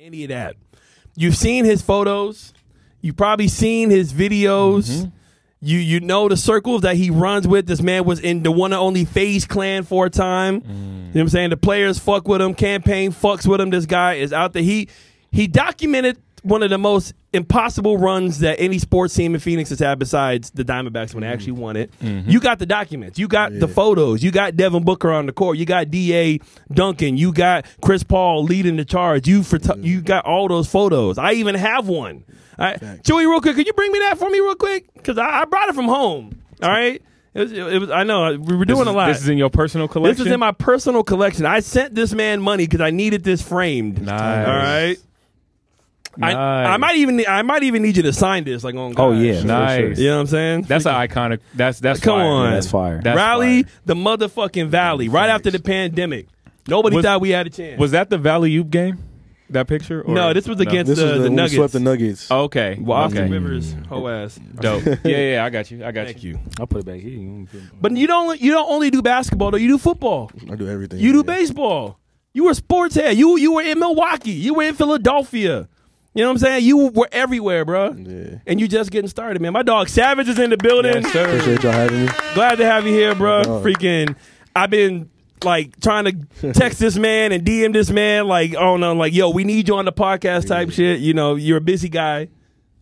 any of that. You've seen his photos. You've probably seen his videos. Mm-hmm. You know the circles that he runs with. This man was in the one and only FaZe Clan for a time. You know what I'm saying? The players fuck with him. Campaign fucks with him. This guy is out there. He documented one of the most impossible runs that any sports team in Phoenix has had besides the Diamondbacks when they actually won it. Mm-hmm. You got the documents. You got the photos. You got Devin Booker on the court. You got D.A. Duncan. You got Chris Paul leading the charge. You got all those photos. I even have one. All right. Chewy, real quick, could you bring me that for me real quick? Because I brought it from home. All right? It was. I know. We were doing a lot. This is in your personal collection? This is in my personal collection. I sent this man money because I needed this framed. Nice. All right? Nice. I might even need you to sign this, like on. Oh yeah, nice. Sure. You know what I'm saying? That's an iconic. That's come fire. on. Yeah, that's fire. That's Rally fire. the motherfucking Valley right after the pandemic. Nobody thought we had a chance. Was that the Valley Oop game? That picture? Or? No, this was against the Nuggets. We swept the Nuggets. Oh, okay. Well, Austin okay. Rivers, whole ass. Dope. Yeah, I got you. Thank you. I'll put it back here. But you don't only do basketball though. You do football. I do everything. You do baseball. You were a sports head. You were in Milwaukee. You were in Philadelphia. You know what I'm saying? You were everywhere, bro. Yeah. And you just getting started, man. My dog Savage is in the building. Yes, sir. Appreciate y'all having me. Glad to have you here, bro. Freaking, I've been like trying to text this man and DM this man, like, oh no, like, yo, we need you on the podcast type shit. You know, you're a busy guy.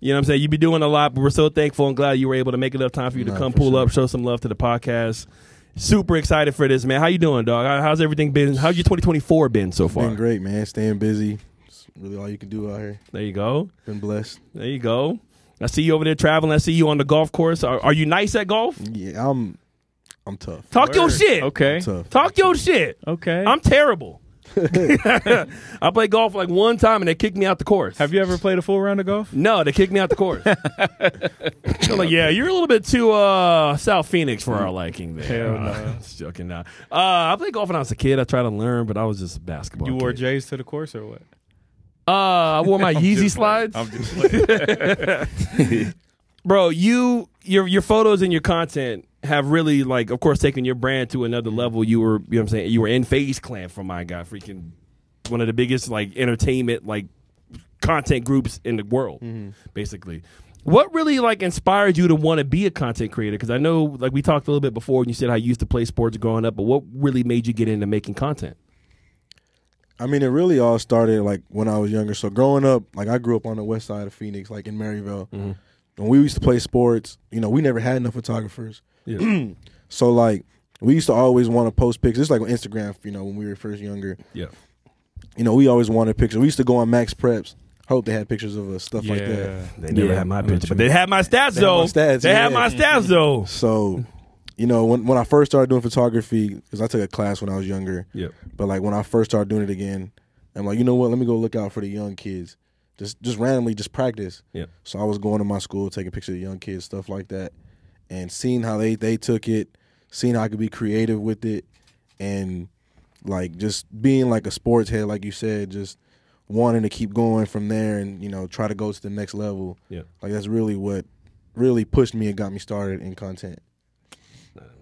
You know what I'm saying? You be doing a lot, but we're so thankful and glad you were able to make enough time for you to come pull up, show some love to the podcast. Super excited for this, man. How you doing, dog? How's everything been? How's your 2024 been so far? Been great, man. Staying busy. It's really all you can do out here. There you go. Been blessed. There you go. I see you over there traveling. I see you on the golf course. Are you nice at golf? Yeah, I'm tough. Talk your shit. Okay. Tough. Talk your shit. Okay. I'm terrible. I played golf like one time and they kicked me out the course. Have you ever played a full round of golf? No, they kicked me out the course. I'm like, yeah, you're a little bit too South Phoenix for our liking there. Hell no. Just joking now. I played golf when I was a kid. I tried to learn, but I was just a basketball You wore kid. J's to the course or what? I wore my Yeezy slides. I'm just playing. Bro, your photos and your content have really, like, of course, taken your brand to another level. You were, you know what I'm saying, you were in FaZe Clan for my guy, freaking one of the biggest like entertainment like content groups in the world, basically. What really like inspired you to want to be a content creator? Because I know, like, we talked a little bit before, and you said how you used to play sports growing up, but what really made you get into making content? I mean, it really all started like when I was younger. So growing up, like I grew up on the west side of Phoenix, like in Maryville. When we used to play sports, you know, we never had enough photographers. Yeah. So like we used to always want to post pictures. It's like on Instagram, you know, when we were first younger. Yeah. You know, we always wanted pictures. We used to go on Max Preps. Hope they had pictures of us, stuff like that. They never had my picture, but they had my stats though. They had my stats though. So, you know, when I first started doing photography, because I took a class when I was younger. Yeah. But like when I first started doing it again, I'm like, you know what? Let me go look out for the young kids. Just randomly, just practice. Yeah. So I was going to my school, taking pictures of young kids, stuff like that, and seeing how they took it, seeing how I could be creative with it, and like just being like a sports head, like you said, just wanting to keep going from there and, you know, try to go to the next level. Yeah. Like that's really what really pushed me and got me started in content.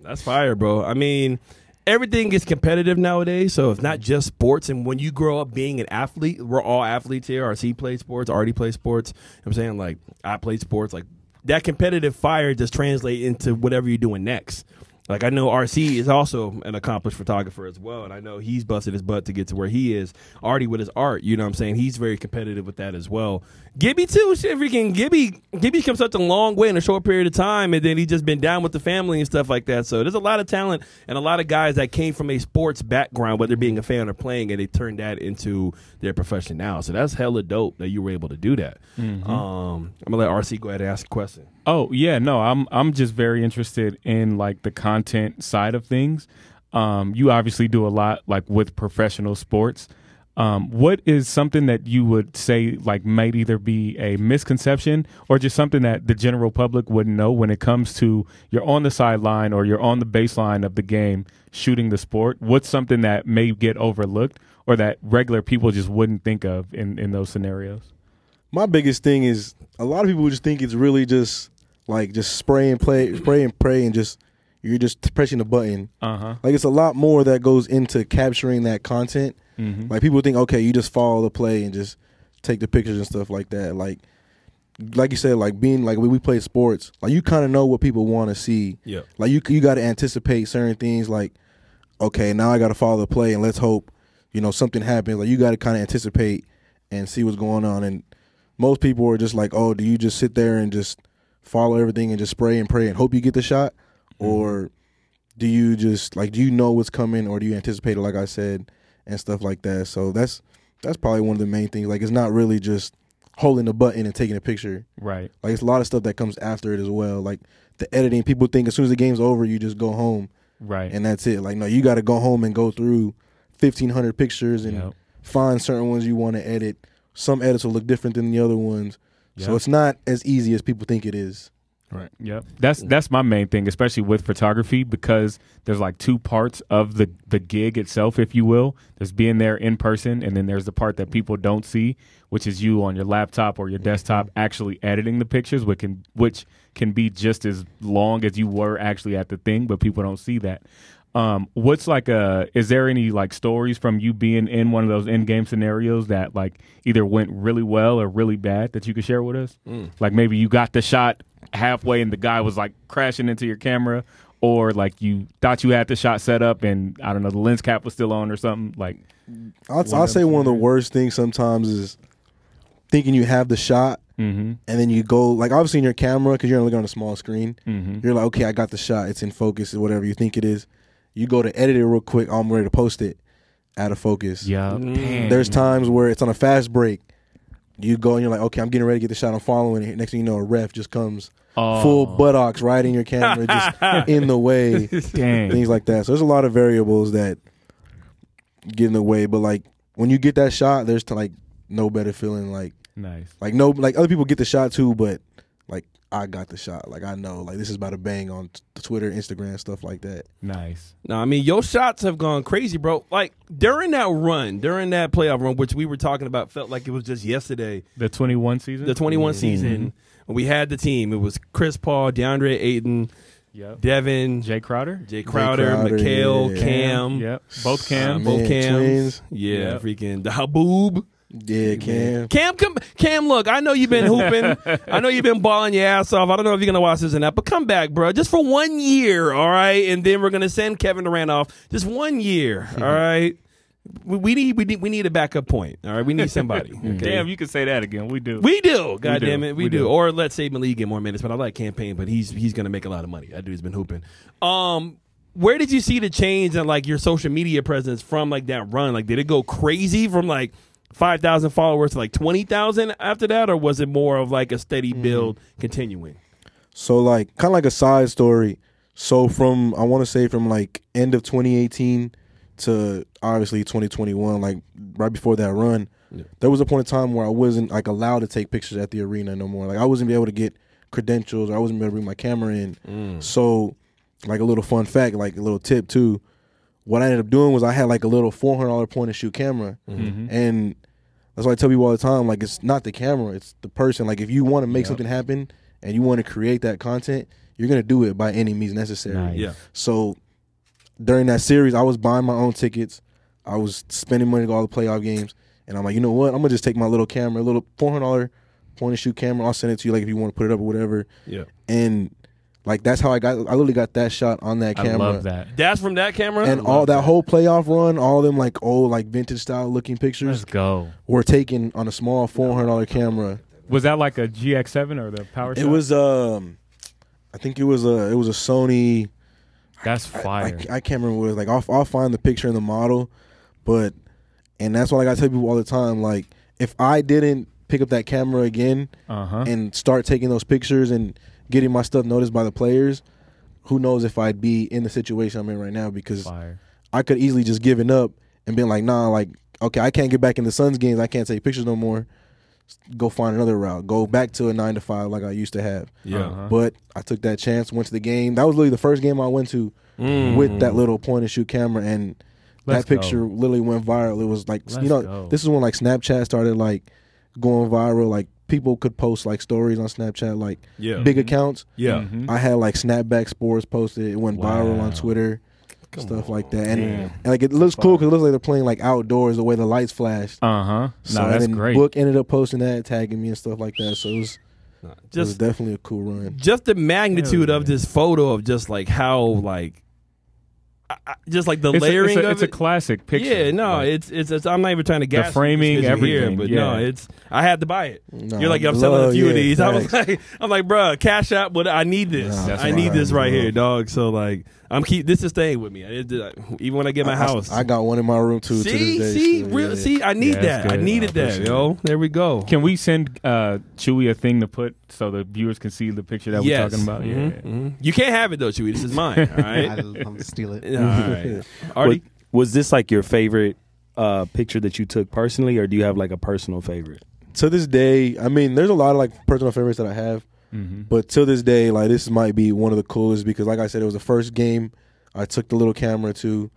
That's fire, bro. I mean, everything is competitive nowadays, so it's not just sports. And when you grow up being an athlete, we're all athletes here. RC played sports, Artie played sports. You know what I'm saying? Like, I played sports. Like, that competitive fire just translates into whatever you're doing next. Like, I know RC is also an accomplished photographer as well, and I know he's busted his butt to get to where he is. Artie with his art, you know what I'm saying? He's very competitive with that as well. Gibby, too. Shit, freaking Gibby's come such a long way in a short period of time, and then he's just been down with the family and stuff like that. So there's a lot of talent and a lot of guys that came from a sports background, whether being a fan or playing, and they turned that into their profession now. So that's hella dope that you were able to do that. I'm going to let RC go ahead and ask a question. Oh, yeah, no, I'm just very interested in like the content side of things. You obviously do a lot like with professional sports. What is something that you would say like might either be a misconception or just something that the general public wouldn't know when it comes to you're on the sideline or you're on the baseline of the game shooting the sport? What's something that may get overlooked or that regular people just wouldn't think of in those scenarios? My biggest thing is a lot of people just think it's really just like just spray and pray, and just you're just pressing a button. Like it's a lot more that goes into capturing that content. Like people think, okay, you just follow the play and just take the pictures and stuff like that. Like you said, like being like when we play sports, like you kind of know what people want to see. Yeah. Like you got to anticipate certain things. Like, okay, now I got to follow the play, and let's hope, something happens. Like you got to kind of anticipate and see what's going on. And most people are just like, oh, do you just sit there and just follow everything and just spray and pray and hope you get the shot, or do you just do you know what's coming, or do you anticipate it, like I said, and stuff like that? So that's probably one of the main things. Like it's not really just holding the button and taking a picture. Right. Like it's a lot of stuff that comes after it as well. Like the editing, people think as soon as the game's over, you just go home. Right. And that's it. Like, no, you got to go home and go through 1,500 pictures and find certain ones you want to edit. Some edits will look different than the other ones. Yep. So it's not as easy as people think it is. Right. Yep. That's my main thing, especially with photography, because there's like two parts of the gig itself, if you will. There's being there in person, and then there's the part that people don't see, which is you on your laptop or your desktop actually editing the pictures, which can be just as long as you were actually at the thing, but people don't see that. Is there any like stories from you being in one of those in-game scenarios that like either went really well or really bad that you could share with us? Like maybe you got the shot halfway and the guy was like crashing into your camera, or like you thought you had the shot set up and I don't know, the lens cap was still on or something. Like I'll say one of the worst things sometimes is thinking you have the shot, and then you go, like obviously in your camera, because you're only on a small screen, you're like, okay, I got the shot, it's in focus, whatever you think it is. You go to edit it real quick, I'm ready to post it, out of focus. Yeah. There's times where it's on a fast break. You go and you're like, okay, I'm getting ready to get the shot, I'm following it. Next thing you know, a ref just comes full buttocks right in your camera, just in the way. Dang. Things like that. So there's a lot of variables that get in the way. But like when you get that shot, there's like no better feeling. Like nice. Like no, like other people get the shot too, but like I got the shot. Like I know, like this is about to bang on Twitter, Instagram, stuff like that. Nice. No, I mean your shots have gone crazy, bro. Like during that playoff run, which we were talking about, felt like it was just yesterday. The 21 season. The 21 season. When we had the team, it was Chris Paul, DeAndre Ayton, Devin, Jay Crowder, Mikhail, Cam. Yep. Both Cam. Both Cams. Twins. Yeah, freaking the Haboob. Yeah, Cam, look, I know you've been hooping. I know you've been balling your ass off. I don't know if you're going to watch this or not, but come back, bro. Just for 1 year, all right? And then we're going to send Kevin Durant off. Just 1 year, all right? We need a backup point, all right? We need somebody. Okay? Damn, you can say that again. We do. God damn it. We do. Or let's say Malik get more minutes, but I like campaign, but he's going to make a lot of money. That dude's been hooping. Where did you see the change in like your social media presence from like that run? Like did it go crazy from like 5,000 followers to like 20,000 after that, or was it more of like a steady build continuing? So like kind of like a side story. So from I want to say from like end of 2018 to obviously 2021, like right before that run, there was a point in time where I wasn't like allowed to take pictures at the arena no more. Like I wasn't able to get credentials, or I wasn't able to bring my camera in. So like a little fun fact, like a little tip too. What I ended up doing was I had like a little $400 point and shoot camera, and that's why I tell people all the time, like it's not the camera, it's the person. Like if you want to make something happen and you want to create that content, you're gonna do it by any means necessary. Nice. Yeah. So during that series, I was buying my own tickets, I was spending money to go all the playoff games, and I'm like, you know what? I'm gonna just take my little camera, a little $400 point and shoot camera. I'll send it to you, like if you want to put it up or whatever. Yeah. And like that's how I literally got that shot on that camera. I love that. That's from that camera? And all that whole playoff run, all them like old like vintage style looking pictures Let's go. were taken on a small $400 camera. Was that like a GX7 or the Power Shot? It was I think it was a Sony. That's fire. I can't remember what it was. Like I'll find the picture and the model, and that's what I gotta tell people all the time. Like if I didn't pick up that camera again and start taking those pictures and getting my stuff noticed by the players, who knows if I'd be in the situation I'm in right now, because I could easily just given up and been like, nah, like, okay, I can't get back in the Suns games. I can't take pictures no more. Go find another route. Go back to a 9 to 5 like I used to have. Yeah. But I took that chance, went to the game. That was literally the first game I went to with that little point and shoot camera, and that picture literally went viral. It was like, this is when like Snapchat started like going viral. Like people could post like stories on Snapchat, like big accounts. Yeah. I had like Snapback Sports posted. It went viral on Twitter. stuff like that. And like it looks cool because it looks like they're playing like outdoors the way the lights flashed. So that's great. Book ended up posting that, tagging me and stuff like that. So it was definitely a cool run. Just the magnitude of this photo of just like how like. Just like the layering of it. It's a classic picture. Yeah, no, like, it's. I'm not even trying to gas the framing, everything. Here, but yeah. no, it's. I had to buy it. No, You're like, I'm selling a few of these. I'm like, bro, cash out, but I need this. I need this right here, dog. So like, this is staying with me. Even when I get my house, I got one in my room too. See, I need that. I needed that, yo. There we go. Can we send Chewy a thing to put so the viewers can see the picture that we're talking about? You can't have it though, Chewy. This is mine. All right, I'm gonna steal it. All right. Artie? Was this like your favorite picture that you took personally, or do you have like a personal favorite? To this day, I mean, there's a lot of like personal favorites that I have, but to this day, like this might be one of the coolest because, like I said, it was the first game I took the little camera to.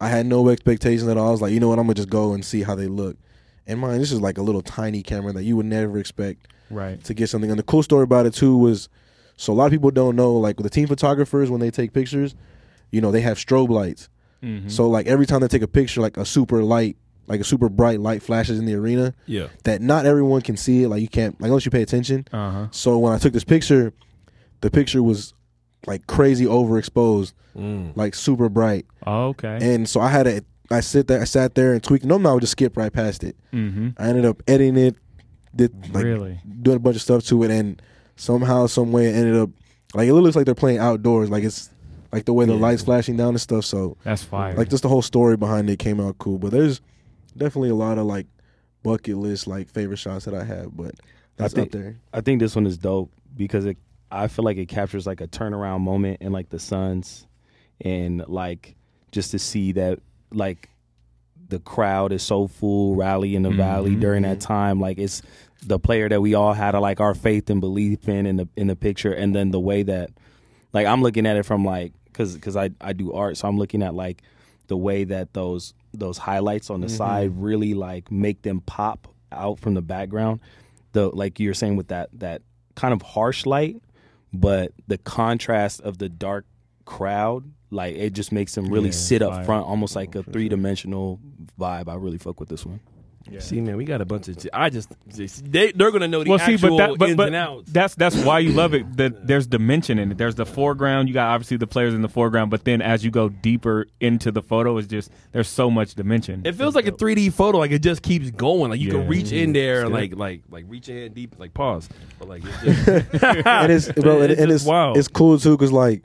I had no expectations at all. I was like, you know what, I'm gonna just go and see how they look. And mine, this is like a little tiny camera that you would never expect to get something. And the cool story about it too was, so a lot of people don't know, like the team photographers when they take pictures, you know, they have strobe lights. So like every time they take a picture, like a super bright light flashes in the arena. Yeah. That not everyone can see it. Like you can't, like unless you pay attention. So when I took this picture, the picture was like crazy overexposed, like super bright. Oh, okay. And so I sat there and tweaked. Normally I would just skip right past it. I ended up editing it, doing a bunch of stuff to it, and somehow, some way, it ended up like it looks like they're playing outdoors. Like it's. Like the way the lights flashing down and stuff. So that's fire. Like just the whole story behind it came out cool. But there's definitely a lot of like bucket list like favorite shots that I have. But that's up there. I think this one is dope because I feel like it captures like a turnaround moment in like the Suns, and like just to see that like the crowd is so full, rally in the valley during that time. Like it's the player that we all had like our faith and belief in the picture, and then the way that like I'm looking at it from like. Because I do art, so I'm looking at like the way that those highlights on the side really like make them pop out from the background. Like you're saying with that kind of harsh light, but the contrast of the dark crowd, like it just makes them really sit up front, almost like a 3-dimensional vibe. I really fuck with this one. Yeah. See, man, we got a bunch of. They're gonna know the actual ins and outs. That's why you love it. There's dimension in it. There's the foreground. You got obviously the players in the foreground, but then as you go deeper into the photo, it's just there's so much dimension. It feels like a 3D photo. Like it just keeps going. Like you can reach in there, and like reach in deep. Like pause, but like it's just, and it's wild. It's cool too because like.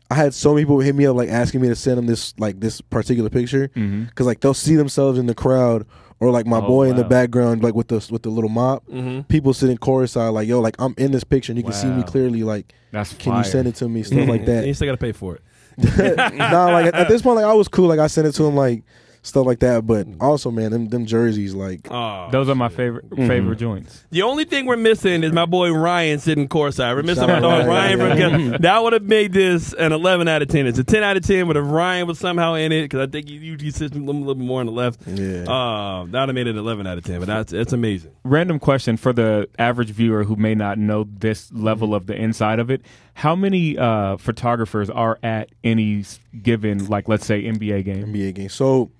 I had so many people hit me up like asking me to send them this particular picture because like they'll see themselves in the crowd or like my boy in the background like with the little mop. People sitting chorus side like yo like I'm in this picture and you can see me clearly like can you send it to me stuff like that. You still gotta pay for it. Nah, like at this point like I was cool like I sent it to him like stuff like that, but also man them jerseys like those are my favorite joints. The only thing we're missing is my boy Ryan sitting courtside. We're missing my dog Ryan. That would have made this an 11 out of 10. It's a 10 out of 10, but if Ryan was somehow in it, because I think he sits a little bit more on the left. That would have made it 11 out of 10. But that's amazing. Random question for the average viewer who may not know this level of the inside of it. How many photographers are at any given, like let's say NBA game? So.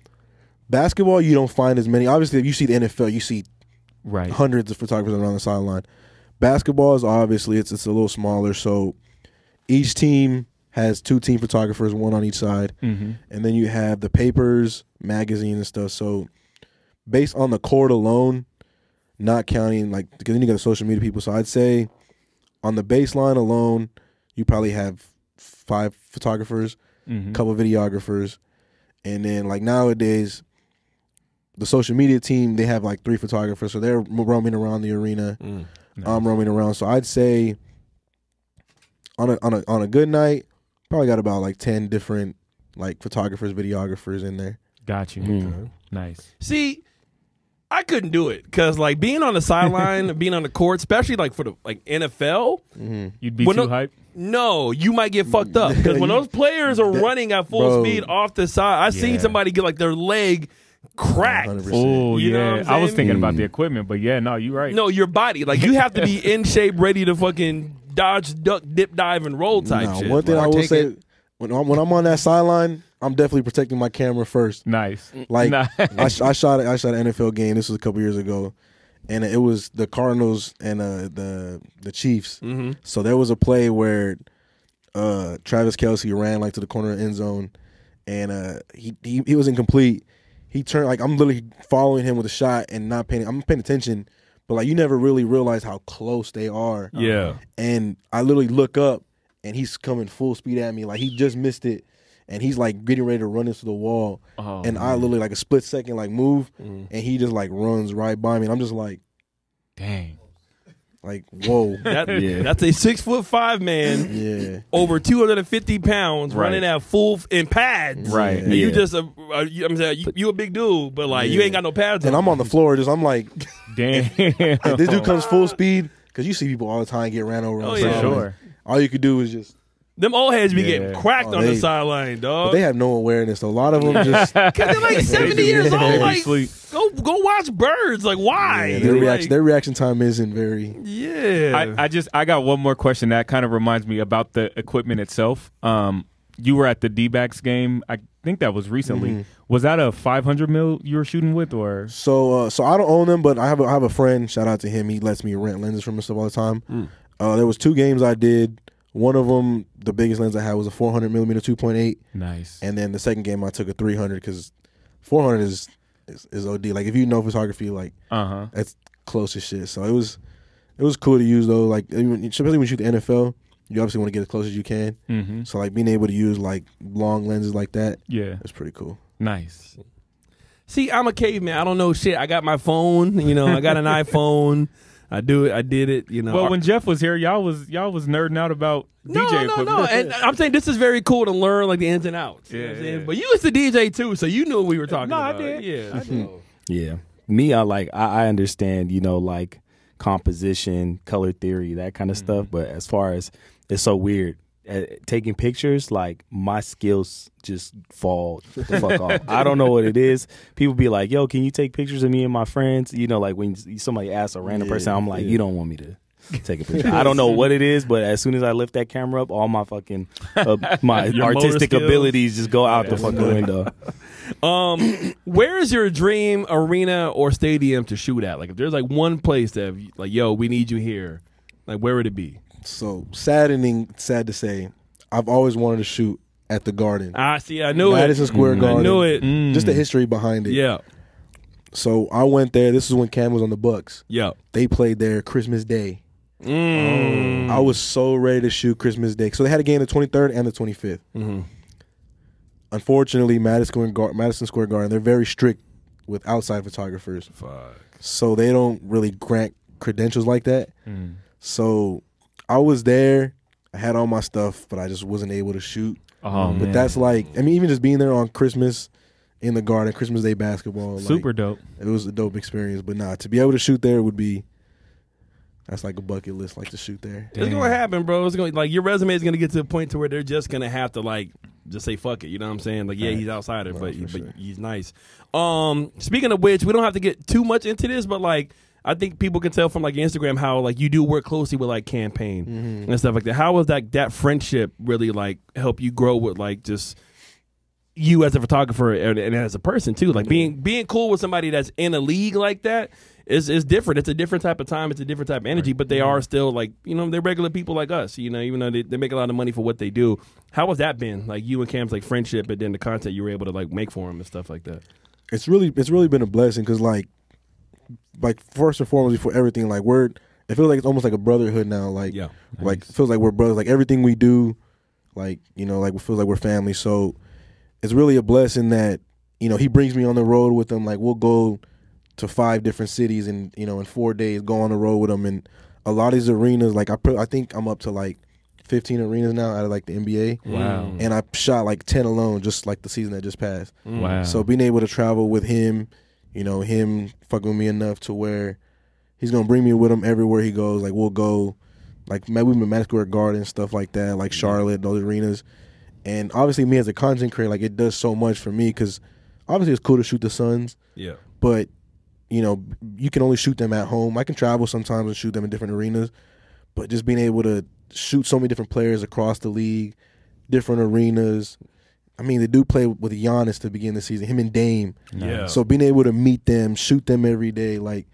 Basketball, you don't find as many. Obviously, if you see the NFL, you see hundreds of photographers around the sideline. Basketball is obviously it's a little smaller, so each team has 2 team photographers, one on each side, and then you have the papers, magazines, and stuff. So based on the court alone, not counting like because then you got the social media people. So I'd say on the baseline alone, you probably have 5 photographers, a couple of videographers, and then like nowadays. The social media team, they have like 3 photographers, so they're roaming around the arena. Nice. I'm roaming around, so I'd say on a good night, probably got about like 10 different like photographers, videographers in there. Got you. Okay. Nice. See, I couldn't do it because like being on the sideline, being on the court, especially like for the like NFL, you'd be too hyped. No, you might get fucked up because when those players are running at full speed off the side, I've seen somebody get like their leg. Cracked. Oh yeah, I was thinking about the equipment, but yeah, no, you're right. No, your body, like you have to be in shape, ready to fucking dodge, duck, dip, dive, and roll type shit. One thing I will say, when I'm on that sideline, I'm definitely protecting my camera first. Nice. Like Nice. I shot an NFL game. This was a couple years ago, and it was the Cardinals and the Chiefs. Mm-hmm. So there was a play where Travis Kelce ran like to the corner of the end zone, and he was incomplete. He turned like I'm literally following him with a shot and I'm paying attention, but like you never really realize how close they are. Yeah. And I literally look up and he's coming full speed at me. Like he just missed it and he's like getting ready to run into the wall. Oh, and I literally like a split second like move and he just like runs right by me. And I'm just like, dang. Like, whoa. That's a 6'5" man. Yeah. Over 250 pounds Right. running at full in pads. Right. And you just you a big dude, but like you ain't got no pads And on. I'm on the floor just I'm like, Damn. if this dude comes full speed, because you see people all the time get ran over on the yeah. sideline. Sure. All you could do is just Them old heads be Yeah. getting cracked on the sideline, but dog. they have no awareness. A lot of them just Cause they're like 70 years old. Like, Sleep. go watch birds. Like, why? their reaction time isn't very. Yeah. I got one more question that kind of reminds me about the equipment itself. You were at the D-backs game. I think that was recently. Mm-hmm. Was that a 500 mil you were shooting with, or? So I don't own them, but I have a friend. Shout out to him. He lets me rent lenses from him and stuff all the time. There was 2 games I did. One of them, the biggest lens I had was a 400 millimeter 2.8. Nice. And then the second game I took a 300 because 400 is OD. Like if you know photography, like that's close as shit. So it was cool to use though. Like especially when you shoot the NFL, you obviously want to get as close as you can. Mm-hmm. So like being able to use like long lenses like that, it's pretty cool. Nice. See, I'm a caveman. I don't know shit. I got my phone. I got an iPhone. I do it. I did it. Well, when Jeff was here, y'all was nerding out about DJ equipment. No. And I'm saying this is very cool to learn like the ins and outs. You know what I'm saying? But you used to DJ too, so you knew what we were talking about. I did. Yeah, I know. Yeah. Me, I understand, like composition, color theory, that kind of stuff. But as far as it's so weird. Taking pictures, like my skills just fall the fuck off. I don't know what it is. People be like, "Yo, can you take pictures of me and my friends?" Like when somebody asks a random person, I'm like, "You don't want me to take a picture." I don't know what it is, but as soon as I lift that camera up, all my fucking my artistic abilities just go out the fucking window. Where is your dream arena or stadium to shoot at? Like, if there's like one place that like, yo, we need you here, like, where would it be? So sad to say, I've always wanted to shoot at the Garden. See, I knew Madison it. Square Garden. I knew it. Just the history behind it. Yeah. So I went there. This is when Cam was on the Bucks. Yeah. They played there Christmas Day. I was so ready to shoot Christmas Day. So they had a game the 23rd and the 25th. Mm-hmm. Unfortunately, Madison Square Garden, they're very strict with outside photographers. Fuck. So they don't really grant credentials like that. So I was there. I had all my stuff, but I just wasn't able to shoot. Oh, but man. that's like, I mean, even just being there on Christmas in the Garden, Christmas Day basketball. Super dope. It was a dope experience. But to be able to shoot there would be, that's like a bucket list, like to shoot there. It's going to happen, bro. It's going like your resume is going to get to the point to where they're just going to have to like just say fuck it. You know what I'm saying? Like, yeah, he's outsider, but he's nice. Speaking of which, we don't have to get too much into this, but like I think people can tell from like Instagram how like you do work closely with like campaign and stuff like that. How was that friendship really like help you grow with like just you as a photographer and as a person too? Like being cool with somebody that's in a league like that is different. It's a different type of time. It's a different type of energy, but they are still like, they're regular people like us, even though they make a lot of money for what they do. How has that been? Like you and Cam's like friendship and then the content you were able to like make for him and stuff like that. It's really been a blessing because like first and foremost before everything, like it feels like it's almost like a brotherhood now. Like, yeah, like it feels like we're brothers. Like everything we do, like like it feels like we're family. So it's really a blessing that he brings me on the road with him. Like we'll go to 5 different cities and in 4 days go on the road with him. And a lot of these arenas, like I think I'm up to like 15 arenas now out of like the NBA. Wow. And I shot like 10 alone just like the season that just passed. Wow. So being able to travel with him, him fucking with me enough to where he's gonna bring me with him everywhere he goes. Like we'll go, like we've been Madison Square Garden, stuff like that, like Charlotte, those arenas. And obviously, me as a content creator, like it does so much for me because obviously it's cool to shoot the Suns. Yeah. But you can only shoot them at home. I can travel sometimes and shoot them in different arenas, but just being able to shoot so many different players across the league, different arenas. I mean, the dude played with Giannis to begin the season, him and Dame. Yeah. So being able to meet them, shoot them every day, like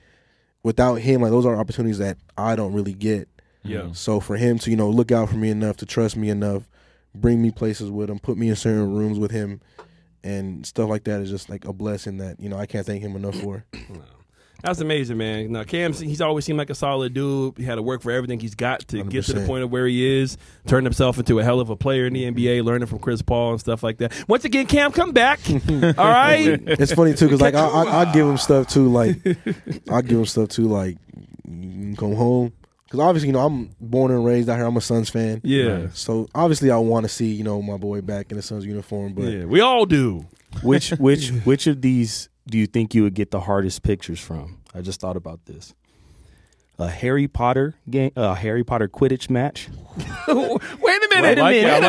without him, like those are opportunities that I don't really get. Yeah. So for him to, look out for me enough, to trust me enough, bring me places with him, put me in certain rooms with him, and stuff like that is just like a blessing that, I can't thank him enough for. That's amazing, man. Now, Cam, he's always seemed like a solid dude. He had to work for everything he's got to get to the 100%. point of where he is, turned himself into a hell of a player in the NBA, learning from Chris Paul and stuff like that. Once again, Cam, come back. All right? It's funny, too, because like, I give him stuff, too, like, you can come home. Because obviously, I'm born and raised out here. I'm a Suns fan. Yeah. So obviously, I want to see, my boy back in the Suns uniform. But Yeah, we all do. Which of these do you think you would get the hardest pictures from? I just thought about this. A Harry Potter game, a Harry Potter Quidditch match. Wait a minute. I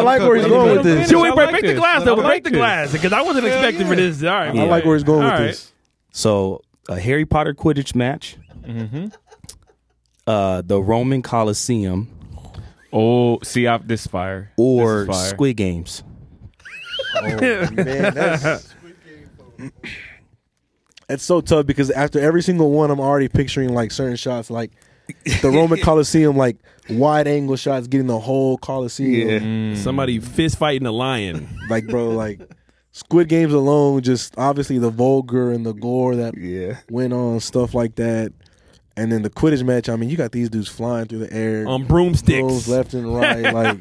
like where he's going with this. Should we break the glass, though? Break the glass, because I wasn't expecting for this. All right. I like where he's going with this. So, a Harry Potter Quidditch match. The Roman Coliseum. Oh, see, this fire. Or This is fire. Squid Games. Oh, man, it's so tough because after every single one, I'm already picturing like certain shots, like the Roman Coliseum, like wide angle shots, getting the whole Coliseum. Somebody fist fighting a lion. Like, bro, like Squid Games alone, just obviously the vulgar and the gore that went on, stuff like that. And then the Quidditch match, I mean, you got these dudes flying through the air On broomsticks. brooms left and right. Like,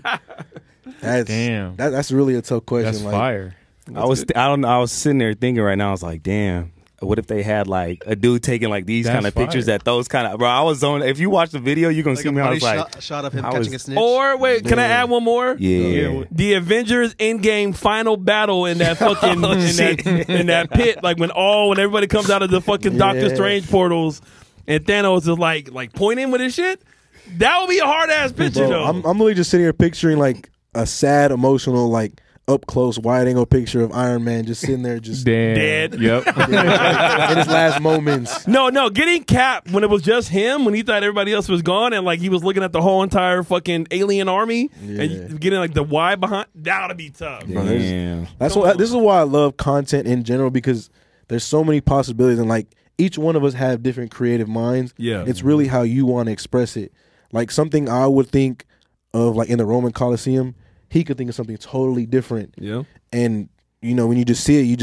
that's really a tough question. That's like, fire. I was sitting there thinking right now. I was like, damn. What if they had like a dude taking like these kind of pictures fire. at those kind of? Bro, I was on. If you watch the video, you gonna Like see a me. I funny was like, shot of him I catching was- a snitch. Or wait, can I add one more? yeah. The Avengers Endgame final battle in that fucking in that pit, like when everybody comes out of the fucking Doctor Strange portals, and Thanos is like pointing with his shit. That would be a hard ass picture, bro, though. I'm really just sitting here picturing like a sad, emotional, like up close, wide angle picture of Iron Man just sitting there, just Dead. Yep. in his last moments. No, getting Cap when it was just him, when he thought everybody else was gone, and like he was looking at the whole entire fucking alien army, and getting like the why behind, that would be tough. Bro, Damn. this is why I love content in general, because there's so many possibilities, and like each one of us have different creative minds. Yeah. It's really how you want to express it. Like something I would think of like in the Roman Coliseum, he could think of something totally different. Yeah. And when you just see it, you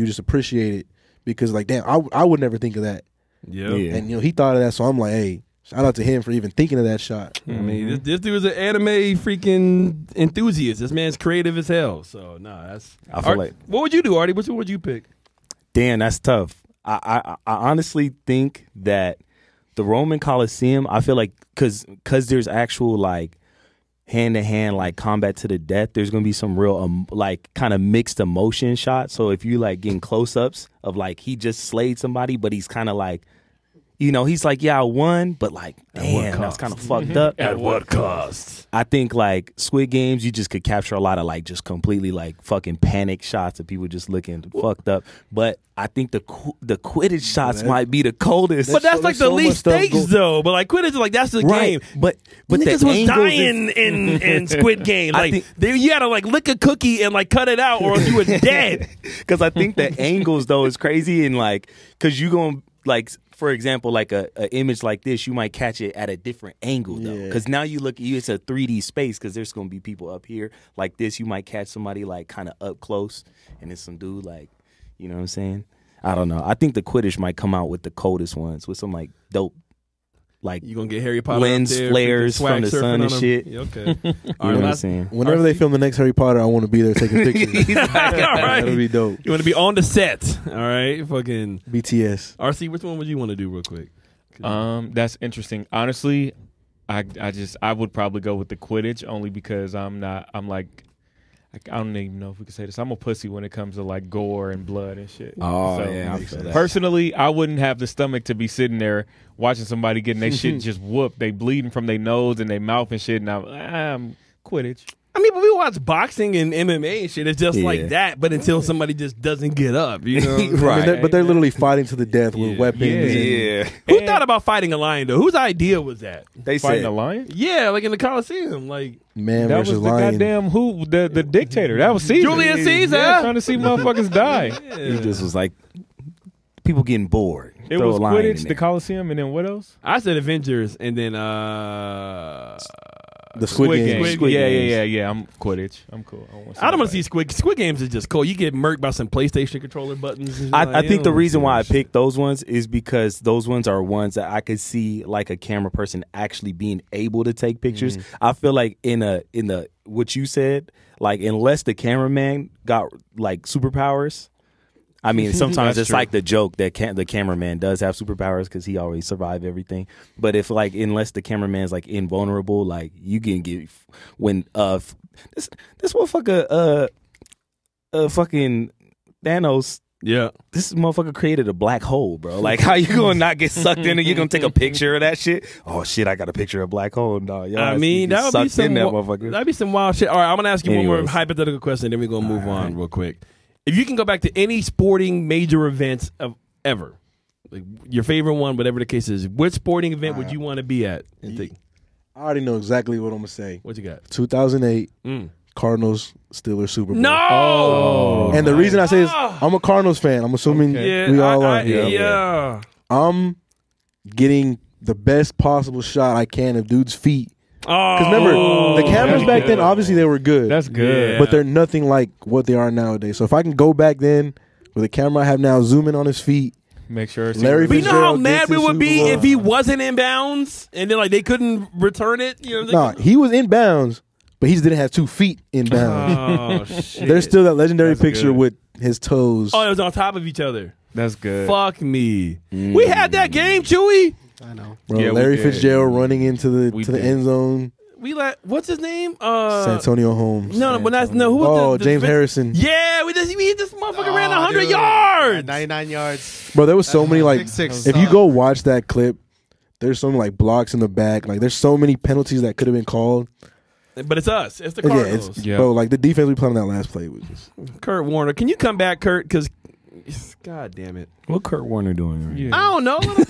just appreciate it, because like, damn, I would never think of that. Yeah. And he thought of that, so I'm like, hey, shout out to him for even thinking of that shot. I mean, this dude is an anime freaking enthusiast. This man's creative as hell. So that's. I feel like- What would you do, Artie? Which one would you pick? Damn, that's tough. I honestly think that the Roman Coliseum, I feel like because there's actual like hand-to-hand like combat to the death, there's gonna be some real like kind of mixed emotion shots. So if you like getting close-ups of like he just slayed somebody, but he's kind of like, he's like, yeah, I won, but like, damn, that's kind of fucked up. At what cost? I think like Squid Games, you just could capture a lot of like just completely like fucking panic shots of people just looking fucked up. But I think the Quidditch shots might be the coldest. But that's like the so much least stuff stakes, though. But like Quidditch, like that's the right, game. but Niggas the was angles dying in Squid Game. I Like think- you had to like lick a cookie and like cut it out, or else you were dead. because I think the angles though is crazy, and like because you going like, for example, like a image like this, you might catch it at a different angle though, because now it's a 3D space, because there's gonna be people up here like this. You might catch somebody like kind of up close, and it's some dude like, you know what I'm saying? I don't know. I think the Quidditch might come out with the coldest ones with some like dope, like You gonna get Harry Potter lens up there, flares freaking swag from the surfing sun on and him. shit. Yeah, okay. You know what I'm saying? Whenever they film the next Harry Potter, I want to be there taking pictures. All right. That'll be dope. You want to be on the set, all right? Fucking BTS. RC, which one would you want to do real quick? That's interesting. Honestly, I would probably go with the Quidditch, only because I don't even know if we can say this. I'm a pussy when it comes to like gore and blood and shit. Oh, So, yeah, I feel that. Personally, I wouldn't have the stomach to be sitting there watching somebody getting their shit just whooped. They bleeding from their nose and their mouth and shit. And I'm Quidditch. I mean, but we watch boxing and MMA and shit. It's just Yeah. like that, but until somebody just doesn't get up, you know? Right. I mean, but they're literally fighting to the death with weapons. Yeah. and- Who thought about fighting a lion, though? Whose idea was that? They Fighting said a lion? Yeah, like in the Coliseum. Like, Man That versus was the lion. goddamn the dictator. That was Caesar. Julius Caesar. Yeah, trying to see motherfuckers die. he just was like people getting bored. It Throw was a lion in Quidditch, there. the Coliseum, and then what else? I said Avengers, and then The Squid Game. Games. Squid Yeah, Games. yeah. I'm Quidditch. I'm cool. I don't want to see Squid Games. Is just cool. You get murked by some PlayStation controller buttons. And I think the reason why I picked those ones is because those ones are ones that I could see like a camera person actually being able to take pictures. I feel like in the what you said, like unless the cameraman got like superpowers. I mean, sometimes That's it's true. like the joke that the cameraman does have superpowers because he always survived everything. But if like unless the cameraman's like invulnerable, like you can get when this motherfucker fucking Thanos. Yeah. This motherfucker created a black hole, bro. Like, how you gonna not get sucked in? And you gonna take a picture of that shit? Oh shit, I got a picture of a black hole. No, I mean, that would be some motherfucker. that'd be some wild shit. All right, I'm gonna ask you one more Anyways. hypothetical question, then we're gonna move on real quick. If you can go back to any sporting major events of ever, like your favorite one, whatever the case is, which sporting event would you want to be at? And think, I already know exactly what I'm gonna say. what you got? 2008 Mm. Cardinals Steelers Super Bowl. No. Oh. And the reason I say is I'm a Cardinals fan. I'm assuming Yeah, we all are. yeah. I'm getting the best possible shot I can of dude's feet. Oh, Because remember, the cameras that's back good. then, obviously they were good. That's good. Yeah. But they're nothing like what they are nowadays. So if I can go back then with the camera I have now, zoom in on his feet. Make sure it's Larry But you know how Fitzgerald mad gets we his would be Super Bowl. if he wasn't in bounds and then like they couldn't return it. You know, Nah, he was in bounds, but he just didn't have 2 feet in bounds. Oh shit! There's still that legendary That's picture good. with his toes. Oh, it was on top of each other. That's good. Fuck me. We had that game, Chewy. I know. Bro, Yeah, we Larry did. Fitzgerald running into the We to the did. end zone. We let what's his name? Santonio Holmes. No, but that's no. Who was Oh, the James Harrison. Yeah, we this motherfucker ran 100 dude. yards. 99 yards. Bro, there was so many like. Pick six. If you go watch that clip, there's so many like blocks in the back. Like there's so many penalties that could have been called. But it's us. It's the Yeah, Cardinals. it's Yeah. bro. Like the defense we played on that last play was just. Kurt Warner. Can you come back, Kurt? Because, God damn it. What Kurt Warner doing? Right? Yeah. I don't know. Let him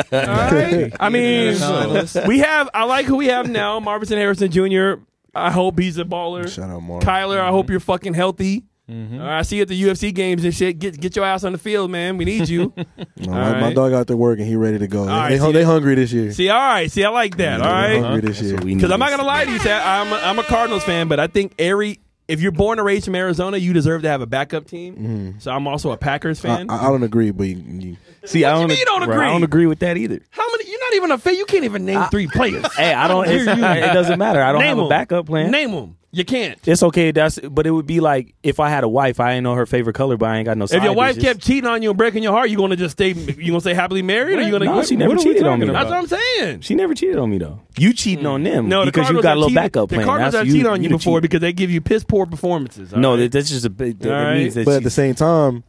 play. All right. I mean, No. we have. I like who we have now. Marvin Harrison Jr. I hope he's a baller. Shout out Mark. Kyler, I hope you're fucking healthy. Mhm. All right, I see you at the UFC games and shit. Get your ass on the field, man. We need you. No, All my right. dog out there working. He ready to go. right, They see they that- hungry this year. See, all right. See, I like that. All They right. hungry this year. Because I'm not gonna lie to you, Chad. I'm a Cardinals fan, but I think if you're born and raised from Arizona, you deserve to have a backup team. So I'm also a Packers fan. I don't agree, but you See, I What you don't. mean you don't right, agree? I don't agree with that either. How many? You're not even a fan. You can't even name 3 players. Hey, I don't. It doesn't matter. I don't Name have a 'em. backup plan. Name them. You can't. It's okay. But it would be like if I had a wife, I ain't know her favorite color, but I ain't got no. If your side wife bitches. kept cheating on you and breaking your heart, you gonna just stay? You gonna stay happily married, or you gonna? No, she What never are we cheated on me. talking That's about? what I'm saying. She never cheated on me though. You cheating on them No, the because you Cardinals got have a little cheated- backup plan. The Cardinals That's have you, cheated on you the before cheat. because they give you piss poor performances. all No, right? that's just a bit. All That right. means that But at the same time,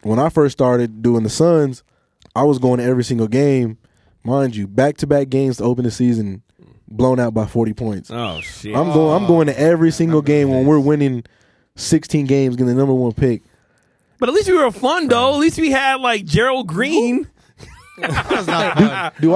when I first started doing the Suns, I was going to every single game, mind you, back-to-back games to open the season, blown out by 40 points. Oh shit. I'm going to every single game when we're winning 16 games, getting the number 1 pick. But at least we were fun though. At least we had like Gerald Green. That's not fun. Do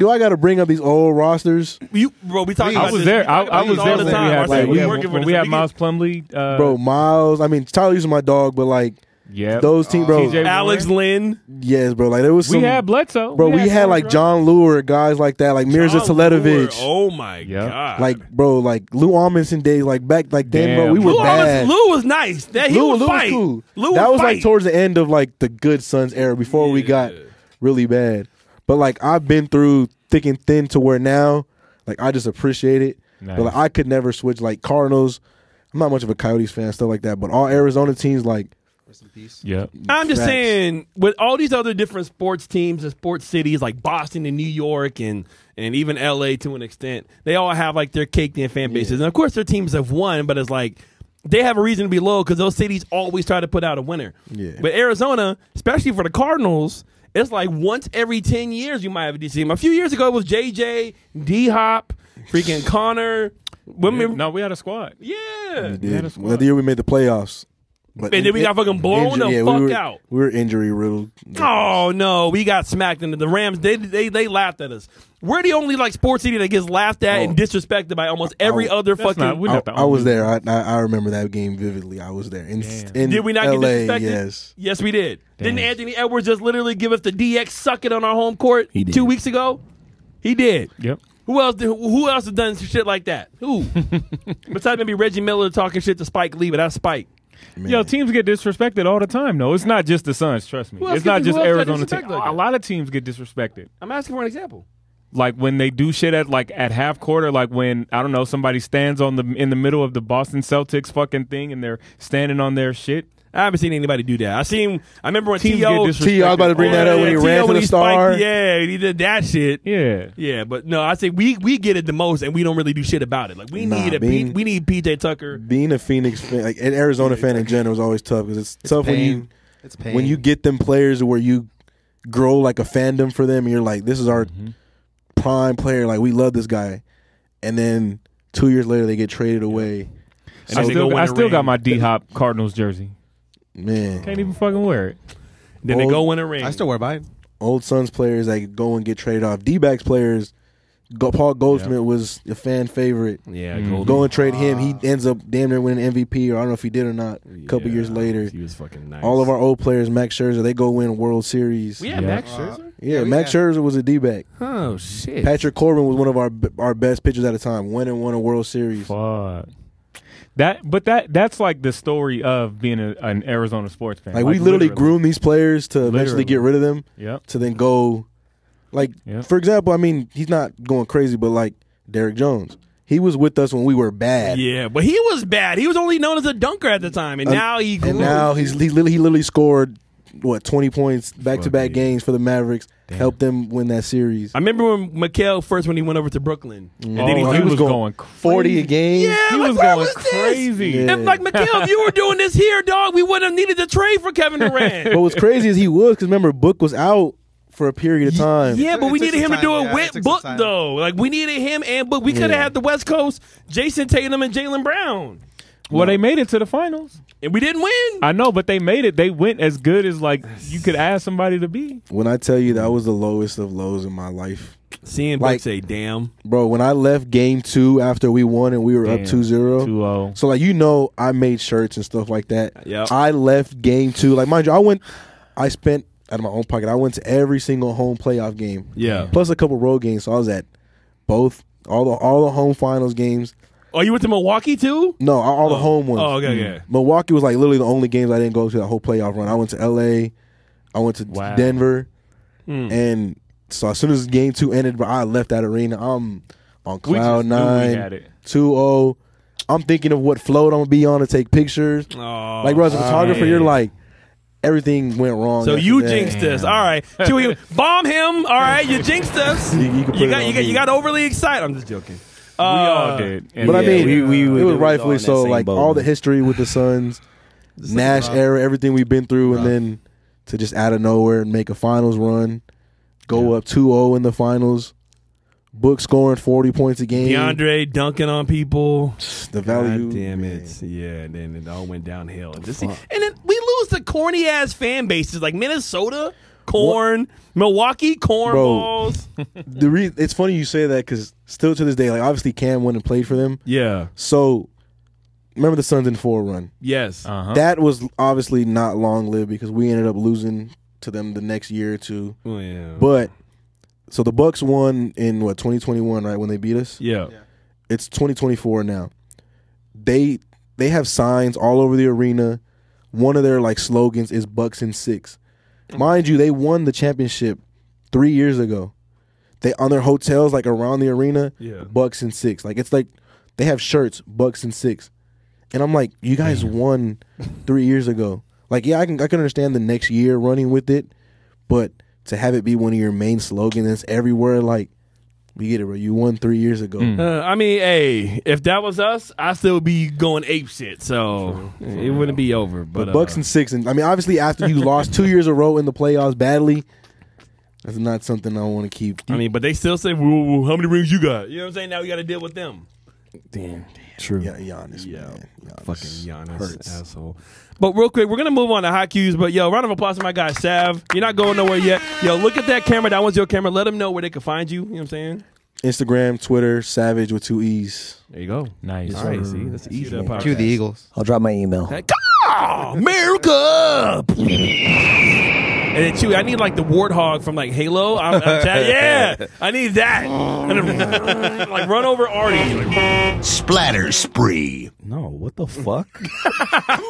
I got to bring up these old rosters, Bro, we talked I about was this. there. I was all there the when we time. had Marcel, like, you yeah, working for when this. we had get- Miles Plumlee. bro? Miles, I mean Tyler's my dog, but like Yeah. those teams, bro. TJ Alex Lynn. Yes, bro. Like there was We some, had Bledsoe. bro. We had like John Lure, guys like that, like Mirza John Lure. Teletovic. Oh my Yeah. god. Like, bro, like Lou Amundsen days, like back, like then, bro, Damn. we were bad. Lou was nice. That he Lou would was fight. cool. Lou that would was like fight. towards the end of like the good Suns era before we got really bad. But like I've been through thick and thin to where now, like I just appreciate it. Nice. But like, I could never switch. Like Cardinals, I'm not much of a Coyotes fan, stuff like that. But all Arizona teams, like Rest in peace. Yep. I'm just Facts. saying, with all these other different sports teams and sports cities like Boston and New York and even LA to an extent, they all have like their caked in fan bases. And of course, their teams have won, but it's like they have a reason to be low because those cities always try to put out a winner. Yeah. But Arizona, especially for the Cardinals, it's like once every 10 years you might have a decent team. A few years ago, it was JJ, D Hop, freaking Connor. No, we had a squad. Yeah. We We had a did. squad. Well, the year we made the playoffs. But And then we got fucking blown the fuck out. We were injury riddled. Oh no, we got smacked into the Rams. They laughed at us. We're the only like sports city that gets laughed at and disrespected by almost every other That's fucking. not- we're not the I was only- there. I remember that game vividly. I was there. In Did we not LA, get disrespected? Yes. Yes, we did. Damn. Didn't Anthony Edwards just literally give us the DX suck it on our home court He did. 2 weeks ago? He did. Yep. Who else has done some shit like that? Who? Besides maybe Reggie Miller talking shit to Spike Lee, but that's Spike. Man. Yo, teams get disrespected all the time. No, it's not just the Suns. Trust me, Who else it's not get- just who else got Arizona team. disrespected like that? A lot of teams get disrespected. I'm asking for an example. Like when they do shit at half quarter, like when I don't know somebody stands in the middle of the Boston Celtics fucking thing and they're standing on their shit. I haven't seen anybody do that. I remember when Teams T.O. get disrespected. T.O. I was about to bring that up when he T.O. ran to the star. Yeah, he did that shit. Yeah. Yeah, but no, I say we get it the most, and we don't really do shit about it. Like we Nah, need we need PJ Tucker. Being a Phoenix fan, like an Arizona fan in general, is always tough because it's tough It's pain. when you get them players where you grow like a fandom for them, and you're like, this is our prime player. Like we love this guy, and then 2 years later they get traded away. And I then they go win I a still ring. got my D Hop Cardinals jersey. Man, Can't even fucking wear it. Then they go win a ring. I still wear mine. old Suns players that go and get traded off. D-backs players. Paul Goldsmith was a fan favorite. Yeah, Go and trade him. He ends up damn near winning MVP, or I don't know if he did or not. A couple years later, he was fucking nice. all of our old players, Max Scherzer, they go win World Series. we had Yeah. Max Scherzer. Yeah, we Max had- Scherzer was a D-back. Oh shit. Patrick Corbin was one of our best pitchers at the time. Won a World Series. Fuck. That's like the story of being an Arizona sports fan. Like we literally groomed these players to eventually Literally. get rid of them. Yep. To then go, like Yep. for example, I mean he's not going crazy, but like Derrick Jones, he was with us when we were bad. Yeah, but he was bad. He was only known as a dunker at the time, and now he grew. And now he literally scored 20 points back-to-back Fuck, games for the Mavericks, helped them win that series. I remember when Mikal first when he went over to Brooklyn, and then Oh, he was going 40 a game. Yeah, He like, was where going was this? crazy. Yeah. If like Mikal, if you were doing this here, dog, we wouldn't have needed to trade for Kevin Durant. But what's crazy is he was, because remember Book was out for a period of time. Yeah, but It we took needed some him to do time, it yeah, it with took some Book time. though. Like we needed him and Book. We could have Yeah. had the West Coast, Jason Tatum and Jaylen Brown, Well, they made it to the finals. and we didn't win. I know, but they made it. They went as good as like you could ask somebody to be. When I tell you that was the lowest of lows in my life. Seeing Book Like- say, "Damn." Bro, when I left game 2 after we won and we were up Damn. 2-0. 2-0. So like I made shirts and stuff like that. Yep. I left game 2. Like mind you, I spent out of my own pocket. I went to every single home playoff game. Yeah. Plus a couple road games. So I was at all the home finals games. Oh, you went to Milwaukee too? No, all the home ones. Oh, okay, yeah. Milwaukee was like literally the only games I didn't go to that whole playoff run. I went to LA, I went to Wow. Denver, and so as soon as game 2 ended, bro, I left that arena. I'm on We cloud just knew we 9, had it. 2-0. I'm thinking of what float I'm gonna be on to take pictures. Oh, Like, bro, as a photographer, man. you're like, everything went wrong. So after you that. jinxed us. All right. Should we bomb him? All right. You jinxed us. You can put it on me. You got overly excited. I'm just joking. We all did. And But I Yeah, mean, we it was was all rightfully in that so. same Like boat, all the man. history with the Suns, Nash era, everything we've been through, and then to just out of nowhere and make a finals run, go up 2-0 in the finals, Book scoring 40 points a game. DeAndre dunking on people. The value. God damn man. it. Yeah, and then it all went downhill. And then we lose to corny ass fan bases like Minnesota, corn, Milwaukee, cornballs. It's funny you say that because still to this day, like obviously Cam went and played for them. Yeah. So remember the Suns in 4 run. Yes. Uh-huh. That was obviously not long lived because we ended up losing to them the next year or two. Oh, yeah. But so the Bucks won in 2021, right, when they beat us. Yeah. It's 2024 now. They have signs all over the arena. One of their like slogans is Bucks in 6. Mind you, they won the championship 3 years ago. They on their hotels like around the arena, Yeah. Bucks in 6. Like it's like they have shirts Bucks in 6. And I'm like, you guys won 3 years ago. Like yeah, I can understand the next year running with it, but to have it be one of your main slogans that's everywhere, like we get it, bro. You won 3 years ago. I mean, hey, if that was us, I'd still be going ape shit. So it wouldn't be over. But Bucks in 6, and I mean, obviously, after you lost 2 years in a row in the playoffs badly, that's not something I want to keep. I mean, but they still say, well, how many rings you got? You know what I'm saying? Now we got to deal with them. Damn. True. Yeah, Giannis, man. Giannis Fucking Giannis, hurts. asshole. But real quick, we're going to move on to hot cues. But, yo, round of applause to my guy, Sav. You're not going nowhere yet. Yo, look at that camera. That one's your camera. Let them know where they can find you. You know what I'm saying? Instagram, Twitter, Savage with 2 E's. There you go. Nice. All right, see? That's easy. Cue the Eagles. I'll drop my email. America! And then, Chewy, I need like the warthog from like Halo. Yeah, I need that. Like run over Artie. Splatter spree. No, what the fuck?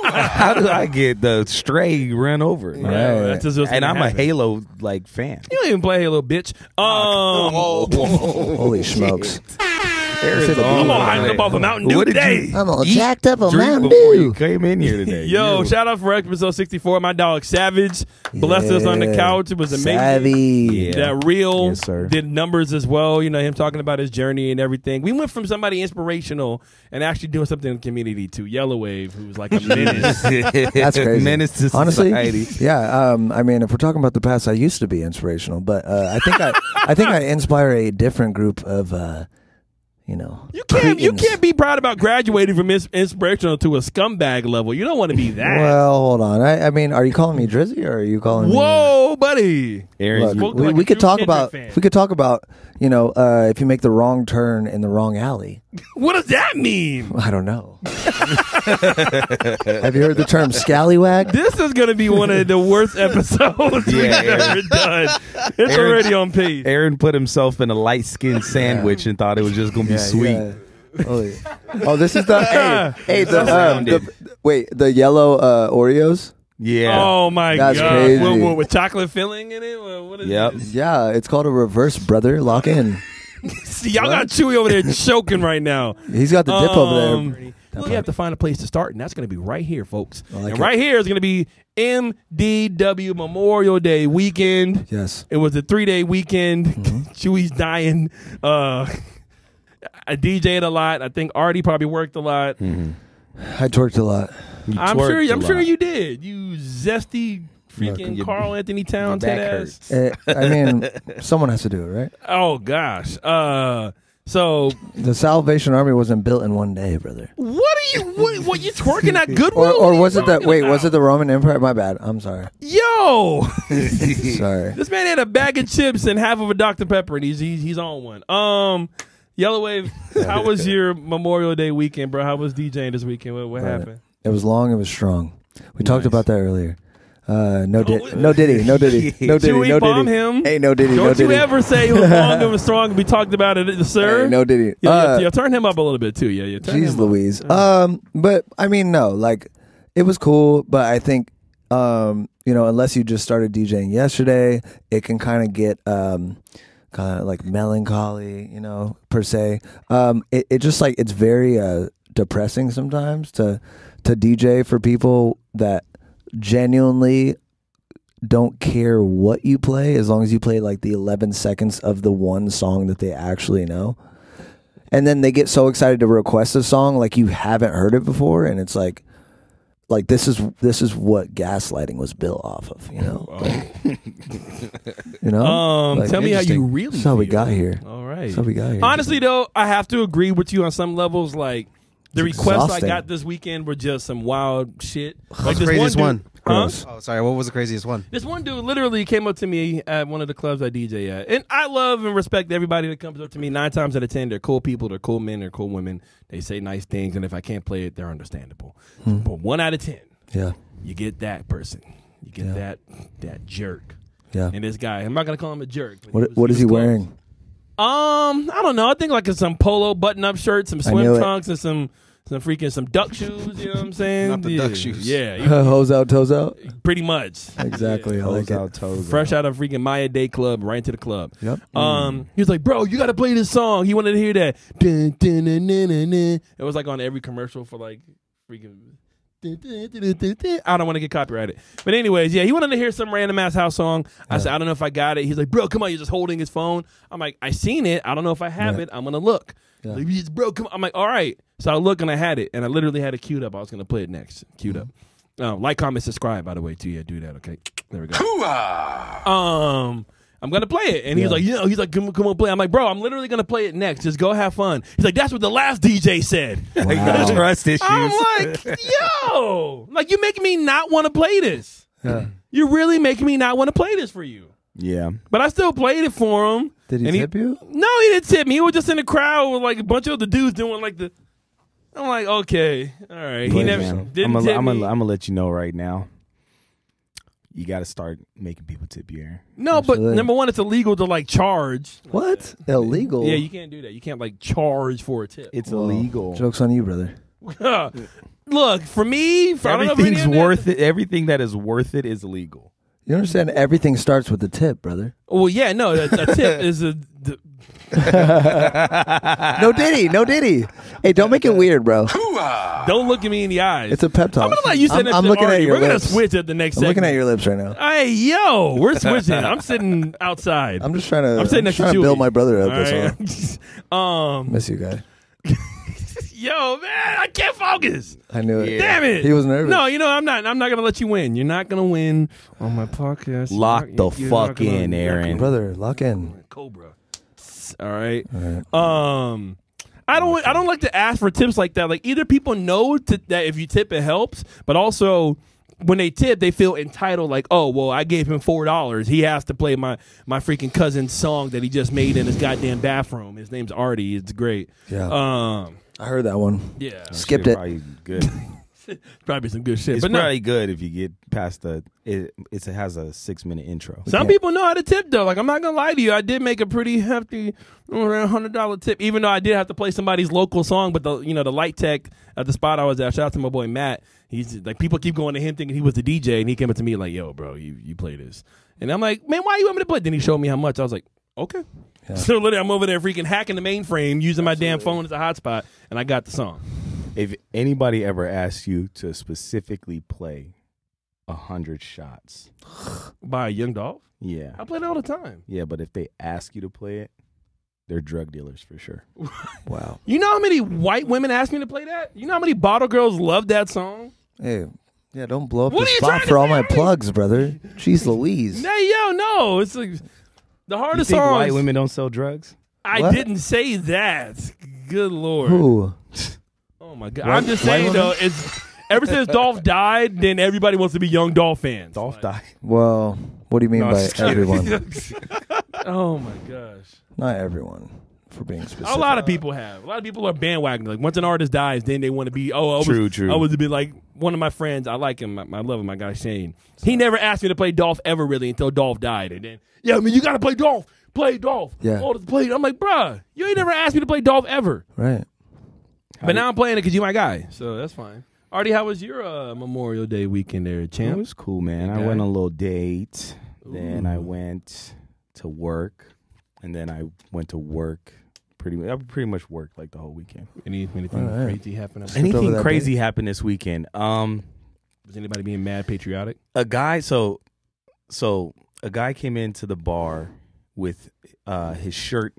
How did I get the stray run over? Yeah, that's just what's and gonna I'm happen. a Halo like fan. You don't even play Halo, bitch. Holy smokes. Aaron's I'm all hyped up off a Mountain Dew What did today. you I'm all eat, jacked up on drink Mountain before Dew. you came in here today. Yo, You- shout out for episode 64. My dog Savage blessed us on the Yeah. couch. It was amazing. Savvy. Yeah. That real Yes, sir. did numbers as well. You know, him talking about his journey and everything. We went from somebody inspirational and actually doing something in the community to Yellow Wave, who's like a menace. That's crazy. Menace to Honestly, society. yeah. I mean, if we're talking about the past, I used to be inspirational, but I think I inspire a different group of, You can't cretins. be proud about graduating from inspirational to a scumbag level. You don't want to be that. Well, hold on. I mean, are you calling me Drizzy or are you calling me? Whoa, buddy. Aaron, Look, you- Spoke we, like we a could true talk Kendrick about fan. we could talk about if you make the wrong turn in the wrong alley. What does that mean? I don't know. Have you heard the term scallywag? This is going to be one of the worst episodes we've ever done. It's already on pace. Aaron put himself in a light-skinned sandwich and thought it was just going to be sweet. Yeah. Oh, this is the Rounded. the yellow Oreos. Yeah. Oh, my That's God. crazy. With chocolate filling in it? What is Yep. this? Yeah, it's called a reverse, brother. Lock in. See, y'all got Chewy over there choking right now. He's got the dip over there. Well, you have to find a place to start, and that's going to be right here, folks. I like and it. right here is going to be MDW Memorial Day weekend. Yes. It was a 3-day weekend. Chewy's dying. I DJ'd a lot. I think Artie probably worked a lot. I twerked a lot. You I'm twerked sure. a I'm sure lot. you did. You zesty freaking Your- Carl Anthony Towns back head ass. hurts. I mean, someone has to do it, right? Oh gosh. So The Salvation Army wasn't built in one day, brother. what are you? What you twerking at Goodwill? Or What are was you it that? talking Wait, was about? it the Roman Empire? My bad. I'm sorry. Yo, Sorry. this man had a bag of chips and half of a Dr Pepper, and he's on one. Yellow Wave, how was your Memorial Day weekend, bro? How was DJing this weekend? What happened? It was long. It was strong. We talked Nice. about that earlier. No Oh, Diddy. No Diddy. No Diddy. No Diddy. Chewy No bomb Diddy. him. Hey, no Diddy. Don't No you Diddy. ever say it was long and was strong. We talked about it, sir. Hey, no Diddy. Yeah, turn him up a little bit too. Yeah, turn Jeez him up. Louise. But I mean, no, like it was cool, but I think, unless you just started DJing yesterday, it can kind of get kind of like melancholy, per se. It just like it's very depressing sometimes to DJ for people that genuinely don't care what you play as long as you play like the 11 seconds of the one song that they actually know. And then they get so excited to request a song like you haven't heard it before, and it's like this is what gaslighting was built off of, Like, Tell me how you really. that's how we feel. got here. All right. That's how we got here. Honestly, though, I have to agree with you on some levels. Like the It's requests exhausting. I got this weekend were just some wild shit. Like What's the craziest dude- one? Huh? Gross. Oh, sorry. What was the craziest one? This one dude literally came up to me at one of the clubs I DJ at. And I love and respect everybody that comes up to me. 9 times out of 10, they're cool people, they're cool men, they're cool women. They say nice things, and if I can't play it, they're understandable. But 1 out of 10, Yeah, you get that person. You get Yeah. that jerk. yeah. And this guy, I'm not going to call him a jerk. But What is he was close. wearing? I don't know. I think like some polo button-up shirts, some knew swim it. trunks, and some duck shoes. You know what I'm saying? Not the yeah. duck shoes. Yeah, Hose out, toes out. pretty much. Exactly. I like Toes out, it. toes Fresh out. out of freaking Maya Day Club, right into the club. Yep. He was like, "Bro, you got to play this song." He wanted to hear that. Dun, dun, dun, dun, dun, dun. It was like on every commercial for like freaking. Dun, dun, dun, dun, dun, dun. I don't want to get copyrighted, but anyways, yeah, he wanted to hear some random ass house song. I said, "I don't know if I got it." He's like, "Bro, come on, you're just holding his phone." I'm like, "I seen it. I don't know if I have it. I'm gonna look." Yeah. Like, "Yes, bro, come on." I'm like, "All right." So I look and I had it, and I literally had it queued up. I was gonna play it next. Queued up. Like, comment, subscribe, by the way, too. Yeah, do that. Okay, there we go. I'm gonna play it. And he's like, he's like, come on, play. I'm like, bro, I'm literally gonna play it next. Just go have fun. He's like, that's what the last DJ said. Wow. Trust issues. I'm like, yo, like you making me not want to play this. Yeah. You're really making me not want to play this for you. Yeah. But I still played it for him. Did he tip you? No, he didn't tip me. He was just in the crowd with like a bunch of other dudes doing like the. I'm like, okay, all right. He never didn't tip me. I'm gonna let you know right now. You got to start making people tip you, Aaron. No, Absolutely. but number one, it's illegal to like charge. What? Illegal? Yeah, you can't do that. You can't like charge for a tip. It's illegal. Joke's on you, brother. Look, for me, Everything's worth it. Everything that is worth it is illegal. You understand? Everything starts with a tip, brother. Well, yeah, no, a tip is a. No diddy. Hey, don't make it weird, bro. Don't look at me in the eyes. It's a pep talk. I'm gonna let you sit I'm looking at your We're gonna lips. switch at the next I'm segment. looking at your lips right now. Hey, yo, we're switching. I'm sitting outside. I'm just trying to. I'm sitting next to trying to Chewy. build my brother up. All That's all. right. Miss you, guy. Yo, man, I can't focus. I knew it. Damn it. He was nervous. No, I'm not gonna let you win. You're not gonna win on my podcast. Lock the You're fuck not gonna- in, Aaron. Brother, lock in. Cobra. All right. All right. I don't like to ask for tips like that. Like either people know that if you tip it helps, but also when they tip, they feel entitled. Like, oh well, I gave him $4. He has to play my freaking cousin's song that he just made in his goddamn bathroom. His name's Artie. It's great. Yeah. I heard that one. Yeah. Skipped it. Probably good. Probably some good shit. It's but probably good if you get past it has a 6-minute intro. some people know how to tip though. Like I'm not gonna lie to you, I did make a pretty hefty $100 tip, even though I did have to play somebody's local song. But the light tech at the spot I was at, shout out to my boy Matt. He's like, people keep going to him thinking he was the DJ, and he came up to me like, "Yo, bro, you play this," and I'm like, "Man, why you want me to play?" Then he showed me how much. I was like, "Okay." Yeah. So literally, I'm over there freaking hacking the mainframe, using my damn phone as a hotspot, and I got the song. If anybody ever asks you to specifically play 100 shots, By Young Dolph, yeah, I play it all the time. yeah, but if they ask you to play it, they're drug dealers for sure. Wow. You know how many white women ask me to play that? You know how many bottle girls love that song? Hey, yeah, don't blow up What the are you spot trying for to all say my to me? plugs, brother. Jeez Louise. Hey, yo, no. It's like the You hardest think songs. white women don't sell drugs? I What? didn't say that. Good Lord. Who? Oh, my God. I'm just saying, though, it's ever since Dolph died, then everybody wants to be Young Dolph fans. Dolph died. Well, what do you mean No, by just kidding. everyone? Oh, my gosh. Not everyone, for being specific. A lot of people have. A lot of people are bandwagon. Like, once an artist dies, then they want to be, True. I was a bit like, one of my friends, I like him, I love him, my guy Shane. He never asked me to play Dolph ever, really, until Dolph died. And then, yeah, I mean, you got to play Dolph. Play Dolph. Yeah. Oh, play. I'm like, bruh, you ain't never asked me to play Dolph ever. Right. But now I'm playing it because you're my guy, so that's fine. Artie, how was your Memorial Day weekend there, It champ? was cool, man. Okay. I went on a little date. Then I went to work, and then I went to work. I pretty much worked like the whole weekend. Anything All right. crazy happen? over Anything that crazy happened this weekend? Was anybody being mad patriotic? A guy. So a guy came into the bar with his shirt.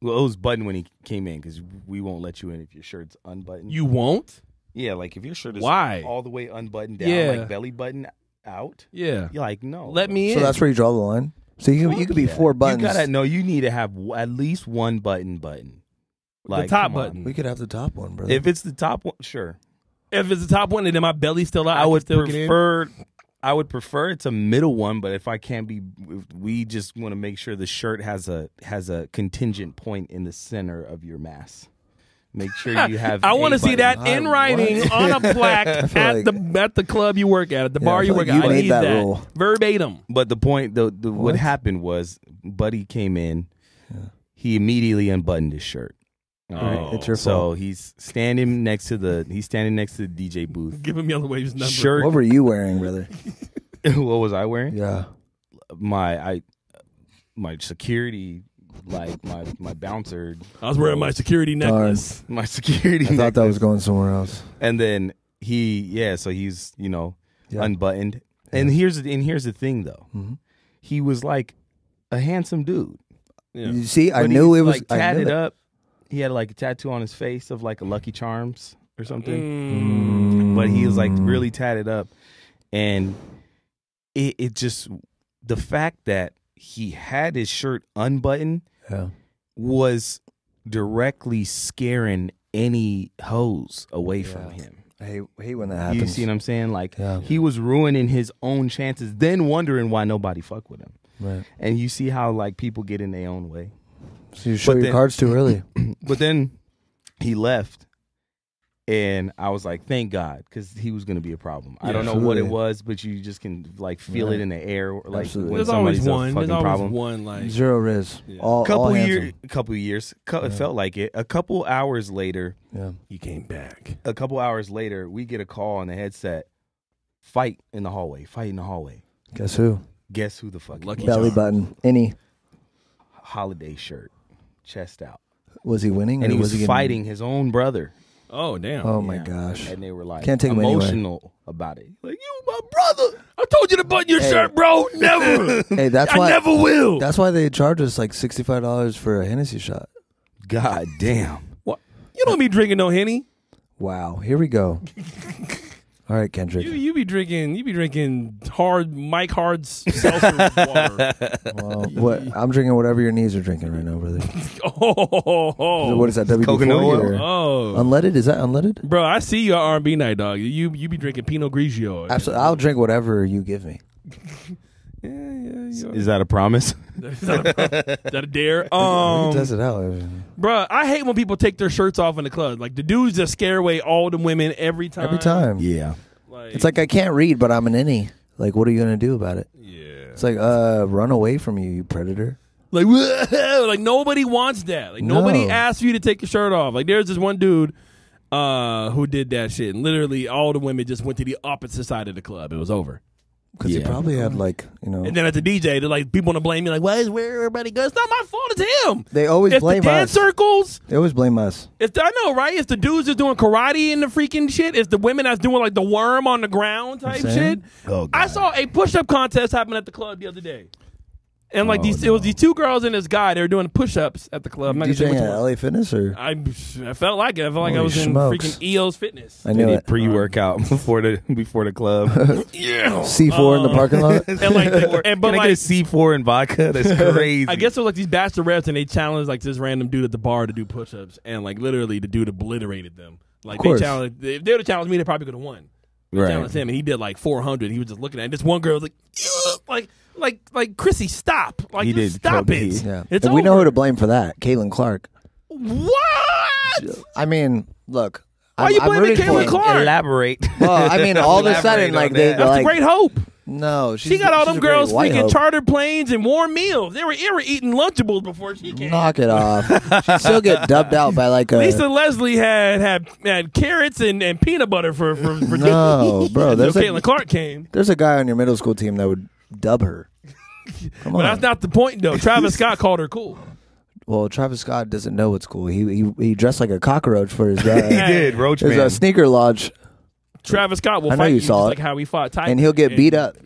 Well, it was buttoned when he came in because we won't let you in if your shirt's unbuttoned. You won't? Yeah, like if your shirt is Why? all the way unbuttoned down, Yeah. like belly button out. Yeah. You're like, no. Let me in. So that's where you draw the line. So you could be Yeah. 4 buttons. You need to have at least one button. Like, top come on. button. We could have the top one, brother. If it's the top one, sure. If it's the top one and then my belly's still out, I would still get in? prefer it's a middle one, but if I can't be, we just want to make sure the shirt has a contingent point in the center of your mass. Make sure you have. I want to see that button. in writing on a plaque feel at the club you work at the Yeah, bar I you feel work like at. you I made need that that rule. verbatim. But the point, what What? happened was, Buddy came in. He immediately unbuttoned his shirt. All right. Oh. It's your So fault. he's standing next to the DJ booth. Give him Yellow Wave's number. Shirt. What were you wearing, brother? What was I wearing? Yeah. My security, like my bouncer. I was wearing my security necklace. My security. I thought that was necklace. going somewhere else. And then so he's Yeah. unbuttoned. And here's the thing though, Mhm. he was like a handsome dude. Yeah. You see, I But knew he's, it was like I knew tatted that. up. He had like a tattoo on his face of like a Lucky Charms or something. Mm. But he was like really tatted up, and it just the fact that he had his shirt unbuttoned, Yeah. was directly scaring any hoes away from him. I hate when that happens. You see what I'm saying? Like, Yeah. he was ruining his own chances, then wondering why nobody fuck with him. Right. And you see how, like, people get in their own way. So you show your cards too early. But then he left, and I was like, thank God, because he was going to be a problem. I don't know what it was, but you just can, like, feel it in the air. Like, Absolutely. when There's always somebody's one. a fucking There's always problem. one. Like Zero Riz. Yeah. All handsome. Couple years. It felt like it. A couple hours later, Yeah. he came back. a couple hours later, we get a call on the headset. Fight in the hallway. Fight in the hallway. Guess who? Guess who the fuck? Lucky Belly Charms. button. Any. Holiday shirt, chest out, Was he winning? and or he was getting- fighting his own brother. Oh damn! Oh my Yeah. gosh. And they were like Can't take him anywhere. emotional about it. Like, you my brother. I told you to button your shirt, bro. Never. Hey, that's I why. never will. That's why they charge us like $65 for a Hennessy shot. God damn. What? You don't be drinking no Henny. Wow. Here we go. All right, Kendrick. You be drinking hard Mike Hard's seltzer water. Well, what? I'm drinking whatever your knees are drinking right now, brother. Oh, What is that? WD-40 Coconut oil? or Oh, unleaded? Is that unleaded? bro, I see you at R&B night, dog. You be drinking Pinot Grigio. Absolutely. I'll drink whatever you give me. Yeah. Is that a promise? Is that a dare? We can test it out. Bro, I hate when people take their shirts off in the club. Like the dudes just scare away all the women every time. Every time. Yeah. It's like I can't read, but I'm an innie. Like, what are you gonna do about it? yeah. It's like, run away from you, you predator. Like, like nobody wants that. Like nobody No. asks you to take your shirt off. Like there's this one dude who did that shit, and literally all the women just went to the opposite side of the club. It was over. Because he Yeah. probably had like, And then at the DJ, they're like, people want to blame me. Like, why is where everybody goes? It's not my fault. It's him. They always It's blame the dance us. circles. They always blame us. I know, right? It's the dudes that's doing karate in the freaking shit. It's the women that's doing like the worm on the ground type saying? shit. Oh, I saw a push-up contest happen at the club the other day. And like it was these two girls and this guy. They were doing push-ups at the club. I'm not gonna say DJing which at one. LA Fitness or I felt like it. I felt like I Holy was in smokes. freaking EO's Fitness. I knew Any it. pre-workout before the club. Yeah. C4 in the parking lot. And like, but Can I like, get a C4 and vodka? That's crazy. I guess it was like these bachelorettes, and they challenged like this random dude at the bar to do push-ups, and like literally the dude obliterated them. Like Of course. they challenged. If they would have challenged me, they probably could have won. They Right. challenged him, and he did like 400. He was just looking at it. This one girl was like, like Chrissy, stop! Like, He just did stop Kobe. it. Yeah. It's And we know over. who to blame for that. Caitlin Clark. What? I mean, look. Why are you I'm blaming rooting for Caitlin him. Clark? Elaborate. Well, I mean, all of a sudden, Elaborate like on they that. That's like the Great Hope. no. She got all she's them a great girls white freaking hope. chartered planes and warm meals. They were eating Lunchables before she came. Knock it off. She'd still get dubbed out by like a Lisa Leslie had carrots and peanut butter for no, bro. until There's Caitlin a Clark came. there's a guy on your middle school team that would dub her. Come But on. that's not the point, though. Travis Scott called her cool. Well, Travis Scott doesn't know what's cool. He dressed like a cockroach for his He did. Roach his Man. sneaker lodge, Travis Scott will I know fight you you saw just it. like how he fought Tiger. and he'll get beat up.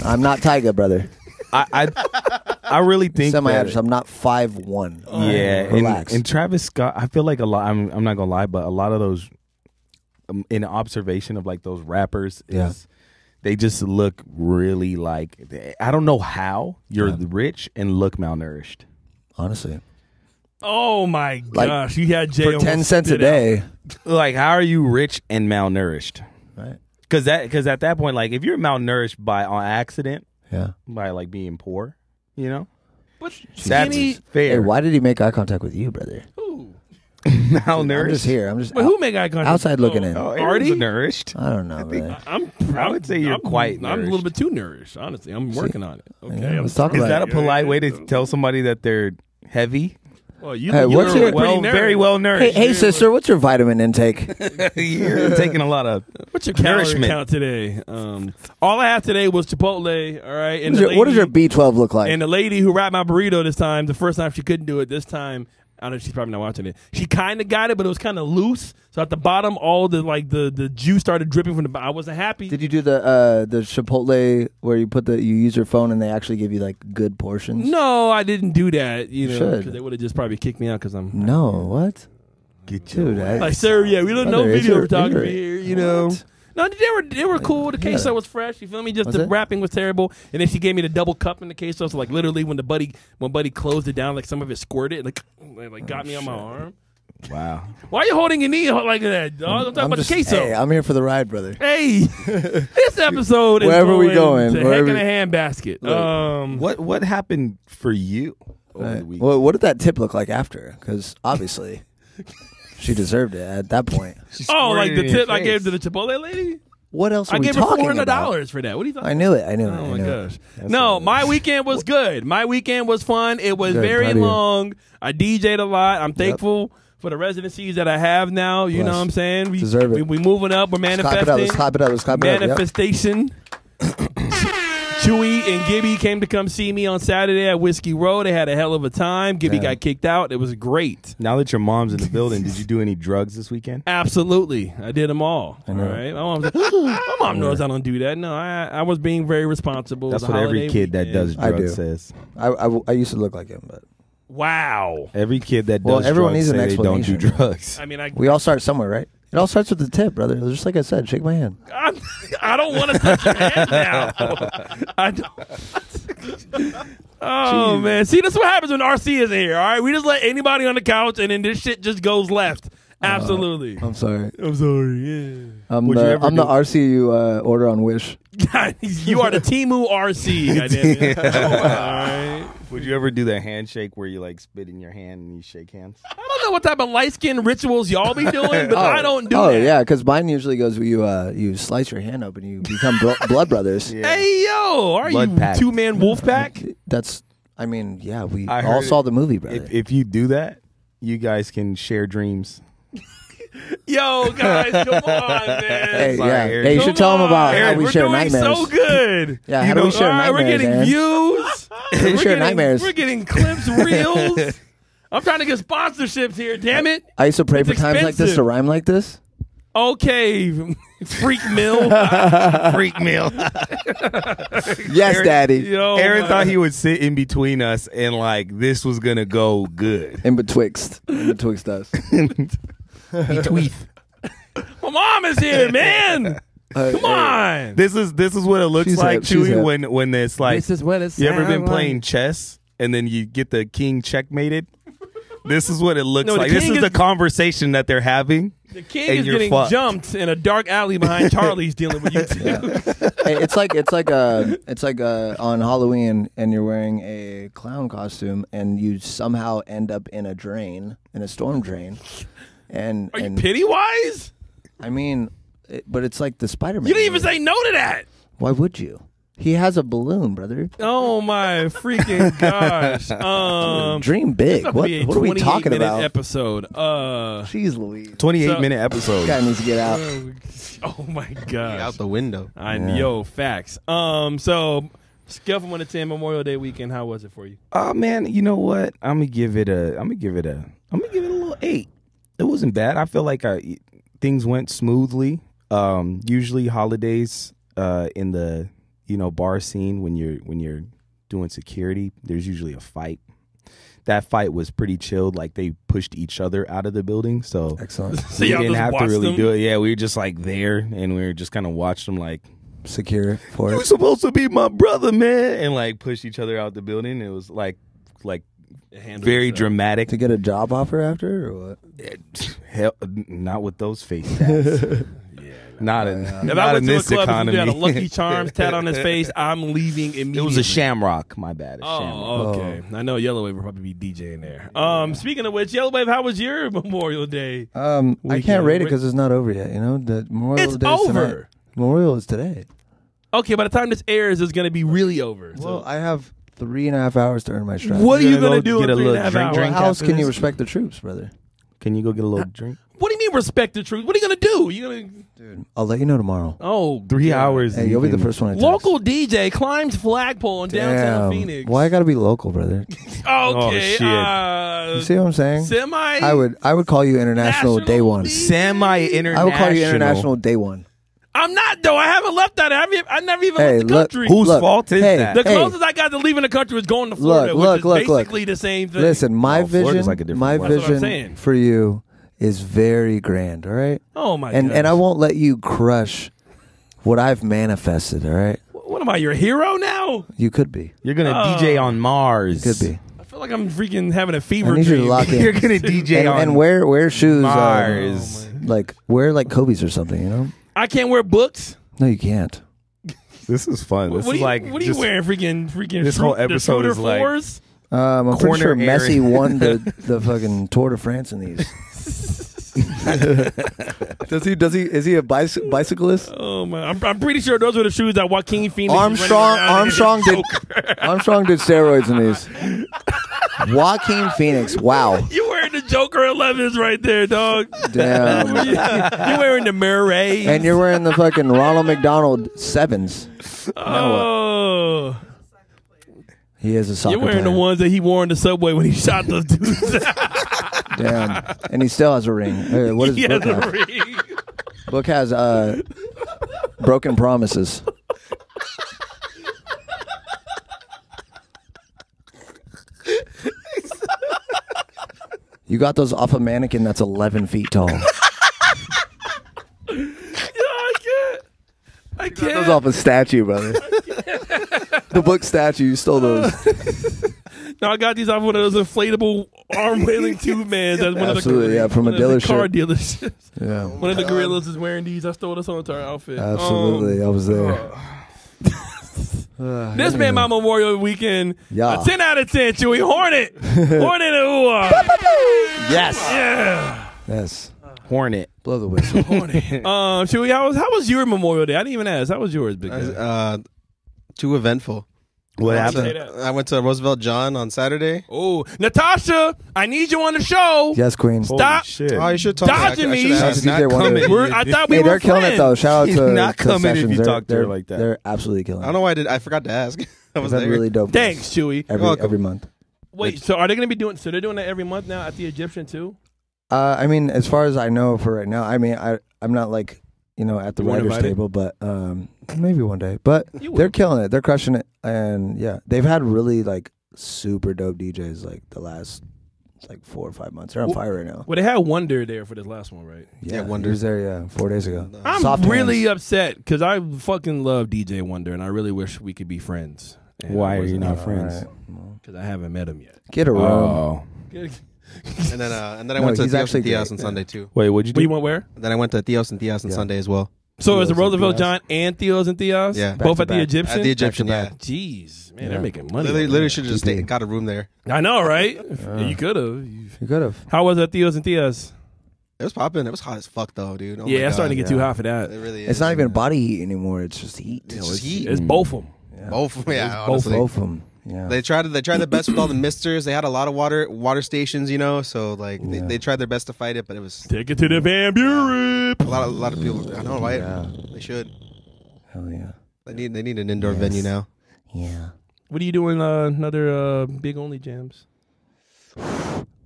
I'm not Tyga, brother. I really think Semi-average. that, I'm not 5'1". yeah, Relax. and Travis Scott, I feel like a lot. I'm not gonna lie, but a lot of those, in observation of like those rappers, Yeah. is they just look really like, I don't know how you're rich and look malnourished. Honestly, Oh my Like, gosh, you had Jay for almost 10 cents a spit out. day, Like, how are you rich and malnourished? right? Because at that point, like, if you're malnourished on accident, Yeah. by like being poor, you know, But that's skinny, fair. Hey, why did he make eye contact with you, brother? who? malnourished? I'm just here. I'm just But who make eye contact? outside looking in. Oh, Artie? Aaron's nourished. I don't know, man. I would say you're quite I'm a little nourished. bit too nourished. Honestly, I'm working on it. Okay, Yeah, I'm let's talk Is about that a it. polite way to tell somebody that they're heavy? Well, you, Hey, you're what's your- pretty very nourished. well Hey, nourished. hey, sister, what's your vitamin intake? You're taking a lot of. What's your calorie Nourishment. count today? All I had today was Chipotle. All right, and What does your B12 look like? And the lady who wrapped my burrito this time, the first time she couldn't do it. This time, I don't know. She's probably not watching it. She kind of got it, but it was kind of loose. So at the bottom, all the juice started dripping from the bottom. I wasn't happy. Did you do the Chipotle where you use your phone and they actually give you like good portions? No, I didn't do that. You know, should. because they would have just probably kicked me out because I'm No, what? Get Dude, like, sir. Yeah, we don't know Brother, it's video your- photography it's your- here. You know. What? No, they were cool. The queso was fresh. You feel me? Just Was the it? wrapping was terrible, and then she gave me the double cup in the queso. So like literally, when Buddy closed it down, like some of it squirted, like got me on my arm. Wow. Why are you holding your knee like that, dog? I'm talking about the queso. Hey, I'm here for the ride, brother. Hey, this episode is Wherever we going, to wherever- heck in a handbasket. What happened for you over the week? Well, what did that tip look like after? Because obviously, she deserved it at that point. Like the tip I gave to the Chipotle lady. What else are I we gave her talking $400 about? for that. What do you think? I knew it. I knew it. Oh I my knew gosh! it. No, my weekend was good. My weekend was fun. It was Good, very proud of you. long. I DJ'd a lot. I'm thankful for the residencies that I have now. You know what I'm saying? We Deserve it. We moving up. We're Let's clap manifesting. it up. Let's clap it up. Let's clap it up. Yep. Manifestation. Chewy and Gibby came to come see me on Saturday at Whiskey Row. They had a hell of a time. Gibby got kicked out. It was great. Now that your mom's in the building, did you do any drugs this weekend? Absolutely. I did them all. All right. My mom knows I don't do that. No, I was being very responsible. That's It was what a every holiday kid that weekend. does I do. drugs says. I used to look like him, but Wow. Every kid that Well, does everyone drugs needs an say they don't do explanation. drugs. I mean, we all start somewhere, right? It all starts with the tip, brother. Just like I said, shake my hand. I don't want to touch your hand now. I don't. Oh, man. See, this is what happens when RC isn't here, all right? We just let anybody on the couch, and then this shit just goes left. Absolutely. I'm sorry. I'm sorry, yeah. I'm Would you the ever do- RC you order on Wish. You are the Temu RC, goddammit. All right. Would you ever do that handshake where you like spit in your hand and you shake hands? I don't know what type of light skin rituals y'all be doing, but I don't do Oh that. yeah, because mine usually goes where you slice your hand open, you become blood brothers. Yeah. Hey, yo, are Blood you pact. 2-man wolf pack? That's, I mean, yeah, we I all heard saw the movie, brother. If you do that, you guys can share dreams. Yo, guys, come on, man. Hey, Sorry, yeah. Aaron. Hey, you Come should tell them about on. how we We're share doing nightmares. so good. Yeah, how do we share All right, nightmares? we're getting Aaron? views. We share nightmares. We're getting clips, reels. I'm trying to get sponsorships here. Damn it. I used to pray It's for times like this expensive. to rhyme like this. Okay, freak mill. Freak meal. Yes, Aaron- Daddy. Yo, Aaron my- thought he would sit in between us and like this was gonna go good. In betwixt us. My mom is here, man. Come on. This is what it looks She's like, hip, she's Chewy, hip. when it's like This is what it's you ever been playing chess and then you get the king checkmated? This is what it looks No, the like. This king is the is- conversation that they're having. The king and is you're getting fucked. jumped in a dark alley behind Charlie's dealing with you two. Hey, it's like on Halloween, and you're wearing a clown costume, and you somehow end up in a storm drain. And Are you Pennywise? I mean, but it's like the Spider-Man. You didn't even movie. say no to that. Why would you? He has a balloon, brother. Oh my freaking gosh! Dream big. This about to What be a are we talking 28-minute about? Episode. Jeez Louise. 28-minute episode. Guy needs to get out. Oh my gosh! Out the window. Yo, facts. So scale from 1 to 10, Memorial Day weekend. How was it for you? Oh man, you know what? I'm gonna give it a little 8. It wasn't bad. I feel like things went smoothly. Usually holidays in the bar scene when you're doing security, there's usually a fight. That fight was pretty chilled. Like they pushed each other out of the building, so Excellent. So we y'all didn't just have to watched really them? do it. Yeah, we were just like there, and we were just kind of watched them like, Secure for "You're it. supposed to be my brother, man," and like push each other out the building. It was like very dramatic. To get a job offer after, or what? Hell, not with those face tats. Not in, If I not went in to a this club economy. and had a Lucky Charms tat on his face, I'm leaving immediately. It was a shamrock. My bad. A shamrock. Oh, okay. I know Yellow Wave will probably be DJing there. Speaking of which, Yellow Wave, how was your Memorial Day? I Weekend. can't rate it because it's not over yet. You know, the Memorial It's Day is tonight. over. Memorial is today. Okay, by the time this airs, it's going to be really over. Well, So, I have 3.5 hours to earn my stripes. what are you You're going to gonna do go in get a little 3.5 drink, hours? drink? How else can you this? respect the troops, brother? Can you go get a little drink? What do you mean respect the truth? What are you going to do? You going to... Dude, I'll let you know tomorrow. Oh, 3 hours. Hey, you'll be the first one I text. Local DJ climbs flagpole in downtown Damn. Phoenix. Why I gotta be local, brother? Okay. Oh, shit. You see what I'm saying? Semi. I would call you international National day one. DJ? Semi-international. I would call you international day one. I'm not, though. I haven't left that. I never even Hey, left the look, country. Whose Look, fault is hey, that? The hey. closest I got to leaving the country was going to Florida, Look, which is look. basically the same thing. Listen, my Oh, Florida's vision, like a different my place. That's what I'm vision saying. for you is very grand. All right, Oh, my and gosh. I won't let you crush what I've manifested. All right, What am I, your hero now? you could be. You're gonna DJ on Mars. Could be. I feel like I'm freaking having a fever I need you dream. to lock in. You're gonna DJ on and wear shoes. Mars. Like wear like Kobe's or something. You know? I can't wear books. No, you can't. This is fun. This What is like what are you just- wearing? Freaking. this whole episode is like- fours? I'm pretty Corner sure Messi area. won the fucking Tour de France in these. Is he a bicyclist? Oh man, I'm pretty sure those were the shoes that Joaquin Phoenix. was running around in. Armstrong did steroids in these. Joaquin Phoenix, wow, You wearing the Joker 11s right there, dog. damn. You wearing the Murray. And you're wearing the fucking Ronald McDonald 7s. Oh, He is a soccer you're wearing player. the ones that he wore in the subway when he shot those dudes. Damn. And he still has a ring. What does He has Book a have? ring. Book has broken promises. You got those off a mannequin that's 11 feet tall. I Those can't. off a statue, brother. The Book statue, you stole those. No, I got these off one of those inflatable arm wailing tube mans. That's one Absolutely, yeah, from a one of the car dealership. dealerships. Yeah. One of the gorillas is wearing these. I stole this whole entire outfit. Absolutely, I was there. This man, my Memorial Weekend. Yeah. A 10 out of 10, Chewy. Hornet. Hornet. Yes. Yeah. Yes. Hornet. Blow the whistle. Hornet. Chewy, how was your Memorial Day? I didn't even ask. How was yours, big guy? Too eventful. What Say happened? that. I went to Roosevelt John on Saturday. Oh, Natasha, I need you on the show. Yes, Queen. Stop. Shit. Oh, you should talk. Dodging me. I She's should DJ ask. Wonder. I thought we Hey, were they're killing it though. friends. Shout out She's to not to coming if Sessions. you They're- talk to her they're- like that. They're absolutely killing I it. don't know why I forgot to ask. I was They've had there. really dope. Thanks, guests Chewy. welcome. every month. Wait, so are they going to be doing? So they're doing that every month now at the Egyptian too? I mean, as far as I know for right now, I mean, I'm not like at the You weren't writers' invited? table, but maybe one day. But You they're will. killing it. They're crushing it, and yeah, they've had really like super dope DJs like the last like 4 or 5 months. They're on fire right now. Well, they had Wonder there for this last one, right? Yeah, he Wonder. was there 4 days ago. I'm Soft really hands. upset because I fucking love DJ Wonder, and I really wish we could be friends. And Why I are you wasn't not able- friends? Because I haven't met him yet. Get a room. Oh. And then I No, went to he's Theos actually and Theos great. on Sunday too. Wait, what'd you do? You went where? And then I went to Theos and Theos on Yeah. Sunday as well. So is the Theos and Roosevelt Theos? John and Theos and Theos? Yeah. Both Back at to the back. Egyptian? At the Egyption, Back yeah. to back. Jeez, man, Yeah. they're making money. Literally, over literally there. should have just GP. got a room there. I know, right? Yeah. You could have. You could have. How was it, Theos and Theos? It was popping. It was hot as fuck though, dude. Oh my Yeah, it's God. starting to get too hot for that. It really is. It's not even body heat anymore. It's just heat. It's just heat. It's both of them. Yeah. Both. Yeah, both honestly. Both of them. Yeah. They tried their best with all the misters. They had a lot of water stations, so like Yeah. they tried their best to fight it, but it was Take it to the Van Buren. a lot of people. I know, right? Yeah. They should. Hell yeah. They need an indoor venue now. Yeah. What are you doing? Another big only jams?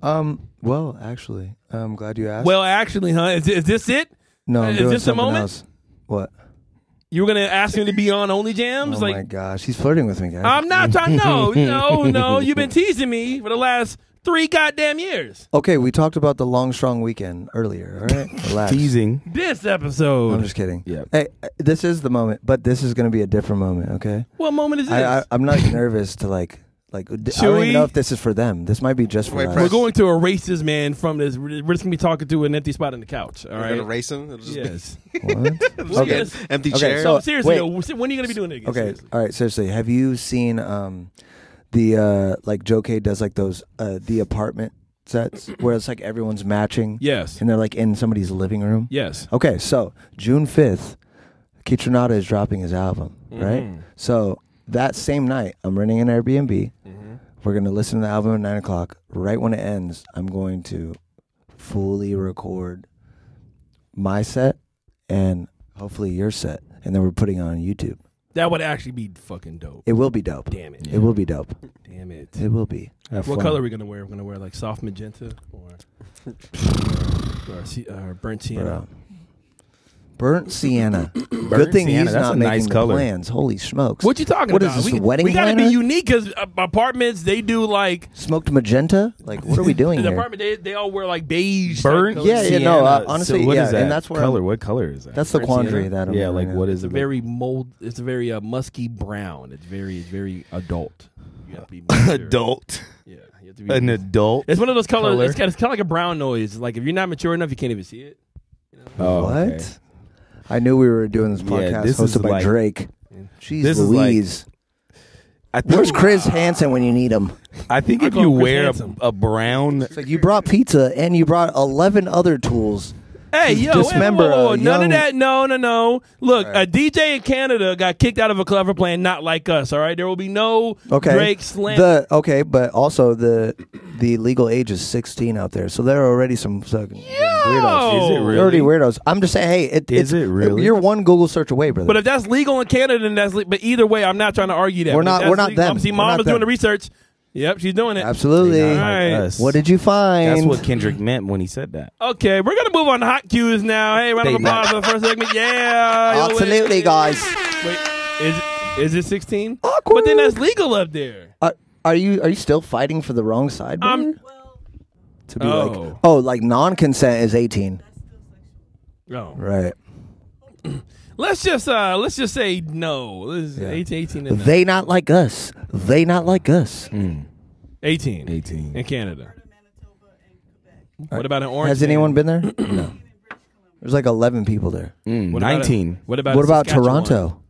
Well, actually, I'm glad you asked. Well, actually, huh? Is this it? no, I'm is doing this the something moment? else. What? You were gonna ask him to be on Only Jams? Oh like, my gosh, he's flirting with me, guys. I'm not trying. No. You've been teasing me for the last 3 goddamn years. Okay, we talked about the long, strong weekend earlier. All right, relax. Teasing. This episode. I'm just kidding. Yeah. Hey, this is the moment, but this is going to be a different moment. Okay. What moment is this? I'm not nervous to like. I don't Chewy? even know if this is for them. This might be just for Wait, us. We're going to erase this man from this. We're just gonna be talking to an empty spot on the couch. All We're right. gonna race them. It'll just Yes. What? be Okay. an empty Okay, chair. so- No, seriously, wait. though, when are you gonna be doing it again? Okay. Seriously. All right. Seriously, have you seen the like Joe K does like those the apartment sets where it's like everyone's matching Yes. and they're like in somebody's living room? Yes. Okay, so June 5th, Kitronada is dropping his album, right? Mhm. So that same night, I'm renting an Airbnb. Mm-hmm. We're going to listen to the album at 9 o'clock. Right when it ends, I'm going to fully record my set and hopefully your set. And then we're putting it on YouTube. That would actually be fucking dope. It will be dope. Damn it. It will be dope. Damn it. It will be. Have What fun. color are we gonna wear? We're gonna wear like soft magenta or burnt sienna. Burnt sienna. Good thing sienna, he's that's not a making nice the color. plans. Holy smokes. What you talking What about? is this, wedding we gotta be liner? unique because apartments, they do like Smoked magenta? Like, what are we doing the here? apartment, they all wear like beige. Burnt type Yeah, colors. yeah, no, sienna. honestly, so what yeah, is that and that's where color? I'm- What color is that? That's the Burnt quandary sienna? that I'm Yeah, in like right what now. is it? Very mold. It's a very musky brown. It's very adult. You have to be mature. Adult. Yeah, you have to be An adult. It's one of those colors. color? It's kind of like a brown noise. Like if you're not mature enough, you can't even see it. Oh, What? okay. I knew we were doing this Yeah, podcast this is hosted by like- Drake. Jeez This is like- Louise. I think, Where's Chris Hansen when you need him? I think I if go you Chris wear Hansen. a brown, It's like you brought pizza and you brought 11 other tools. Hey, yo, dismember a none young- of that. No. Look, Right. a DJ in Canada got kicked out of a clever plan, not like us. All right, there will be no Okay. Drake slam. But also the legal age is 16 out there, so there are already some fucking weirdos. Is it really? They're already weirdos. I'm just saying, hey, Is it really? You're one Google search away, brother. But if that's legal in Canada, then that's. But either way, I'm not trying to argue that. We're But if not- that's we're not legal, them. See, We're Mom not was doing them. the research. Yep, she's doing it. Absolutely. They're All not like right. us. What did you find? That's what Kendrick meant when he said that. Okay, we're gonna move on to hot cues now. Hey, round of They applause for the first segment. Yeah, yo, Absolutely, wait. guys. Wait, is it 16? Awkward. But then that's legal up there. Are you still fighting for the wrong side? brother? To be Oh. like non-consent is 18, No. right? Let's just say no. This is 18 and They not like us. They not like us. 18. 18. In Canada. What about in Orange? Has anyone been there? No. There's like 11 people there. What about 19. What about What about Saskatchewan? Toronto?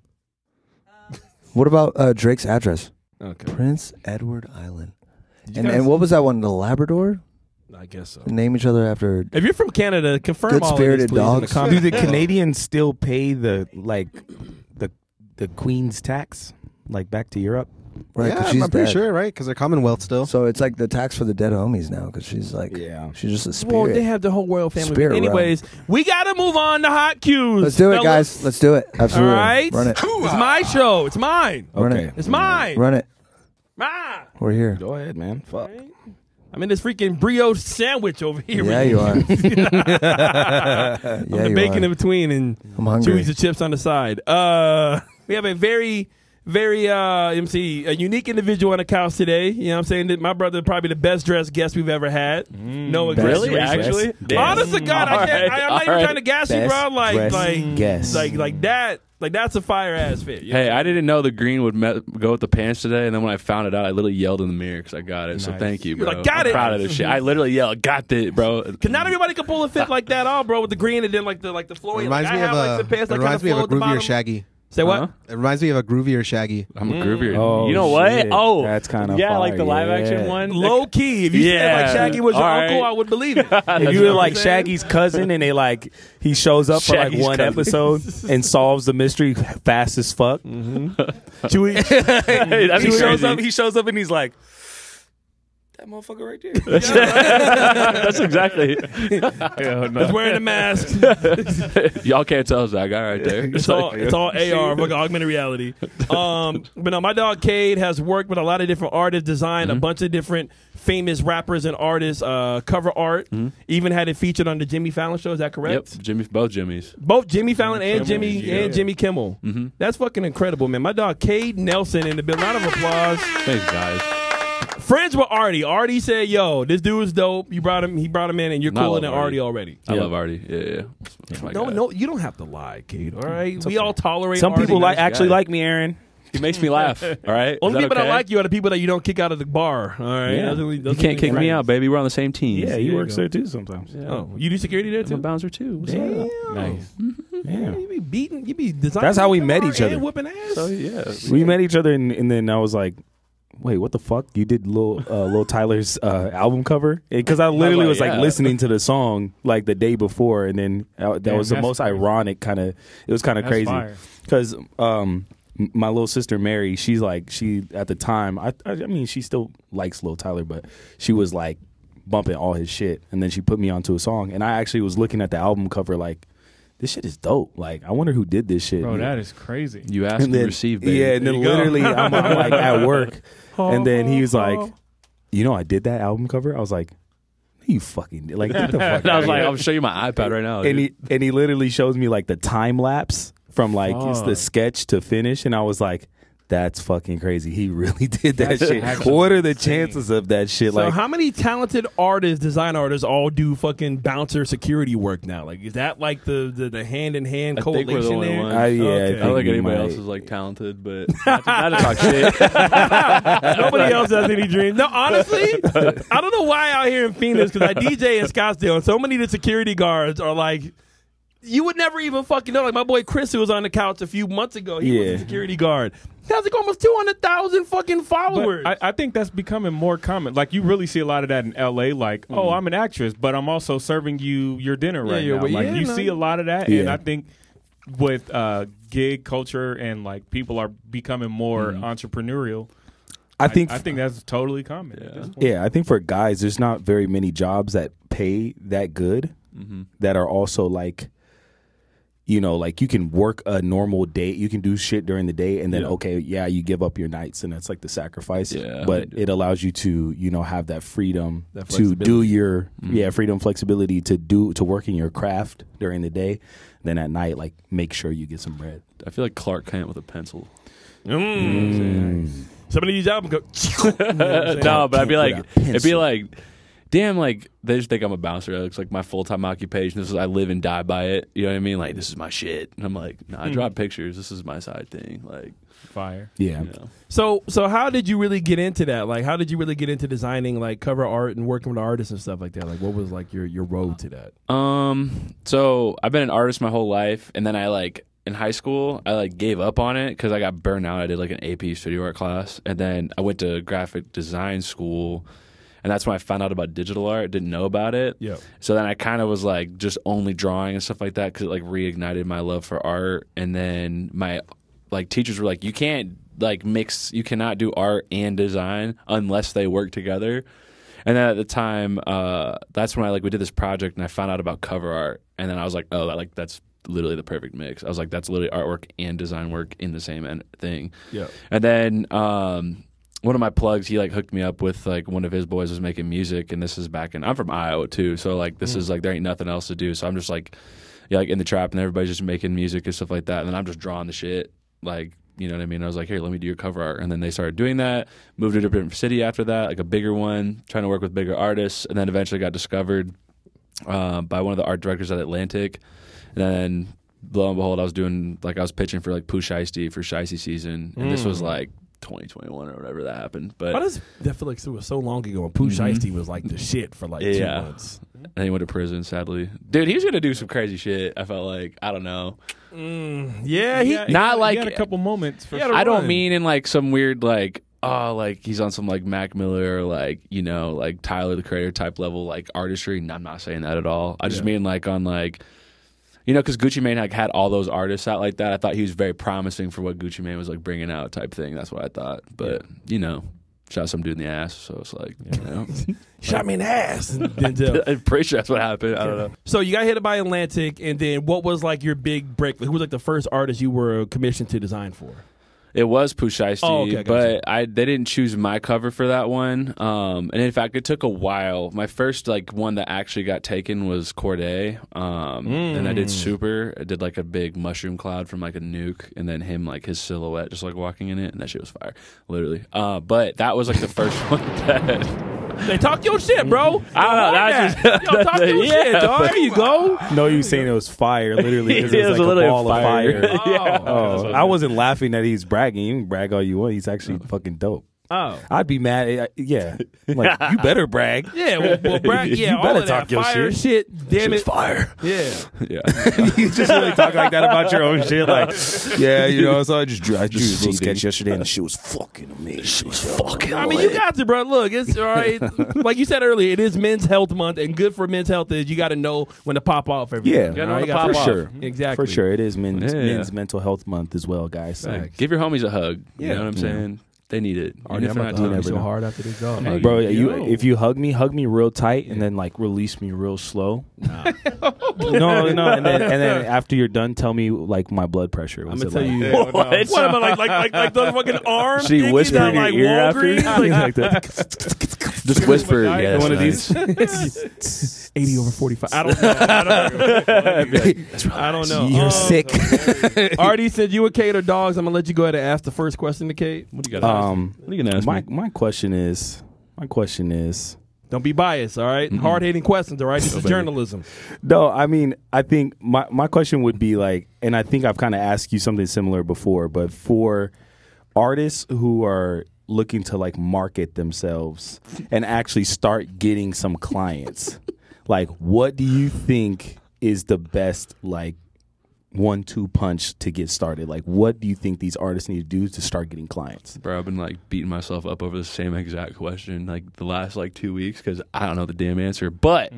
What about Drake's address? Okay, Prince Edward Island. you guys- And what was that one? The Labrador? I guess so. Name each other after. If you're from Canada, confirm all of Good-spirited these, please, in the dogs. Do comments. the Canadians still pay the Queen's tax like back to Europe? Right, yeah, 'cause she's I'm pretty dead. sure, right? Because they're Commonwealth still. So it's like the tax for the dead homies now because she's like, Yeah. she's just a Well, spirit. they have the whole royal family. Spirit Anyways, we gotta move on to hot cues. Let's do it, fellas. guys. Let's do it. Absolutely. All right, Run it. It's my show. It's mine. Run Okay. it. It's mine. Run it. Ah. We're here. Go ahead, man. Fuck. I'm in this freaking brioche sandwich over here. Yeah, you are. I'm Yeah, the you bacon are. in between and I'm hungry. chewies of chips on the side. We have a very a unique individual on the couch today. You know what I'm saying? That my brother probably the best dressed guest we've ever had. No Really? exaggeration. Actually? Honest to God, All I'm not right. even trying to gas you, bro. Best guess. Like that. Like that's a fire ass fit. You know? Hey, I didn't know the green would go with the pants today, and then when I found it out, I literally yelled in the mirror because I got it. So thank you, bro. You're like, got I'm it. proud of this shit. I literally yelled, "Got it, bro!" Cause not everybody can pull a fit like that off, bro, with the green and then like the flowing. Reminds like, me I of have, a like, the pants that reminds me kinda of a flow at the groovier bottom. Shaggy. Say what? Huh? It reminds me of a groovier Shaggy. I'm a groovier. Oh, you know what? shit. Oh, That's kinda yeah, like the fire, live yeah. action one. Low key. If you said Yeah. like Shaggy was your All uncle, right. I would believe it. If you were like Shaggy's cousin and they like he shows up for like Shaggy's one cousin. episode and solves the mystery fast as fuck. Chewy. That'd be crazy. He shows up and he's like, that motherfucker right there. That's exactly. That's wearing a mask. Y'all can't tell us that guy right there. It's all AR, like augmented reality. But no, my dog Cade has worked with a lot of different artists, designed a bunch of different famous rappers and artists, cover art. Even had it featured on the Jimmy Fallon show. Is that correct? Yep, both Jimmys. Both Jimmy Fallon and Kimmel, Jimmy Kimmel. That's fucking incredible, man. My dog Cade Nelson in the building. Round of applause. Thanks, guys. Friends with Artie. Artie said, "Yo, this dude is dope. You brought him. He brought him in, and you're I cooler love than Artie. Artie already." I love Artie. Yeah. That's my guy. No, you don't have to lie, Cade. All right, we all tolerate. Some Artie. people nice actually guy. like me, Aaron. He makes me laugh. All right. Only Is that people that okay? like you are the people that you don't kick out of the bar. All right, Yeah. You can't kick me out, baby. We're on the same team. Yeah, he you works go. there too sometimes. Oh, you do security there I'm a too? bouncer too. What's Damn. up? Nice. Yeah, you be beating. You be designing. That's how we met each other. And whooping ass. So yeah. We met each other and then I was like, wait, what the fuck? You did Lil Tyler's album cover? Because I literally was like yeah. listening to the song like the day before, and then that was the that's most crazy. ironic kind of. It was kind of That's crazy fire. because my little sister Mary, she at the time, I mean she still likes Lil Tyler, but she was like bumping all his shit, and then she put me onto a song, and I actually was looking at the album cover like, this shit is dope. Like, I wonder who did this shit. Bro, that is crazy. You asked and and then, received, baby. yeah, and then There you go. literally I'm like at work, and then he was like, you know, I did that album cover. I was like, You fucking like get the fuck And I was out like, of I'll show you my iPad right now. here. dude. And he literally shows me like the time lapse from like Fuck. the sketch to finish, and I was like, that's fucking crazy. He really did that That's shit. actually What are the insane. chances of that shit? So Like, how many talented artists, design artists, all do fucking bouncer security work now? Like, is that like the hand in hand I think we're the correlation only there? ones. yeah, Okay. I don't think we anybody might. else is like talented, but not to talk shit. Nobody else has any dreams. No, honestly, I don't know why out here in Phoenix, because I DJ in Scottsdale, and so many of the security guards are like, you would never even fucking know. Like my boy Chris, who was on the couch a few months ago, he was Yeah. a security guard. He has like almost 200,000 fucking followers. But I think that's becoming more common. Like you really see a lot of that in LA. Like, oh, I'm an actress, but I'm also serving you your dinner right yeah, now. well, Like yeah, you no. see a lot of that, Yeah. and I think with gig culture and like people are becoming more entrepreneurial. I think that's totally common. At this point. Yeah, I think for guys, there's not very many jobs that pay that good that are also like, you know, like you can work a normal day, you can do shit during the day, and then you give up your nights, and that's like the sacrifice. Yeah. But it allows you to, you know, have that freedom That to do flexibility. your freedom, flexibility to work in your craft during the day. Then at night, like make sure you get some bread. I feel like Clark Kent with a pencil. Some of these jobs go. No, but I'd be like, With a it'd be pencil. like, damn, like they just think I'm a bouncer. It looks like my full time occupation. This is I live and die by it. You know what I mean? Like this is my shit. And I'm like, no, I draw pictures. This is my side thing. Like, Fire. Yeah. you know. So how did you really get into that? Like, how did you really get into designing like cover art and working with artists and stuff like that? Like, what was like your road to that? So I've been an artist my whole life, and then I like in high school I like gave up on it because I got burned out. I did like an AP studio art class, and then I went to graphic design school, and that's when I found out about digital art. Didn't know about it. Yeah. So then I kind of was like just only drawing and stuff like that because it like reignited my love for art. And then my like teachers were like, you can't like mix, you cannot do art and design unless they work together. And then at the time, that's when we did this project and I found out about cover art. And then I was like, oh, that's literally the perfect mix. I was like, that's literally artwork and design work in the same thing. Yeah. And then one of my plugs, he like hooked me up with like one of his boys was making music, and this is I'm from Iowa too, so like this is like there ain't nothing else to do, so I'm just like like in the trap, and everybody's just making music and stuff like that, and then I'm just drawing the shit, like, you know what I mean? I was like, here, let me do your cover art, and then they started doing that. Moved to a different city after that, like a bigger one, trying to work with bigger artists, and then eventually got discovered by one of the art directors at Atlantic, and then lo and behold, I was pitching for like Pooh Shiesty for Shiesty season, and this was like 2021 or whatever that happened. But Why does that feel like it was so long ago? And Pooh Shiesty was like the shit for like 2 months. And he went to prison, sadly. Dude, he was gonna do some crazy shit. I felt like, I don't know. Yeah, he. Not like- he had a couple moments for He had sure. a I don't run. mean in like some weird like, oh, like he's on some like Mac Miller or like, you know, like Tyler the Creator type level like artistry. No, I'm not saying that at all. I just mean like on like, you know, because Gucci Mane like had all those artists out like that. I thought he was very promising for what Gucci Mane was like bringing out type thing. That's what I thought. But you know, shot some dude in the ass. So it's like, you know, shot me in the ass. Denzel. I'm pretty sure that's what happened. I don't know. So you got hit by Atlantic, and then what was like your big break? Who was like the first artist you were commissioned to design for? It was Pooh Shiesty, Oh, okay, gotcha. but they didn't choose my cover for that one. And in fact, it took a while. My first like one that actually got taken was Corday, and I did Super. I did like a big mushroom cloud from like a nuke, and then him like his silhouette just like walking in it, and that shit was fire, literally. But that was like the first one that. They talk your shit, bro. I don't know. That's just Yo, talk your shit, dog. There you go. No, you saying it was fire, literally. 'Cause It it was was like a literally ball of fire. fire. Yeah. Oh, I wasn't laughing that he's bragging. You can brag all you want. He's actually fucking dope. Oh. I'd be mad. Yeah. I'm like, you better brag. Yeah, well brag, yeah, You all better of that talk your fire shit. Damn it, Fire. yeah. Yeah. You just really talk like that about your own shit. Like, yeah, you know, so I drew this little sketch yesterday and the shit was fucking amazing. Shit was fucking I mean, you got to, bro. Look, it's all right. Like you said earlier, it is Men's Health Month, and good for men's health is you got to know when to pop off every Yeah, day. gotta know when to You gotta pop for off. sure. Exactly. For sure. It is men's Yeah. men's mental health month as well, guys. So. Give your homies a hug. Yeah. You know what I'm saying? They need it. Already, I'm about to hug you so hard after this dog. Hey, Bro, yo. if you hug me real tight and then like release me real slow. No, and then after you're done, tell me like my blood pressure. I'm Was gonna it tell like- you. What? What am I like those fucking arms? Should he thingies whisper that in your like ear after? Walgreens? Like that. Just whisper. One Yeah, One of nice. these. 80 over 45. I don't know. I don't know. You're sick. Artie said you were Kate or dogs. I'm gonna let you go ahead and ask the first question to Kate. What do you got? What are you gonna ask me? My question is. Don't be biased, all right? Hard-hitting questions, all right? This is journalism. No, I mean, I think my question would be like, and I think I've kind of asked you something similar before, but for artists who are looking to like market themselves and actually start getting some clients, like what do you think is the best like 1-2 punch to get started? Like what do you think these artists need to do to start getting clients? Bro, I've been like beating myself up over the same exact question like the last like 2 weeks because I don't know the damn answer. But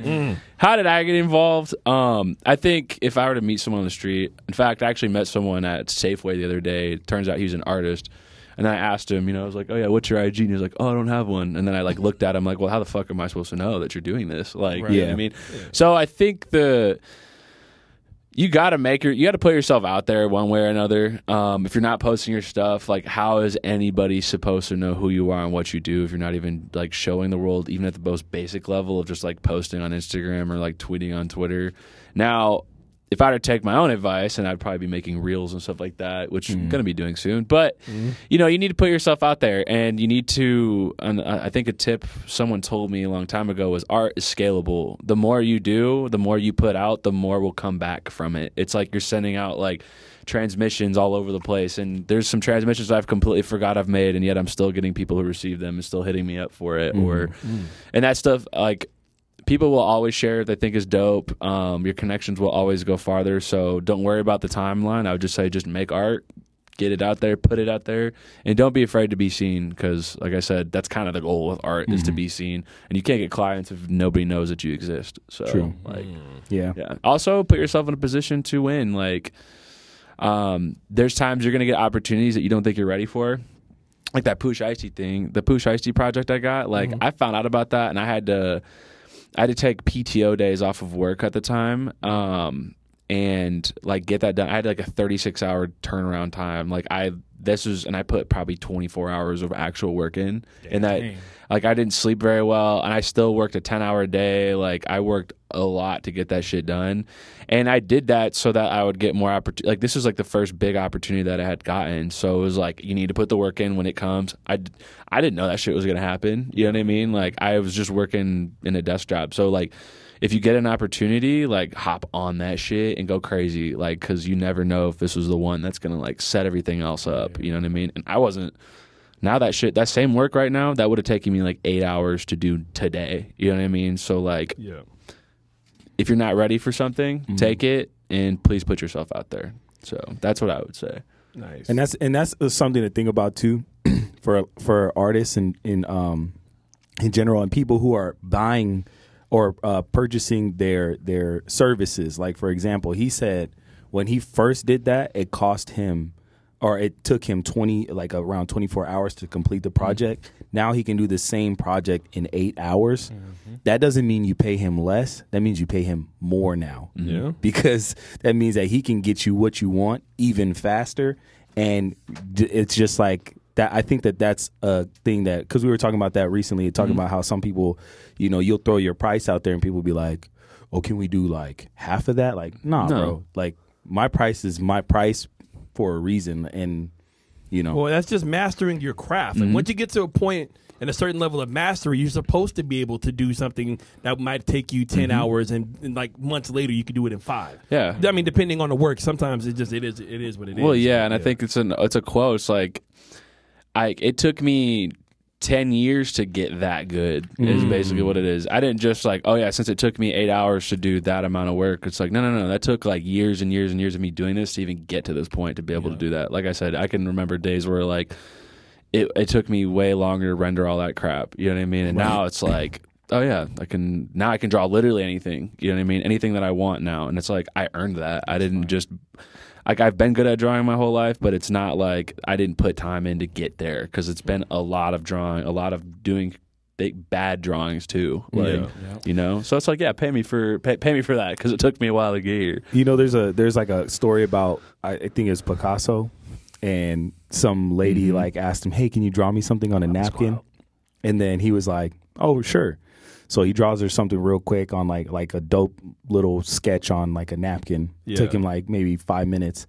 how did I get involved? I think if I were to meet someone on the street, in fact, I actually met someone at Safeway the other day. It turns out he was an artist. And I asked him, I was like, oh yeah, what's your IG? And he was like, oh, I don't have one. And then I like looked at him like, well, how the fuck am I supposed to know that you're doing this? Like, you know what I mean? Yeah. So I think you got to put yourself out there one way or another. If you're not posting your stuff, like how is anybody supposed to know who you are and what you do if you're not even like showing the world, even at the most basic level of just like posting on Instagram or like tweeting on Twitter? Now, if I were to take my own advice, and I'd probably be making reels and stuff like that, which I'm going to be doing soon. But, you need to put yourself out there, and you need to, and I think a tip someone told me a long time ago was art is scalable. The more you do, the more you put out, the more will come back from it. It's like you're sending out like transmissions all over the place, and there's some transmissions I've completely forgot I've made, and yet I'm still getting people who receive them and still hitting me up for it. And that stuff, like, people will always share what they think is dope. Your connections will always go farther, so don't worry about the timeline. I would just say just make art, get it out there, put it out there, and don't be afraid to be seen because, like I said, that's kind of the goal with art is to be seen. And you can't get clients if nobody knows that you exist. So, True. Like, Yeah. Also, put yourself in a position to win. Like, there's times you're going to get opportunities that you don't think you're ready for. Like that Poosh Icy thing, the Poosh Icy project I got. Like, I found out about that, and I had to take PTO days off of work at the time, and like get that done. I had like a 36-hour turnaround time. Like I put probably 24 hours of actual work in, and that like I didn't sleep very well, and I still worked a 10-hour day. Like I worked a lot to get that shit done, and I did that so that I would get more opportunity. Like this was like the first big opportunity that I had gotten, so it was like you need to put the work in when it comes. I didn't know that shit was gonna happen. You know what I mean? Like I was just working in a desk job, so like if you get an opportunity, like hop on that shit and go crazy, like because you never know if this was the one that's gonna like set everything else up. You know what I mean? And I wasn't. Now that same work right now, that would have taken me like 8 hours to do today. You know what I mean? So like, if you're not ready for something, take it and please put yourself out there. So that's what I would say. Nice. And that's something to think about too, for artists and in general and people who are buying or purchasing their services. Like for example, he said when he first did that, it cost him. Or it took him around 24 hours to complete the project. Now he can do the same project in 8 hours. That doesn't mean you pay him less. That means you pay him more now. Yeah. Because that means that he can get you what you want even faster. And it's just like that. I think that's a thing that, because we were talking about that recently, talking about how some people, you'll throw your price out there and people be like, oh, can we do like half of that? Like, nah, bro. Like my price is my price for a reason, and well, that's just mastering your craft. And once you get to a point and a certain level of mastery, you're supposed to be able to do something that might take you 10 hours, and like months later you could do it in 5. Yeah, I mean, depending on the work, sometimes it is what it is. Well, yeah, and I think it's a quote. It's like, it took me 10 years to get that good is basically what it is. I didn't just like, oh yeah, since it took me 8 hours to do that amount of work, it's like, no. That took like years and years and years of me doing this to even get to this point to be able to do that. Like I said, I can remember days where like it took me way longer to render all that crap. You know what I mean? And now it's like, oh yeah, I can draw literally anything. You know what I mean? Anything that I want now. And it's like, I earned that. like I've been good at drawing my whole life, but it's not like I didn't put time in to get there because it's been a lot of drawing, a lot of doing bad drawings too. Like, you know, so it's like, yeah, pay me for that because it took me a while to get here. You know, there's like a story about I think it's Picasso, and some lady like asked him, "Hey, can you draw me something on a napkin?" And then he was like, "Oh, sure." So he draws her something real quick on like a dope little sketch on like a napkin. Yeah. Took him like maybe 5 minutes,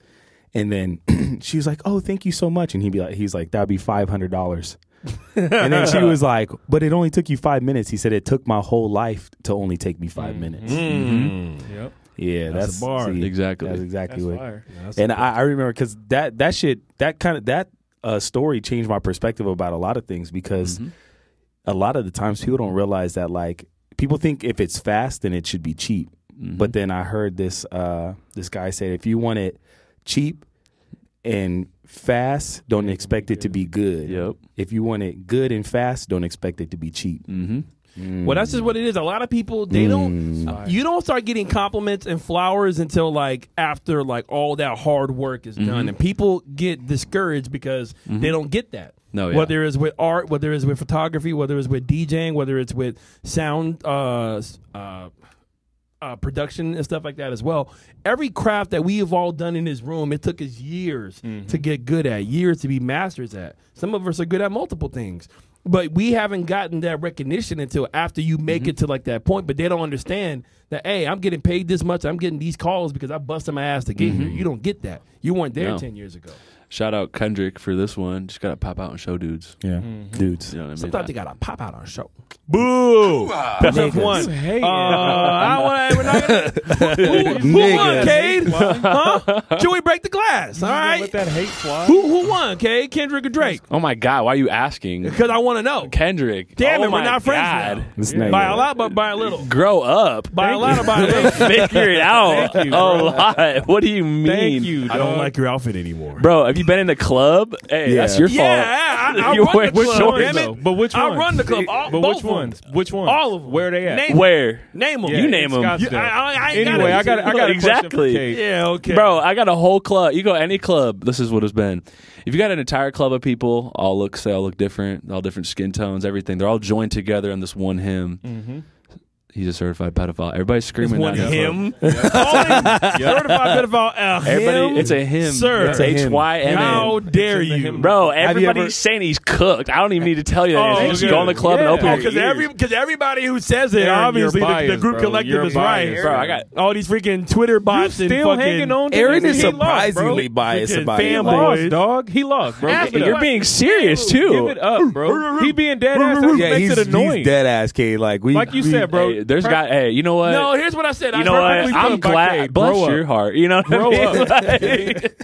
and then she was like, "Oh, thank you so much." And he's like, "That'd be $500." And then she was like, "But it only took you 5 minutes." He said, "It took my whole life to only take me 5 minutes." Yep. Yeah, That's a bar. Exactly. That's exactly That's what. fire. And I remember because that story changed my perspective about a lot of things, because a lot of the times people don't realize that, like, people think if it's fast then it should be cheap. But then I heard this guy say, if you want it cheap and fast, don't expect it to be good. Yep. If you want it good and fast, don't expect it to be cheap. Well, that's just what it is. A lot of people, they don't. You don't start getting compliments and flowers until like after like all that hard work is done, and people get discouraged because they don't get that. No, yeah. Whether it's with art, whether it's with photography, whether it's with DJing, whether it's with sound production and stuff like that as well. Every craft that we have all done in this room, it took us years to get good at, years to be masters at. Some of us are good at multiple things. But we haven't gotten that recognition until after you make it to like that point. But they don't understand that, hey, I'm getting paid this much. I'm getting these calls because I busted my ass to get here. You don't get that. You weren't there 10 years ago. Shout out Kendrick for this one. Just gotta pop out and show dudes. Yeah, dudes. You know what I mean? Sometimes you got to pop out on a show. Boo! That's up one. Hey, We're not gonna, who won, Cade? Huh? Should we break the glass? All right. let that hate fly. Who won, Cade? Kendrick or Drake? Oh my God, why are you asking? Because I want to know. Kendrick. Damn it, Oh we're my not friends God. This now. nigga. By a lot, but by a little. Grow up. By a lot or by a little. Figure it out. Thank you, a bro. lot. What do you mean? Thank you, I don't dog. like your outfit anymore. Bro, have you been in the club? Hey, that's your fault. Yeah, I You run wear the club, shorts, damn though. it. But which I ones? run the club. But Both which of ones? them. Which ones? All of them. Where are they at? Name Where? Name them. Yeah, You name in 'em. Scottsdale. I ain't Anyway, I got a question Exactly. for Kate. Yeah, okay. Bro, I got a whole club. You go any club, this is what it's been. If you got an entire club of people, they all look different, all different skin tones, everything. They're all joined together in this one hymn. He's a certified pedophile. Everybody's screaming one that. him. Certified pedophile. Everybody, it's a him. Sir. It's H-Y-M-N. How dare It's in the you? hymn. Bro, Have you everybody's ever- saying he's cooked. I don't even need to tell you that. Oh, You just okay. go in the club and Yeah. open Oh, your Because ears. everybody who says it, Aaron, obviously you're the biased, group bro. collective You're is right. biased, Bro, I got all these freaking Twitter bots and Still fucking hanging on to Aaron this. is He lost, surprisingly bro. biased Freaking about He it. family. lost, boys. dog. He lost, bro. Ask Give it You're up. being serious, Give too. it up, bro. He being dead ass. That Yeah, makes he's it annoying. dead ass, Kate. Like you said, bro. Hey, there's got. Hey, you know what? No, here's what I said. You know what? perfectly I'm put by glad. Cade. Bless Grow your up. heart. You know what Grow I mean? up. Like-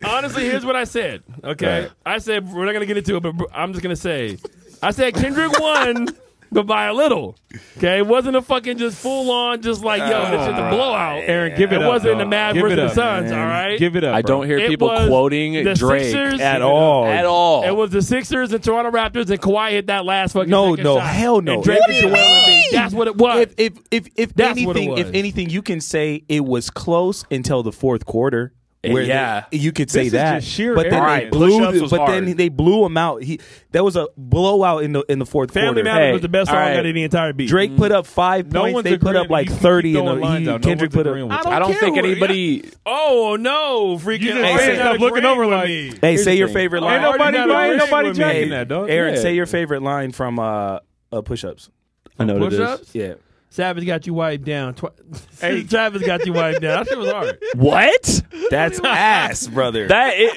Honestly, here's what I said. Okay, I said we're not gonna get into it, but I'm just gonna say, I said Kendrick won, but by a little. Okay, it wasn't a fucking just full on, just like yo, this shit's a blowout. Aaron, give it up. wasn't the dog. Mavs Give versus it the up, Suns. man. All right, Give it up. I bro. don't hear It people was quoting the Drake Sixers at all. At all. It was the Sixers and Toronto Raptors, and Kawhi hit that last fucking No, second no, shot. hell no. And Drake What and do you Joel Embiid. mean? That's what it was. If That's what it anything, was. if anything, you can say it was close until the fourth quarter. Where Yeah. you could say This is that, just sheer but then arrogance. they blew. Push-ups was But hard. then they blew him out. That was a blowout in the fourth Family quarter. Matters Hey, was the best song all right. out of the entire beat. Drake put up 5 No points. one's They put up agreeing. like You keep 30, throwing and lines out. No Kendrick one's put agreeing up. with I don't care think what- anybody. Oh no, freaking! You just Aaron saying not stuff looking agreeing over with like- me. Hey, Here's say the your thing. favorite Ain't line. nobody, Already ain't not nobody agreeing with jacking me. that, dog. Aaron, Yeah. say your favorite line from Push-Ups. I know what it is. Push-ups? Yeah. Savage got you wiped down. Travis got you wiped down. That shit was hard. What? That's ass, brother.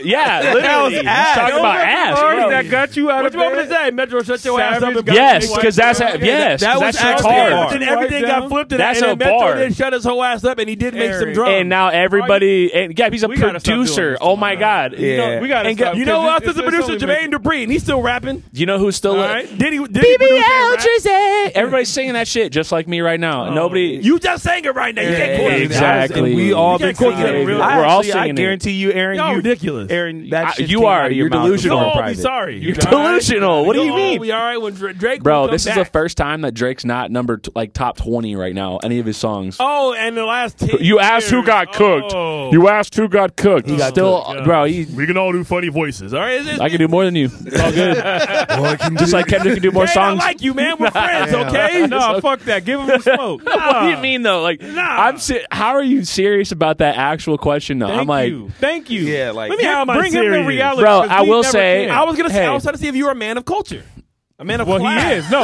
Yeah, literally. He's talking about ass. bro. That got you out What of you want me to bed. say? Metro, shut your ass up. Savage And got Yes, you because wiped that's down. yes, that 'cause was that's actually hard. hard. Then everything Right got down. flipped, and That's then a Metro bar. did shut his whole ass up, and he did make some Aaron. drums. And now everybody, and yeah, he's a We gotta stop doing producer. this Oh my tomorrow. God! Yeah. You know, We gotta and stop. you know who else Because is the it's producer? only Jermaine Dupri, and he's still rapping. you know who's still All right, did he produce that rap? Everybody's singing that shit just like me 20 right now. Nobody. You just sang it right now. You can't quote it. Exactly. And we all You been can't quote singing it. it. We're all I singing it. guarantee you, Aaron. Y'all you ridiculous. Aaron, that shit you came are. out of your You're mouth delusional. before You'll all be private. sorry. You're delusional. What do you You'll mean? all be all right when Drake Bro, will come this is back. the first time that Drake's not like top 20 right now. Any of his songs. Oh, and the last 10 You asked who years. got cooked. Oh. You asked who got cooked. He's got still, cooked, yeah. bro. We can all do funny voices. All right, I can do more than you. It's all good. Just like Kendrick can do more Hey, songs. I like you, man. We're friends, okay? No, fuck that. Give him the smoke. What do you mean though? Like, Nah. how are you serious about that actual question? Though Thank I'm like, you. Thank you. Yeah, like Let me how am I bring him serious? the reality. Bro, 'cause I we will never say- can. I was gonna say, Hey. I was trying to see if you were a man of culture, a man of Well, he class. is. No,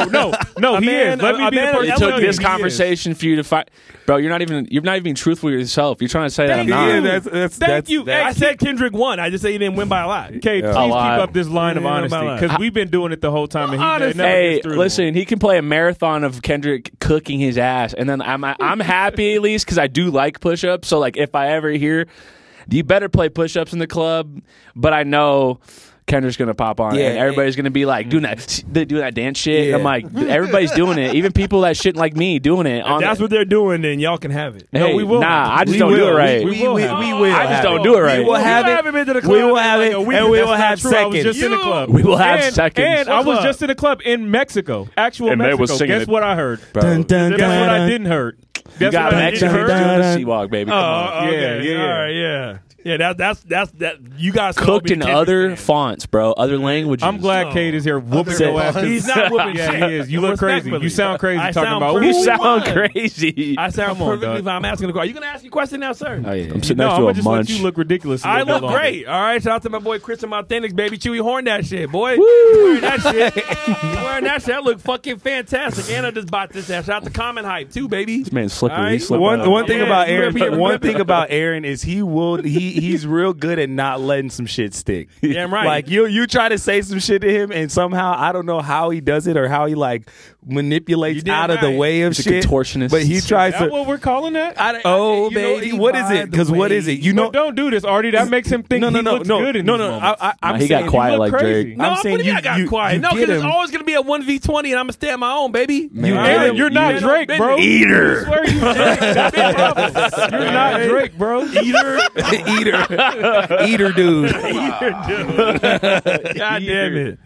he man- is. Let a me be the man- person. it I took love this you. conversation for you to find, bro. You're not even being truthful with yourself. You're trying to say that I'm Thank not. you. Thank you. I said Kendrick won. I just said he didn't win by a lot. Okay, please A keep lot. up this line of Yeah, honesty about because we've been doing it the whole time, and he Honest. never Hey, gets through. listen, he can play a marathon of Kendrick cooking his ass, and then I'm happy at least because I do like push-ups. So like, if I ever hear, you better play push-ups in the club, but I know Kendrick's gonna pop on, Yeah, and everybody's gonna be like doing that dance shit. Yeah. I'm like, everybody's doing it, even people that shit like me doing it. If that's what they're doing, then y'all can have it. Hey, No, we will. Nah, I just We don't do will. it right. We will. we have it. will I just have don't it. do it right. We will have it. Been to the club We will in have like it, a week. and we That's will not have true. I was seconds. just in the You- club. We will have and, seconds. And I was What just in a club in Mexico, actual And they Mexico. was singing Guess it. what I heard? Bro. Dun, dun, Guess what I dun. didn't heard? You Guess got what I Mexico didn't doing heard? the C-Walk, baby. Come on. Oh, okay. Yeah. All right, yeah. Yeah, that's that. You guys all Cooked be in Kendrick other fans. fonts, bro. Other languages. I'm glad Kate is here whooping your ass. He's not whooping Yeah, shit. he is. You look crazy. Respectfully. You sound crazy I talking sound about. You Who sound won? crazy. I sound Come on, perfectly dog. fine. I'm asking a question. You gonna ask me a question now, sir? Oh, yeah. I'm sitting No, next I'm to gonna a just let munch. you look ridiculous. a I little bit look longer. great. All right, shout out to my boy Chris and my Authentics, baby. Chewy horn that shit, boy. You wearing that shit. You wearing that shit. I look fucking fantastic. And I just bought this ass. Shout out to Comment Hype too, baby. This man's slippery. All right. He's slippery. One thing Yeah, about you Aaron. rip it, One rip it. thing about Aaron is he's real good at not letting some shit stick. Damn right. Like you try to say some shit to him, and somehow I don't know how he does it or how he like manipulates You damn out of the right. way of He's a shit. contortionist. But he tries Is that to. what we're calling that? Oh you know, baby, he what is by it? Because the what way. is it? You No, know. don't do this, Artie. That makes him think No, he looks good in these moments. I'm he got saying, quiet look like crazy. Drake. No, I'm saying I got you quiet. No, get because it's him. always gonna be a 1v20, and I'm gonna stay on my own, baby. Man, All right? Aaron, you're not You Drake, know, bro. Eater. I swear you That's the problem. You're not Drake, bro. eater dude. God damn it.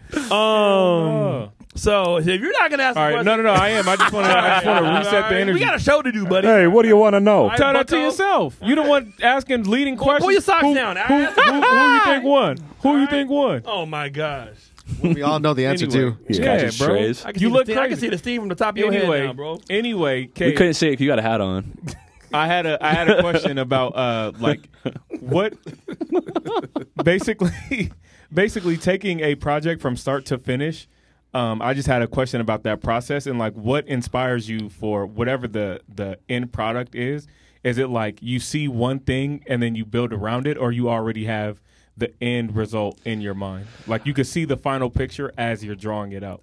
So if you're not gonna ask, All a right, question, no. I am. I just want to reset the energy. We got a show to do, buddy. Hey, what do you want to know? All right, Tell that to bucko. yourself. You the one asking leading questions. pull your socks who, down. Who you think won? Who you think won? Oh my gosh. We all know the answer Anyway. to. Yeah, Scotch bro. strays. I can You see look the steam. I can crazy. see the steam from the top of your head now, bro. Anyway, We Kate, couldn't see it 'cause you got a hat on. I had a question about like what basically taking a project from start to finish. I just had a question about that process and like what inspires you for whatever the end product is. Is it like you see one thing and then you build around it, or you already have the end result in your mind? Like you could see the final picture as you're drawing it out.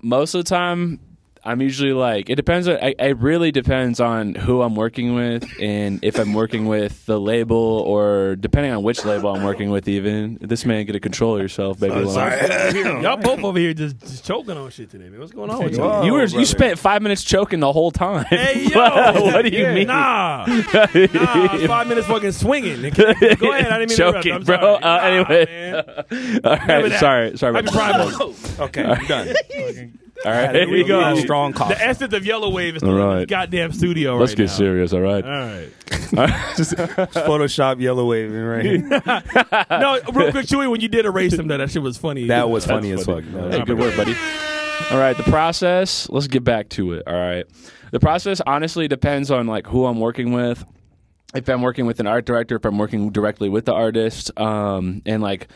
Most of the time, I'm usually like, it depends. It really depends on who I'm working with and if I'm working with the label or depending on which label I'm working with. Even this man, get a control of yourself, baby. Y'all both over here just choking on shit today, man. What's going on with you? You spent 5 minutes choking the whole time. Hey, yo. What do you mean? Nah. 5 minutes fucking swinging. Go ahead. I didn't mean to interrupt. Choking, I'm bro. sorry. Anyway. Man. All right. Sorry Might be about private. Okay, I'm done. All right. Here we go. Strong cough. The essence of Yellow Wave is All in right. this goddamn studio Let's right get now. serious. All right. All right. Just Photoshop yellow waving right here. No, real quick, Chewy, when you did erase them, though, that shit was funny. That was That's funny as fuck. Hey, good work, buddy. All right, the process. Let's get back to it. All right, the process honestly depends on like who I'm working with. If I'm working with an art director, if I'm working directly with the artist, and like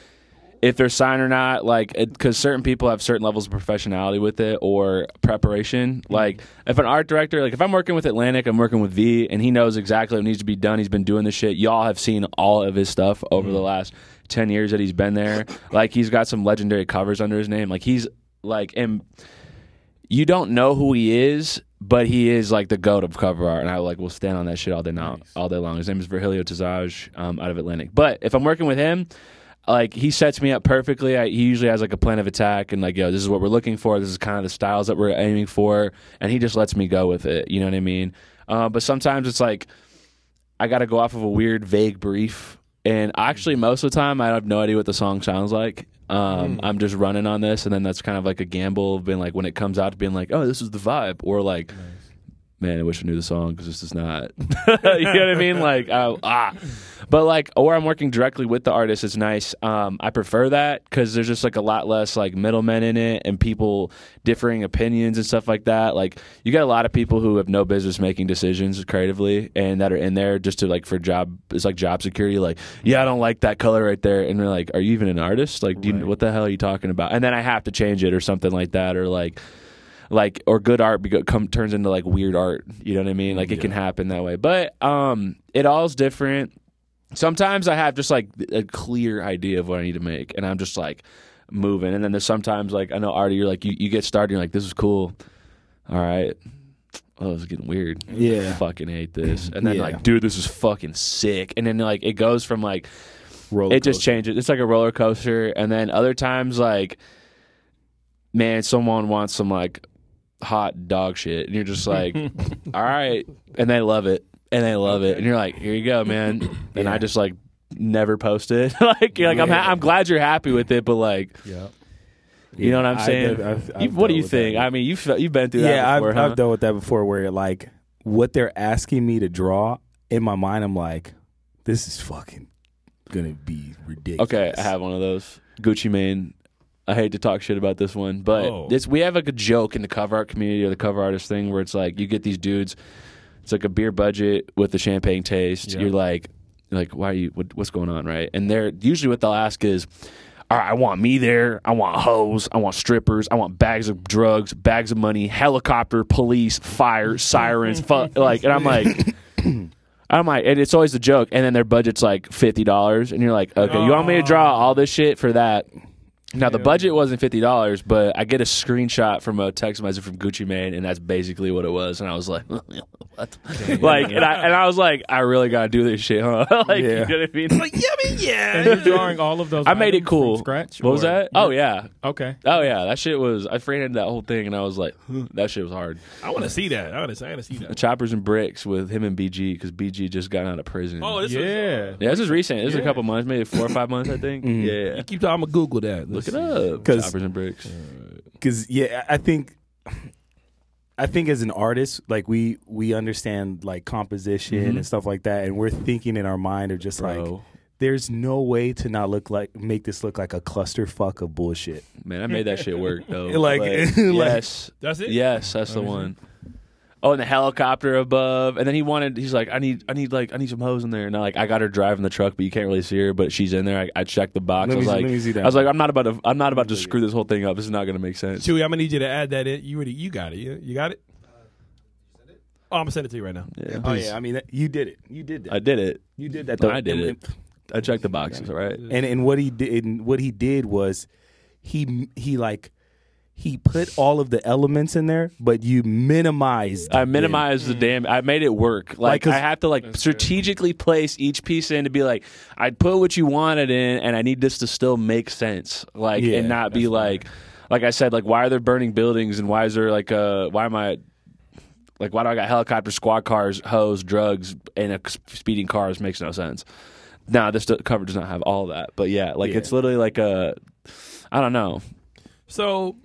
if they're signed or not, like because certain people have certain levels of professionality with it or preparation. Like if an art director, like if I'm working with Atlantic, I'm working with V, and he knows exactly what needs to be done. He's been doing this shit. Y'all have seen all of his stuff over the last 10 years that he's been there. Like he's got some legendary covers under his name. Like he's like, and you don't know who he is, but he is like the goat of cover art, and I like will stand on that shit all day long. His name is Virgilio Tazaj out of Atlantic. But if I'm working with him, like he sets me up perfectly. He usually has like a plan of attack and like, yo, this is what we're looking for. This is kind of the styles that we're aiming for, and he just lets me go with it. You know what I mean? But sometimes it's like I got to go off of a weird, vague brief, and actually most of the time I have no idea what the song sounds like. I'm just running on this, and then that's kind of like a gamble of being like when it comes out to being like, oh, this is the vibe, or like, man, I wish I knew the song because this is not. You know what I mean? Like, but like, or I'm working directly with the artist. It's nice. I prefer that because there's just like a lot less like middlemen in it and people differing opinions and stuff like that. Like, you got a lot of people who have no business making decisions creatively and that are in there just to like for job. It's like job security. Like, yeah, I don't like that color right there, and they're like, are you even an artist? Like, what the hell are you talking about? And then I have to change it or something like that, or like or good art turns into like weird art. You know what I mean? Like it can happen that way. But it all's different. Sometimes I have just like a clear idea of what I need to make, and I'm just like moving. And then there's sometimes like I know Artie, you're like you get started, you're like, this is cool. All right. Oh, it's getting weird. Yeah. I fucking hate this. And then like, dude, this is fucking sick. And then like it goes from like it just changes. It's like a roller coaster. And then other times like, man, someone wants some like hot dog shit, and you're just like, all right, and they love it, and you're like, here you go, man. And I just like never post it. like I'm glad you're happy with it, but like, you know what I'm saying? What do you think? I mean, you've been through that before, I've dealt with that before, where like what they're asking me to draw in my mind, I'm like, this is fucking gonna be ridiculous. Okay, I have one of those. Gucci Mane. I hate to talk shit about this one, but we have like a joke in the cover art community or the cover artist thing where it's like you get these dudes, it's like a beer budget with a champagne taste. You're like, why are you? What's going on, right? And they're usually what they'll ask is, all right, I want me there. I want hoes. I want strippers. I want bags of drugs, bags of money, helicopter, police, fire, sirens, like, and I'm like. And it's always a joke. And then their budget's like $50, and you're like, okay, you want me to draw all this shit for that? Now, the budget wasn't $50, but I get a screenshot from a text message from Gucci Mane, and that's basically what it was. And I was like, what? Like, and I was like, I really got to do this shit, huh? like, you know what I mean? Like, yeah. And you're drawing all of those I made it cool. From scratch? What was that? Oh, yeah. Okay. Oh, yeah. That shit was, I freehanded that whole thing, and I was like, that shit was hard. I want to see that. I want to see that. Choppers and Bricks with him and BG, because BG just got out of prison. Oh, this this is recent. This is a couple months, maybe 4 or 5 months, I think. Yeah. You keep talking, I'm going to Google that. Look it up. Choppers and Bricks. Because I think as an artist, like we understand like composition and stuff like that, and we're thinking in our mind of just like, there's no way to not make this look like a clusterfuck of bullshit. Man, I made that shit work though. Yes, that's it. Yes, that's the one. Oh, and the helicopter above, and then he's like, I need some hoes in there, and I got her driving the truck, but you can't really see her, but she's in there. I checked the box. I was like, I'm not about to screw this whole thing up. This is not going to make sense. Chewy, I'm gonna need you to add that in. You got it. You got it. Oh, I'm gonna send it to you right now. Yeah. Oh yeah, I mean, you did it. You did that. I did it. You did that. Though. I did it. I checked the boxes. All right. And what he did was he put all of the elements in there, but you minimized. I minimized the damn. I made it work. Like I have to strategically place each piece in to be like, I put what you wanted in, and I need this to still make sense. And not be like I said, like, why are there burning buildings, and why is there why do I got helicopter, squad cars, hose, drugs, and a speeding cars? Makes no sense. Now this cover does not have all that, but it's literally like I don't know. So.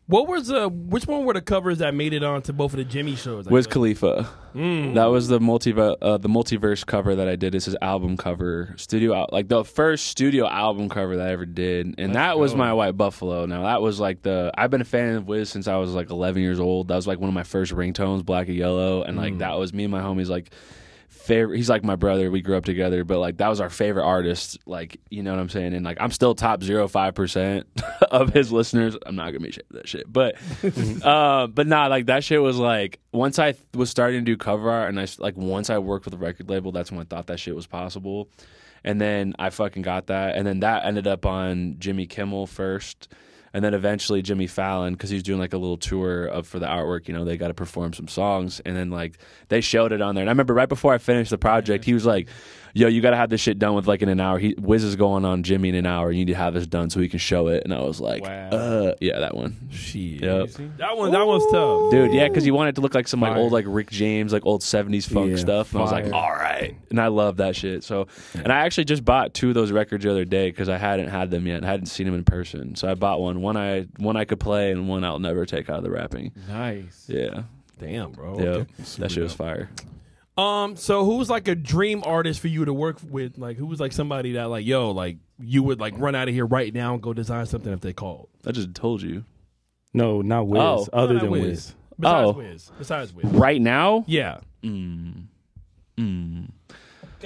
Which one were the covers that made it onto both of the Jimmy shows? Wiz Khalifa. That was the multiverse cover that I did. It's his album cover, the first studio album cover that I ever did, and that was my White Buffalo. Now that was I've been a fan of Wiz since I was 11 years old. That was one of my first ringtones, Black and Yellow, and that was me and my homies favorite. He's like my brother. We grew up together, but that was our favorite artist. You know what I'm saying? And I'm still top 0.5% of his listeners. I'm not gonna be shit that shit, but that shit was once I was starting to do cover art, and once I worked with a record label, that's when I thought that shit was possible. And then I fucking got that, and then that ended up on Jimmy Kimmel first. And then eventually Jimmy Fallon, because he was doing a little tour for the artwork, they got to perform some songs. And then they showed it on there. And I remember right before I finished the project, he was like, yo, you got to have this shit done with like in an hour. Wiz is going on Jimmy in an hour. You need to have this done so he can show it. And I was like, yeah, that one. Shit. Yep. That one's tough. Dude, yeah, because he wanted it to look like some like old like Rick James, like old 70s funk stuff. And I was like, all right. And I love that shit. So, and I actually just bought 2 of those records the other day because I hadn't had them yet. I hadn't seen them in person. So I bought one. One I could play and one I'll never take out of the wrapping. Nice. Yeah. Damn, bro. Yeah. Okay. That shit was fire. So who's like a dream artist for you to work with? Like, who was like somebody that like, yo, like you would like run out of here right now and go design something if they called? I just told you. No, not Wiz. Oh. Other Not than Wiz. Wiz. Besides Wiz. Right now? Yeah. Cause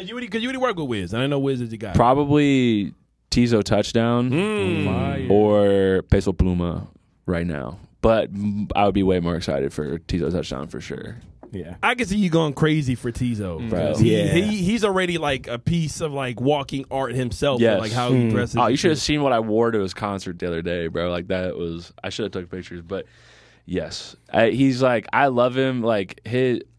you would work with Wiz, and I know Wiz is the guy. Probably Tizo Touchdown or Peso Pluma right now. But I would be way more excited for Tizo Touchdown for sure. Yeah. I can see you going crazy for Tizo. Bro. He's already like a piece of like walking art himself. Yes. Like how he dresses. Oh, you should have seen what I wore to his concert the other day, bro. Like that was, I should have took pictures, but yes. He's like, I love him. Like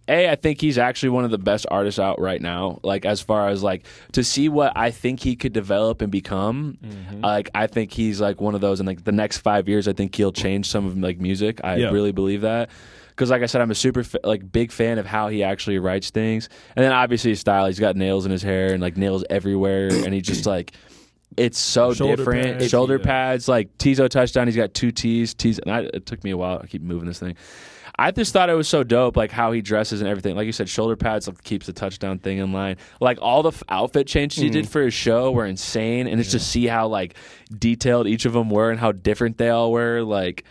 I think he's actually one of the best artists out right now. Like as far as like to see what I think he could develop and become. Like I think he's like one of those. And like the next 5 years, I think he'll change some of like music. I really believe that. Because like I said, I'm a super big fan of how he actually writes things. And then obviously his style. He's got nails in his hair and like nails everywhere. And he just like. It's so different. Shoulder pads, like Tizo Touchdown. He's got 2 T's. And it took me a while. I keep moving this thing. I just thought it was so dope, like how he dresses and everything. Like you said, shoulder pads like, keeps the touchdown thing in line. Like all the outfit changes he did for his show were insane, and it's just see how like detailed each of them were and how different they all were. Like,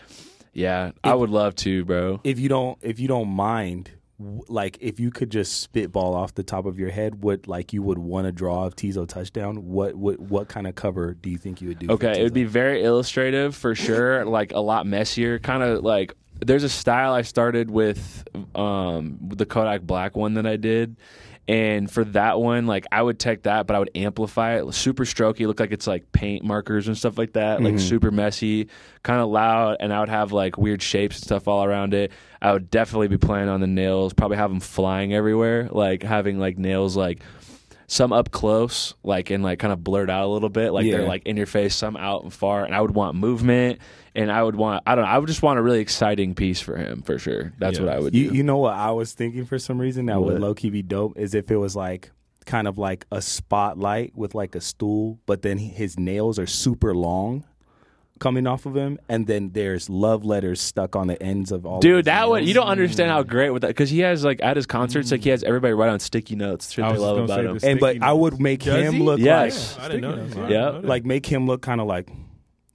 yeah, I would love to, bro. If you don't mind, like if you could just spitball off the top of your head what like you would want to draw of Tizo Touchdown, what kind of cover do you think you would do? Okay, it would be very illustrative for sure, like a lot messier, kind of like. There's a style I started with the Kodak Black one that I did. And for that one, like I would take that, but I would amplify it. Super strokey, look like it's like paint markers and stuff like that. Like super messy, kind of loud. And I would have like weird shapes and stuff all around it. I would definitely be playing on the nails, probably have them flying everywhere. Like having like nails like some up close, like and like kind of blurred out a little bit. Like they're like in your face, some out and far. And I would want movement. And I would just want a really exciting piece for him, for sure. That's what I would do. You know what I was thinking for some reason that would low-key be dope is if it was like kind of like a spotlight with like a stool, but then his nails are super long coming off of him, and then there's love letters stuck on the ends of all Dude, of his that nails. one, you don't understand how great with that, because he has like at his concerts, like he has everybody write on sticky notes. Shit they love about him. And but I would make him look Yes. I didn't know that. Yeah. like make him look kind of like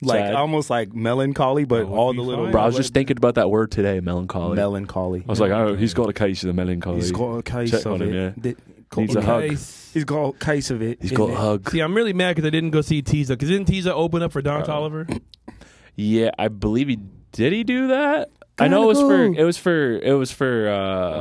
Sad. almost like melancholy, but all the little. Bro, I was just thinking about that word today, melancholy. Melancholy. I was like, oh, he's got a case of the melancholy. He's got a case Check of on him, it. yeah. Needs a hug. He's got a case of it. He's got a hug. See, I'm really mad because I didn't go see Tizo. Because didn't Tizo open up for Don Toliver? Yeah, I believe he do that. I know it was for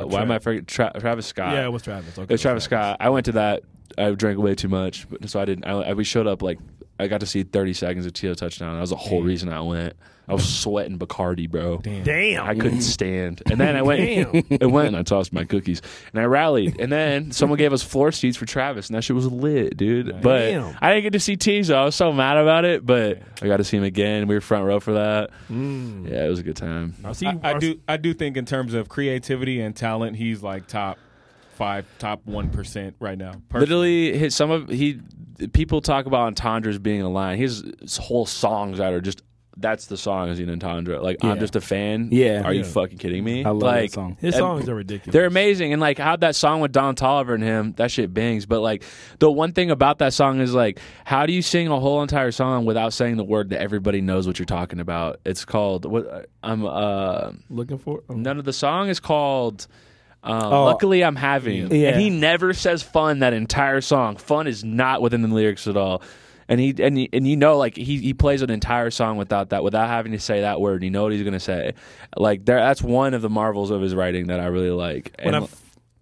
why am I forgetting Travis Scott. Yeah, it was Travis. Okay, It was Travis Scott. I went to that. I drank way too much, so I didn't. We showed up like I got to see 30 seconds of Tizo Touchdown. That was the whole reason I went. I was sweating Bacardi, bro. Damn. I couldn't stand. And then I went. I went and I tossed my cookies and I rallied. And then someone gave us floor seats for Travis, and that shit was lit, dude. But I didn't get to see Tizo. I was so mad about it, but I got to see him again. We were front row for that. Yeah, it was a good time. I do think in terms of creativity and talent, he's like top 1% right now. Literally, people talk about entendres being a line. His whole songs that are just. That's the song is an entendre. Like I'm just a fan. Yeah. Are you fucking kidding me? I love that song. His songs are ridiculous. They're amazing. And like how that song with Don Toliver and him, that shit bangs. But like the one thing about that song is like, how do you sing a whole entire song without saying the word that everybody knows what you're talking about? It's called what I'm looking for. None of the song is called Luckily I'm Having. Yeah. And he never says fun that entire song. Fun is not within the lyrics at all. And you know, like he plays an entire song without having to say that word. You know what he's gonna say. Like that's one of the marvels of his writing that I really like.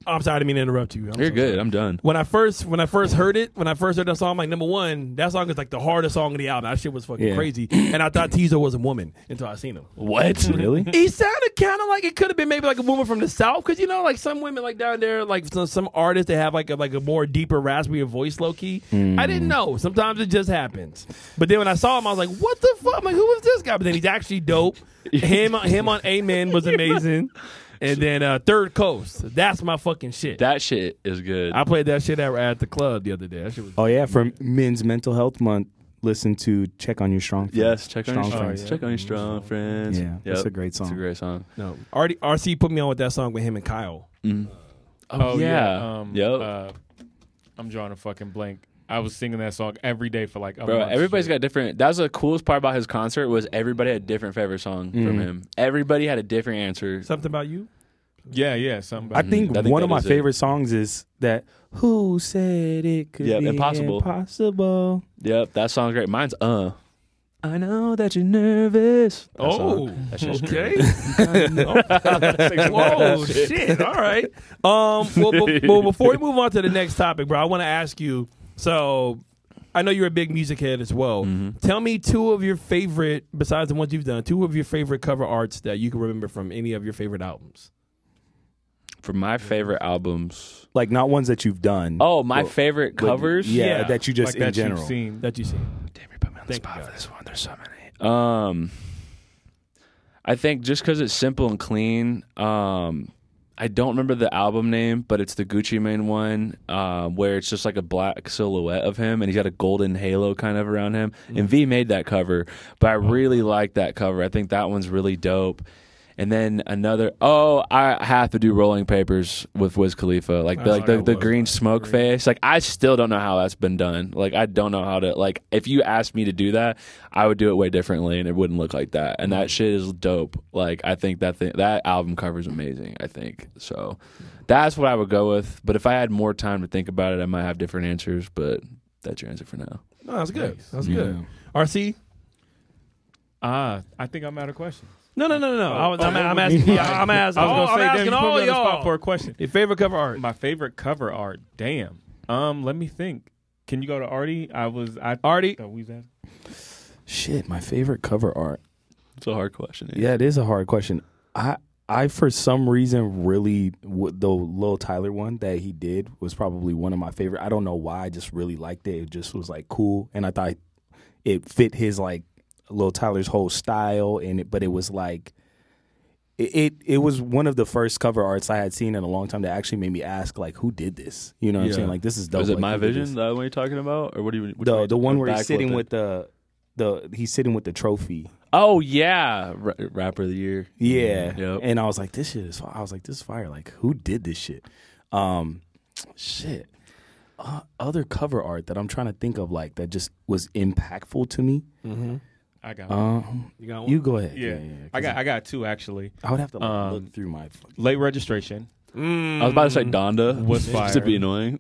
I'm sorry, I didn't mean to interrupt you. You're good. I'm done. When I first heard that song, I'm like, number one, that song is like the hardest song of the album. That shit was fucking crazy. And I thought Teezo was a woman until I seen him. What? Really? He sounded kind of like it could have been maybe like a woman from the South, because like some women like down there, like some artists, they have like a more deeper, raspier voice, low key. I didn't know. Sometimes it just happens. But then when I saw him, I was like, what the fuck? I'm like, who is this guy? But then he's actually dope. Him on Amen was amazing. And then Third Coast. That's my fucking shit. That shit is good. I played that shit at the club the other day. That shit was For Men's Mental Health Month, listen to Check on Your Strong Friends. Yes, check on your strong Friends. friends. Check on your strong friends. Yeah, that's a great song. It's a great song. No, RC put me on with that song with him and Kyle. Oh, yeah. Yep. I'm drawing a fucking blank. I was singing that song every day for like a Bro, month everybody's straight. got different. That was the coolest part about his concert was everybody had a different favorite song from him. Everybody had a different answer. Something about you? Yeah, something. I think I think one of that my is it. favorite songs is that Who Said It Could Be Impossible. Impossible. Yep, that song's great. Mine's I know that you're nervous. That song. That shit's okay. great. Whoa, shit. All right. Well, before we move on to the next topic, bro, I want to ask you. So, I know you're a big music head as well. Tell me two of your favorite, besides the ones you've done, two of your favorite cover arts that you can remember from any of your favorite albums. For my favorite albums. Like not ones that you've done. Oh, my favorite covers? Yeah, that you just like in that general. you've seen. That you see. Damn, you put me on the spot for this one. There's so many. I think just because it's simple and clean, I don't remember the album name, but it's the Gucci Mane one, where it's just like a black silhouette of him, and he's got a golden halo kind of around him. And V made that cover, but I really like that cover. I think that one's really dope. And then another, I have to do Rolling Papers with Wiz Khalifa, like the green smoke face. Like I still don't know how that's been done. Like I don't know how to, like if you asked me to do that, I would do it way differently, and it wouldn't look like that. And that shit is dope. Like I think that album cover is amazing. I think so. That's what I would go with. But if I had more time to think about it, I might have different answers. But that's your answer for now. No, that's good. That's good. RC? I think I'm out of questions. No. I'm asking. I'm asking. I was I'm gonna say, asking you put all me on the spot y'all for a question. your favorite cover art. My favorite cover art. Damn. Let me think. Can you go to Artie? Artie. Oh, who's that? Shit, my favorite cover art. It's a hard question. Yeah, it is a hard question. I for some reason really the Lil Tyler one that he did was probably one of my favorite. I don't know why. I just really liked it. It just was like cool, and I thought it fit his like Lil Tyler's whole style, but it was like it was one of the first cover arts I had seen in a long time that actually made me ask like, who did this? You know what I'm saying? Like this is dope. Was it like, My who did Vision? this? That one you're talking about, or what do you? The one where he's sitting with he's sitting with the trophy. Oh yeah, Rapper of the Year. Yeah, Yep. And I was like, this shit is. I was like, this is fire. Like, who did this shit? Shit. Other cover art that I'm trying to think of, like that just was impactful to me. I got one. You got one? You go ahead. Yeah. I got two actually. I would have to look through my. Late Registration I was about to say Donda was fire. just to be annoying.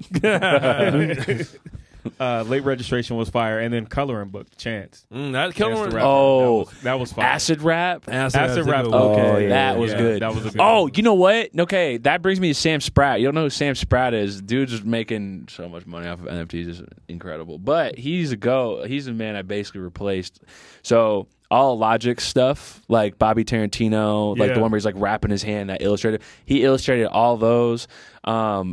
Late Registration was fire, and then Coloring Book, Chance. That Chance Coloring. the Rapper. Oh, that was fire. Acid Rap. Acid Rap. Okay, that was yeah. good. That was a good Oh, one. you know what? Okay, that brings me to Sam Spratt. You don't know who Sam Spratt is? Dude's just making so much money off of NFTs. It's incredible. But he's a man I basically replaced. So all Logic stuff, like Bobby Tarantino, like the one where he's like wrapping his hand, that illustrated. He illustrated all those.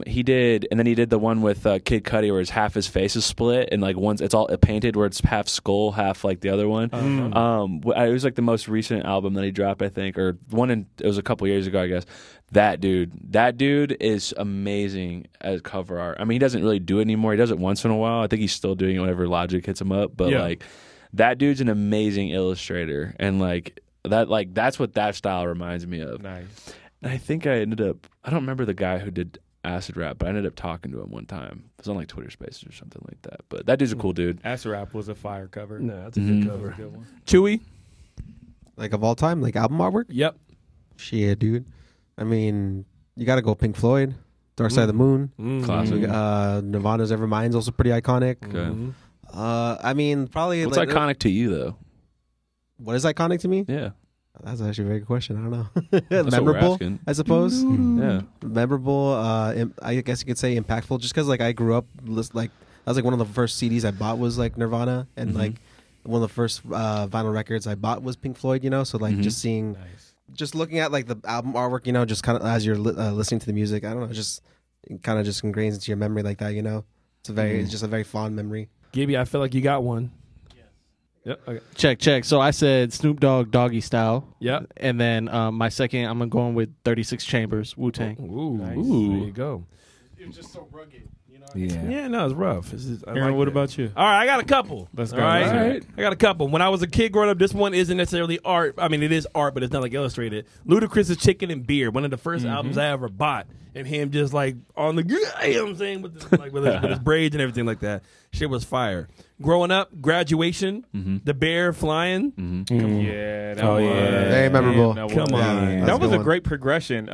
He did the one with Kid Cudi where half his face is split and like it's all painted where it's half skull, half like the other one. It was like the most recent album that he dropped, I think, or it was a couple years ago, I guess. That dude is amazing as cover art. I mean, he doesn't really do it anymore. He does it once in a while. I think he's still doing it whenever Logic hits him up, but like that dude's an amazing illustrator, and like that's what that style reminds me of. Nice. And I think I don't remember the guy who did Acid Rap, but I ended up talking to him one time. It was on like Twitter Spaces or something like that. But that dude's a cool dude. Acid Rap was a fire cover. No, that's a good cover. Good one. Chewy. Like of all time, like album artwork. Yep. Shit, dude. I mean, you got to go Pink Floyd, Dark Side of the Moon. Classic. Nirvana's Evermind's also pretty iconic. Okay. I mean, probably What's like, iconic to you though? What is iconic to me? Yeah. That's actually a very good question. I don't know. That's what we're Memorable, asking. I suppose. Yeah. Memorable. I guess you could say impactful, just because like I grew up like that was like one of the first CDs I bought was like Nirvana, and like one of the first vinyl records I bought was Pink Floyd. So like just seeing, just looking at like the album artwork, just kind of as you're listening to the music. I don't know, just it kind of just ingrains into your memory like that. It's just a very fond memory. Gibby, I feel like you got one. Yep. Okay. Check. So I said Snoop Dogg Doggy Style. Yep. And then my second, I'm going with 36 Chambers, Wu-Tang. Ooh, Nice. There you go. It's just so rugged. Yeah, no, it's rough. Aaron, what about you? All right, I got a couple. Let's go. All right. All right. I got a couple. When I was a kid growing up, this one isn't necessarily art. I mean, it is art, but it's not like illustrated. Ludacris's Chicken and Beer, one of the first albums I ever bought, and him just like on the, you know what I'm saying, with his braids and everything like that. Shit was fire. Growing up, Graduation, the bear flying. Yeah, that Oh, was yeah. Very memorable. That was, Come on. Yeah, that was good a one. great progression.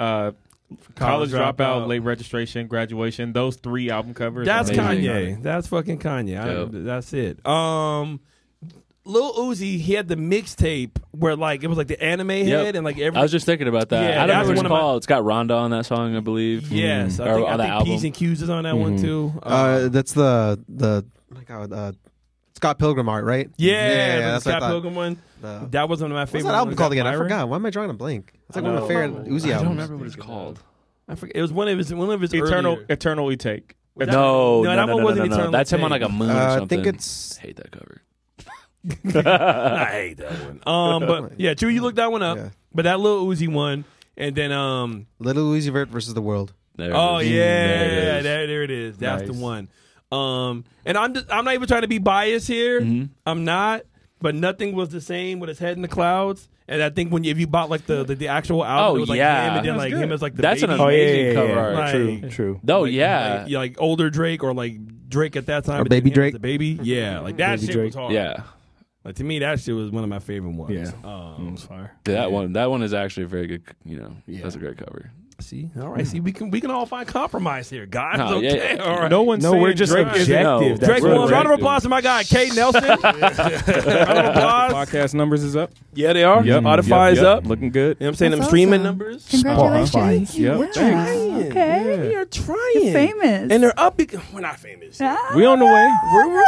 College dropout, late registration, graduation. Those 3 album covers. That's Amazing. Kanye. That's fucking Kanye. Yep. That's it. Lil Uzi, he had the mixtape where like it was like the anime head and like every. I was just thinking about that. Yeah, I don't that's know what one it's of my- called. It's got Rhonda on that song, I believe. Yes, I Or think, on the album. P's and Q's is on that one too. That's the oh my God, Scott Pilgrim art, right? Yeah, that's the what I Scott thought. Pilgrim one. The- That was one of my What's favorite. that album ones. called again? I Myra. forgot. Why am I drawing a blank? It's like one of my favorite Uzi I albums. don't remember what it's called. I forget. It was one of his Eternal earlier. Eternally Take. No, that one wasn't no. Eternal That's him on Take. like a moon or I something. think it's I hate that cover. I hate that one. But yeah, true. You looked that one up. Yeah. But that Lil Uzi one, and then Little Uzi Vert versus the World. There oh it is. yeah, There it is. there it is. That's the Nice. one. And I'm not even trying to be biased here. I'm not. But Nothing Was the Same with his head in the clouds. And I think if you bought like the actual album, Oh, it was like yeah. him and then That's like good. him as like the That's baby. an amazing cover yeah. art. Like, True. Oh, like- yeah. like older Drake or like Drake at that time, Or but then Baby him as Drake. the baby. Yeah, like that Baby shit Drake. was hard. Yeah. Like to me, that shit was one of my favorite ones. Yeah. Um, It's fire. That one is actually a very good, that's a great cover. See, all right. See, we can all find compromise here, guys. Oh, Okay, yeah. all right. No one's No, saying we're just Drake isn't- objective. Drake, We're one round of objective. applause to my guy, Kate Nelson. Round of applause. Podcast numbers is up. Yeah, they are. Yep. Spotify is Yep. up. Looking good. You know what I'm saying? That's Them streaming awesome. numbers. Congratulations. Yep. Yeah. Okay. We are trying. You're famous. And they're up. We're not famous. Ah. We on the way. We're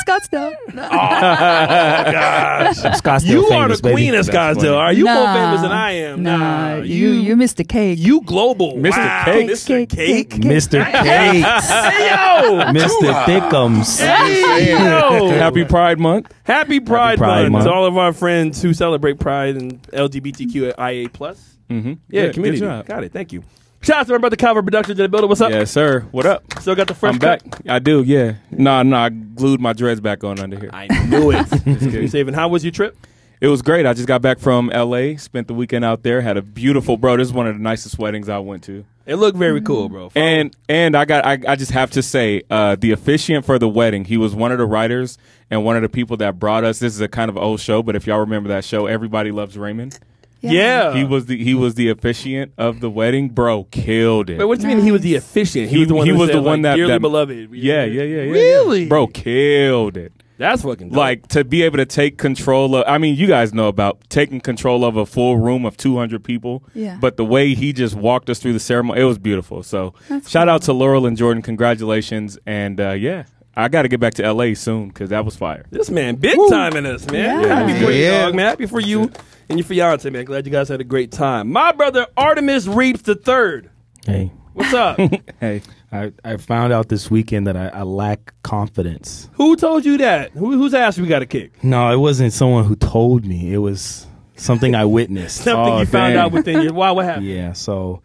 Scottsdale. gosh. Scottsdale You are famous, the queen baby. of That's Scottsdale. funny. Are you more Nah. famous than I am? Nah, you're Mr. Cake. You global. Mr. Wow. Cake. Mr. Cake. Mr. Cakes. Hey, yo. Mr. Thickums. Hey, yo. Happy Pride Month. Happy Pride Pride Month Month. to all of our friends who celebrate Pride and LGBTQIA+. Mm-hmm. Yeah, community. Good job. Got it. Thank you. Shout out to my brother Calvert Productions in the building. What's up? Yes, sir. What up? Still got the fresh I'm back. cut? I do, yeah. Nah, I glued my dreads back on under here. I knew it. You saving. How was your trip? It was great. I just got back from L.A., spent the weekend out there, had a beautiful, bro, this is one of the nicest weddings I went to. It looked very cool, bro. And I just have to say, the officiant for the wedding, he was one of the writers and one of the people that brought us. This is a kind of old show, but if y'all remember that show, Everybody Loves Raymond. Yeah. He was the officiant of the wedding. Bro, killed it. Wait, what do you mean he was the officiant? He was the one he who was said, the one like, that dearly that- beloved. Yeah. Really? Bro, killed it. That's fucking dope. Like, to be able to take control of, I mean, you guys know about taking control of a full room of 200 people. Yeah. But the way he just walked us through the ceremony, it was beautiful. So That's shout cool. out to Laurel and Jordan. Congratulations. And yeah, I got to get back to L.A. soon because that was fire. This man big time in us, man. Yeah. Happy for you, Yeah. dog, man. Happy for you and your fiance, man. Glad you guys had a great time. My brother Artemis Reeves III. Hey, What's up? Hey. I found out this weekend that I lack confidence. Who told you that? Whose ass we got to kick? No, it wasn't someone who told me. It was something I witnessed. Something Oh, you found dang. out within your. Wow, what happened? Yeah, so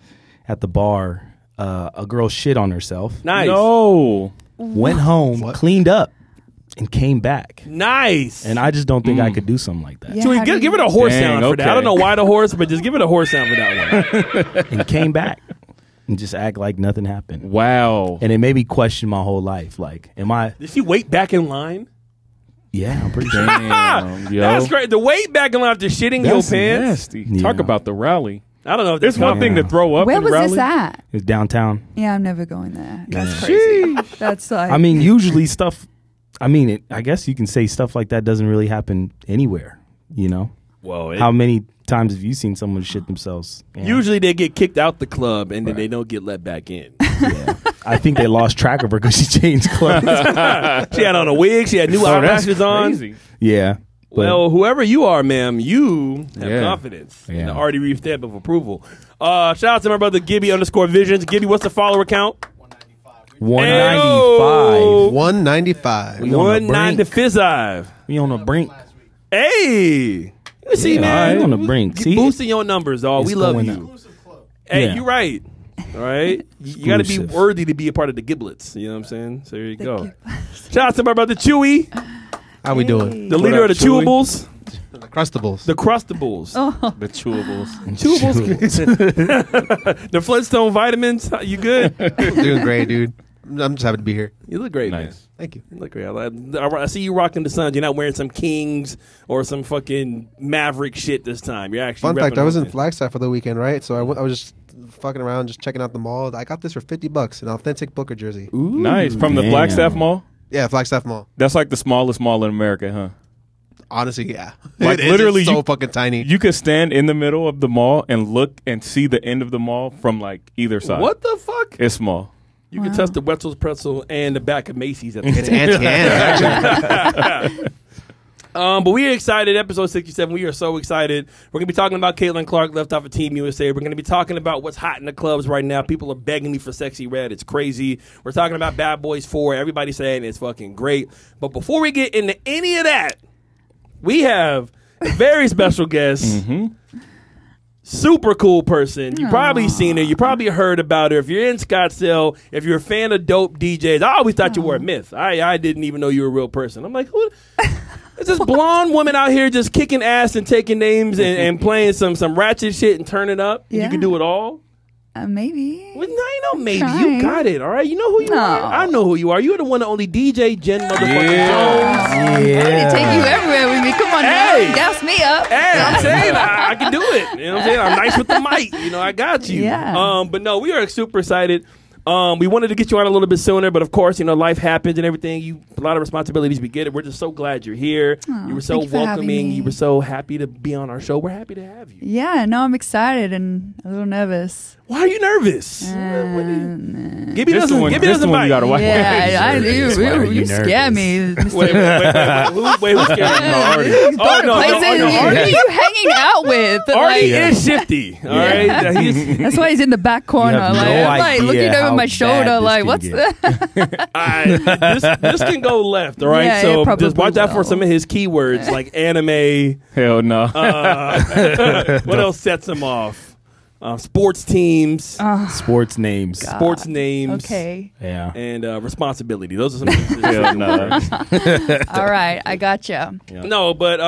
at the bar, a girl shit on herself, Nice. No. went home, cleaned up, and came back. Nice. And I just don't think I could do something like that. Yeah. Chewy, How do give it you- a horse Dang, sound for that. I okay. don't know why the horse, but just give it a horse sound for that one. And came back and just act like nothing happened. Wow. And it made me question my whole life. Like, am I? Did she wait back in line? Yeah, I'm pretty sure. Damn, yo. That's great. The wait back in line after shitting your That's pants. nasty. Yeah. Talk about the rally. I don't know if It's that's one thing to throw up Where and was rally. this at? It's downtown. Yeah, I'm never going there. That's Yeah. crazy. That's like. I mean, usually stuff. I mean, I guess you can say stuff like that doesn't really happen anywhere. You know, Well, How many times have you seen someone shit themselves? Yeah. usually they get kicked out the club and then they don't get let back in. Yeah. I think they lost track of her because she changed clothes. She had on a wig. She had new eyelashes on. Crazy. Yeah. But Well, whoever you are, ma'am, you have Yeah. confidence in Yeah. the Artie Reef stamp of approval. Shout out to my brother Gibby _Visions. Gibby, what's the follower count? 195. 195. We on the 195. We on the brink. Hey, you see, Yeah, man, we on the brink. Keep See? boosting your numbers, dog. It's We love going you. Hey, Yeah. you right. All right, you got to be Exclusive. worthy to be a part of the giblets. You know what I'm saying? So there you go. Shout out to my brother Chewy, How we doing? the leader up, of the Chewy? Chewables, The Crustables. the Crustables, The chewables. Chewables, the Flintstone vitamins. You good? Doing great, dude. I'm just happy to be here. You look great, man. Nice. Thank you. You look great. I see you rocking the Suns. You're not wearing some Kings or some fucking Maverick shit this time. You're actually. Fun fact: repping I was in Brooklyn. Flagstaff for the weekend, right? So I was just fucking around, just checking out the mall. I got this for $50, an authentic Booker jersey. Nice. From the Damn. Flagstaff Mall? Yeah, Flagstaff Mall. That's like the smallest mall in America, huh? Honestly, yeah. Like, It is literally, so you- fucking tiny. You could stand in the middle of the mall and look and see the end of the mall from like either side. What the fuck? It's small. You can touch the Wetzel's Pretzel and the back of Macy's at the It's same hand-to-hand, actually. But we are excited. Episode 67. We are so excited. We're going to be talking about Caitlin Clark left off of Team USA. We're going to be talking about what's hot in the clubs right now. People are begging me for Sexyy Red. It's crazy. We're talking about Bad Boys 4. Everybody's saying it's fucking great. But before we get into any of that, we have a very special guest. Super cool person. You probably seen her. You probably heard about her. If you're in Scottsdale, if you're a fan of dope DJs, I always thought you were a myth. I didn't even know you were a real person. I'm like, who? It's this blonde woman out here just kicking ass and taking names and playing some ratchet shit and turning up. Yeah. You can do it all. Maybe. Well, no, you know, maybe you Trying. got it. All right, you know who you No. are. I know who you are. You're the one and only DJ Jen motherfucking I'm Jones. gonna take you everywhere with me. Come on Hey. now. Gas me up. Hey, I'm saying I can do it. You know what I'm saying? I'm nice with the mic. You know, I got you. Yeah. But no, we are super excited. We wanted to get you on a little bit sooner, but of course, you know, life happens and everything. A lot of responsibilities. We get it. We're just so glad you're here. Aw, you were so thank you for having welcoming. me. You were so happy to be on our show. We're happy to have you. Yeah, no, I'm excited and a little nervous. Why are you nervous? Gibby This the doesn't. one- Gibby this the doesn't one bite. you gotta watch. Yeah, I do. Why are You you scare nervous? me. Mr. Wait, who's scared? Going places. Who are you hanging out with? Artie Like, is shifty. All right, he's. that's why he's in the back corner. have Like, no I'm like idea looking over how my bad shoulder. this Like, can what's get. that? This can go left. All right, Yeah, so it probably just watch out for will. some of his keywords like anime. Hell no. What else sets him off? Sports teams, Sports names. sports names, Okay. Yeah. and responsibility. Those are some things. Hell no. All right, I gotcha. No, but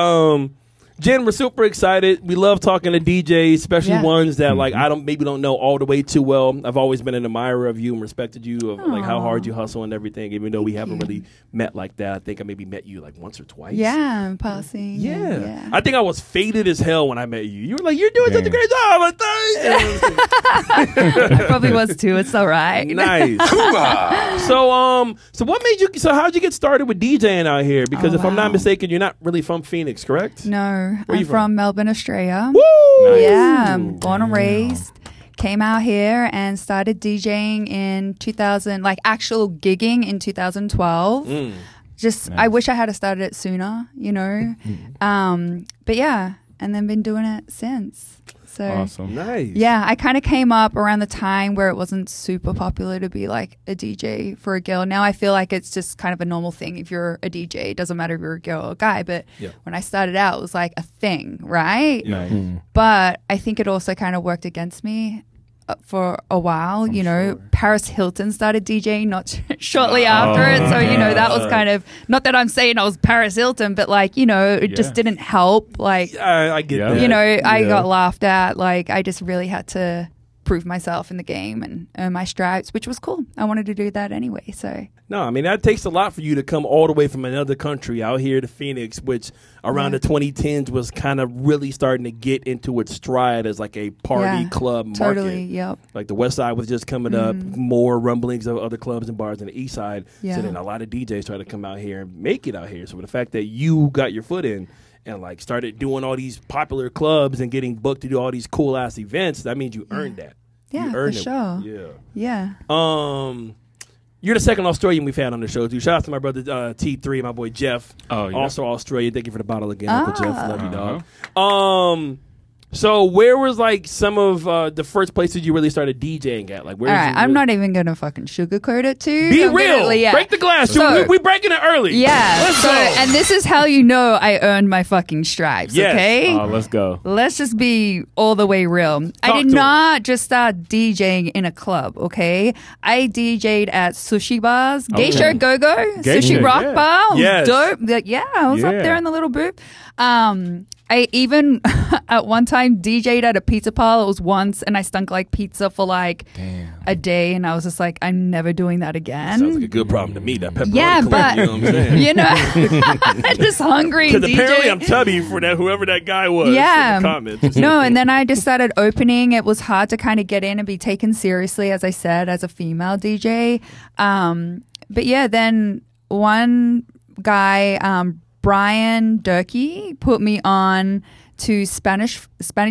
Jen, we're super excited. We love talking to DJs, especially Yeah. ones that like I don't know all the way too well. I've always been an admirer of you and respected you of like how hard you hustle and everything. Even though we haven't really met like that, I think I maybe met you like once or twice. Yeah, I'm passing. Yeah. I think I was faded as hell when I met you. You were like, "You're doing such a great job." I'm like, I probably was too. It's all right. nice. So what made you? So how'd you get started with DJing out here? Because if I'm not wow. mistaken, you're not really from Phoenix, correct? No, Where you I'm from? from Melbourne, Australia. Woo! Yeah, I'm born and raised. Came out here and started DJing in 2000, like actual gigging in 2012. Just, I wish I had started it sooner, you know. But yeah, and then been doing it since. So Awesome. Nice. yeah, I kind of came up around the time where it wasn't super popular to be like a DJ for a girl. Now I feel like it's just kind of a normal thing if you're a DJ. It doesn't matter if you're a girl or a guy. But Yeah. when I started out, it was like a thing, right? Nice. But I think it also kind of worked against me for a while. You know, Paris Hilton started DJing not shortly after it. So, you know, that was kind of, not that I'm saying I was Paris Hilton, but like, you know, it just didn't help. Like, I get Yeah. that. you know, I Yeah. got laughed at. Like, I just really had to prove myself in the game and earn my stripes, which was cool. I wanted to do that anyway. So, No, I mean, that takes a lot for you to come all the way from another country out here to Phoenix, which around the 2010s was kind of really starting to get into its stride as like a party Yeah, club market. totally. Yep. Like the West Side was just coming up, more rumblings of other clubs and bars on the East Side. Yeah. So then a lot of DJs tried to come out here and make it out here. So the fact that you got your foot in and like started doing all these popular clubs and getting booked to do all these cool ass events, that means you earned that. Yeah, you for earned sure. Yeah. Yeah. You're the second Australian we've had on the show, too. Shout out to my brother T3, my boy Jeff. Oh, yeah. Also Australian. Thank you for the bottle again, Uncle Jeff. Love you, dog. So where was like some of the first places you really started DJing at? Like, where? All right, I'm not even gonna fucking sugarcoat it too. Be real. Break the glass. So, we breaking it early. Yeah. Let's go. And this is how you know I earned my fucking stripes. Yes. Okay. Let's go. Let's just be all the way real. I did not just start DJing in a club. Okay. I DJ'd at sushi bars, Geisha Go-Go, Sushi Rock Bar. Yes. Dope. I was up there in the little booth. I even at one time DJ'd at a pizza parlor. It was once, and I stunk like pizza for like a day, and I was just like, I'm never doing that again. Sounds like a good problem to me. That pepperoni. Yeah, cologne, but you know what I'm saying? you know, just hungry. Because DJ. apparently I'm tubby for that whoever that guy was. Yeah. In the comments. No, and then I just started opening. It was hard to kind of get in and be taken seriously, as I said, as a female DJ. But yeah, then one guy, Brian Durkee, put me on to Spanish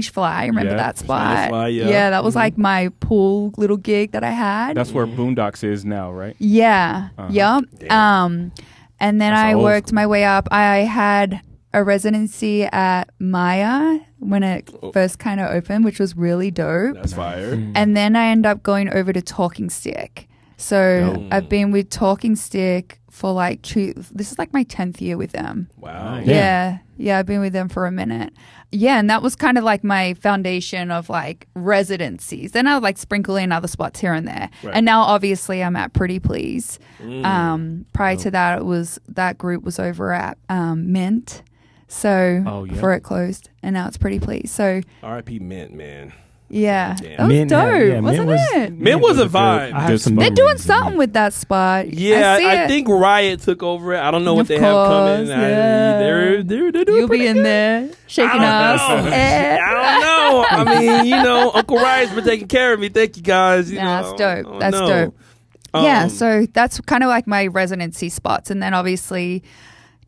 Fly. Remember that spot? Spanish Fly, yeah. That was like my pool little gig that I had. That's where Boondocks is now, right? Yeah. Yep. And then That's I old worked school. my way up. I had a residency at Maya when it first kind of opened, which was really dope. That's fire. And then I ended up going over to Talking Stick. So I've been with Talking Stick for like this is like my 10th year with them. Wow. Yeah. I've been with them for a minute. Yeah, and that was kind of like my foundation of like residencies. Then I would like sprinkle in other spots here and there. Right. And now obviously I'm at Pretty Please. Prior to that, that group was over at Mint. So before it closed, and now it's Pretty Please. So R.I.P. Mint, man. yeah, Damn. that was Mint had- dope, yeah, wasn't Mint it? Mint was a vibe. I have some They're memories doing of something Mint. with that spot. Yeah, see I it. think Riot took over it. I don't know what Of they have coming. course, yeah. They're doing You'll pretty be in good. there shaking I us. don't know. I don't know. I mean, you know, Uncle Riot's been taking care of me. Thank you guys. You Nah, know, that's dope. I don't That's know. dope. Yeah, so that's kind of like my residency spots, and then obviously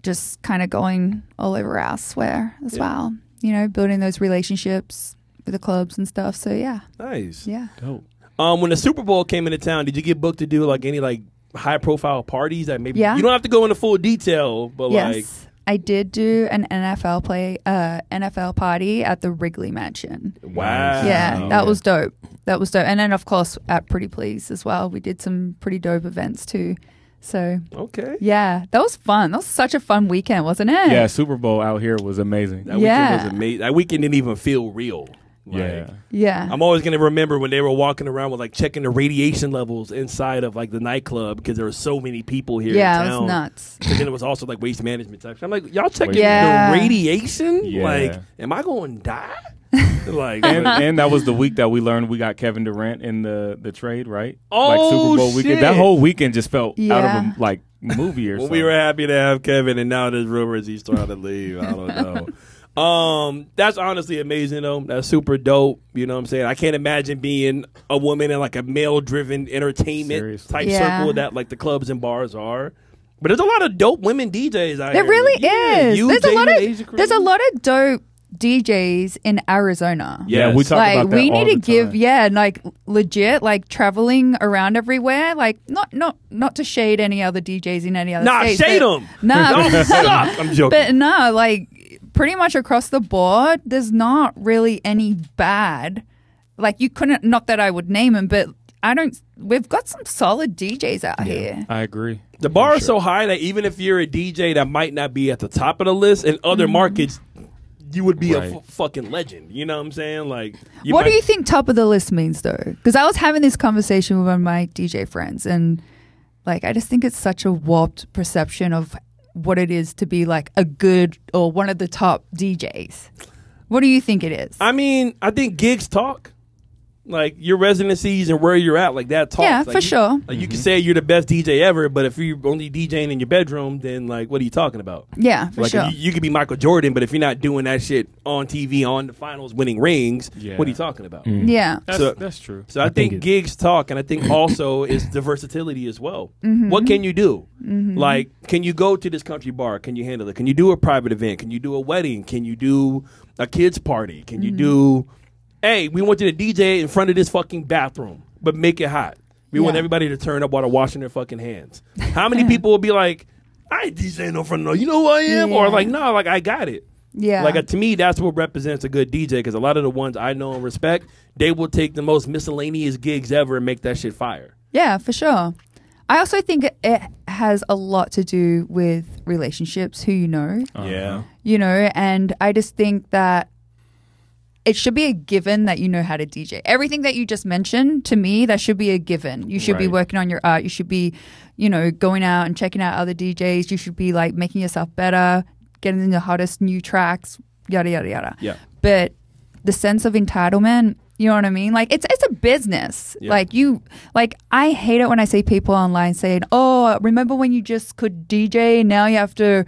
just kind of going all over elsewhere as well. You know, building those relationships with the clubs and stuff. So yeah, Nice. yeah. Dope. When the Super Bowl came into town, did you get booked to do like any like high profile parties that maybe Yeah. you don't have to go into full detail, but like Yes, I did do an NFL party at the Wrigley Mansion. wow. Yeah, that was dope. That was dope. And then of course at Pretty Please as well. We did some pretty dope events too. So Okay. yeah, that was fun. That was such a fun weekend, wasn't it? Yeah, Super Bowl out here was amazing. That Yeah. weekend was amazing. That weekend didn't even feel real. Yeah. Yeah. I'm always gonna remember when they were walking around with like checking the radiation levels inside of like the nightclub because there were so many people here Yeah, in it town. was nuts. And then it was also like waste management type. I'm like, y'all checking Yeah. the radiation? Yeah. Like, am I going to die? Like, And that was the week that we learned we got Kevin Durant in the trade, right? Oh, like Super Bowl weekend. shit. That whole weekend just felt out of Yeah. a like movie or well, something. we were happy to have Kevin, and now there's rumors he's trying to leave. I don't know. That's honestly amazing though. That's super dope. You know what I'm saying? I can't imagine being a woman in like a male driven entertainment Seriously. type Yeah. circle that like the clubs and bars are. But there's a lot of dope women DJs out There here. really Yeah, is. you, There's a lot Jamin, of Asia Crew. dope DJs in Arizona. Yeah, we talk Like about that we all need to the give time. like legit like traveling around everywhere, like not to shade any other DJs in any other Nah, states, shade but- them. Nah, Don't suck. I'm joking. but no, like pretty much across the board, there's not really any bad. Like you couldn't, not that I would name them, but we've got some solid DJs out here. I agree. The bar is so high that even if you're a DJ that might not be at the top of the list in other Mm-hmm. markets, you would be Right. a fucking legend. You know what I'm saying? Like, What do you think top of the list means though? Because I was having this conversation with one of my DJ friends, and like I just think it's such a warped perception of what it is to be like a good or one of the top DJs. What do you think it is? I mean, I think gigs talk. like your residencies and where you're at, like that talks. Yeah, like, for sure. Like you can say you're the best DJ ever, but if you're only DJing in your bedroom, then like what are you talking about? Yeah, for Like sure. you could be Michael Jordan, but if you're not doing that shit on TV, on the finals, winning rings, Yeah. what are you talking about? Yeah. That's true. So I think gigs talk, and I think also is the versatility as well. What can you do? Like, can you go to this country bar? Can you handle it? Can you do a private event? Can you do a wedding? Can you do a kids party? Can you do, hey, we want you to DJ in front of this fucking bathroom, but make it hot. We want everybody to turn up while they're washing their fucking hands. How many people will be like, I ain't DJing no front of no, you know who I am? Or like, no, like I got it. Yeah. Like to me, that's what represents a good DJ, because a lot of the ones I know and respect, they will take the most miscellaneous gigs ever and make that shit fire. Yeah, for sure. I also think it has a lot to do with relationships, who you know. Yeah. You know, and I just think that it should be a given that you know how to DJ. Everything that you just mentioned, to me, that should be a given. You should be working on your art. You should be, you know, going out and checking out other DJs. You should be like making yourself better, getting the hottest new tracks, yada, yada, yada. Yeah. But the sense of entitlement, you know what I mean? Like it's a business. Yeah. Like I hate it when I see people online saying, "Oh, remember when you just could DJ? Now you have to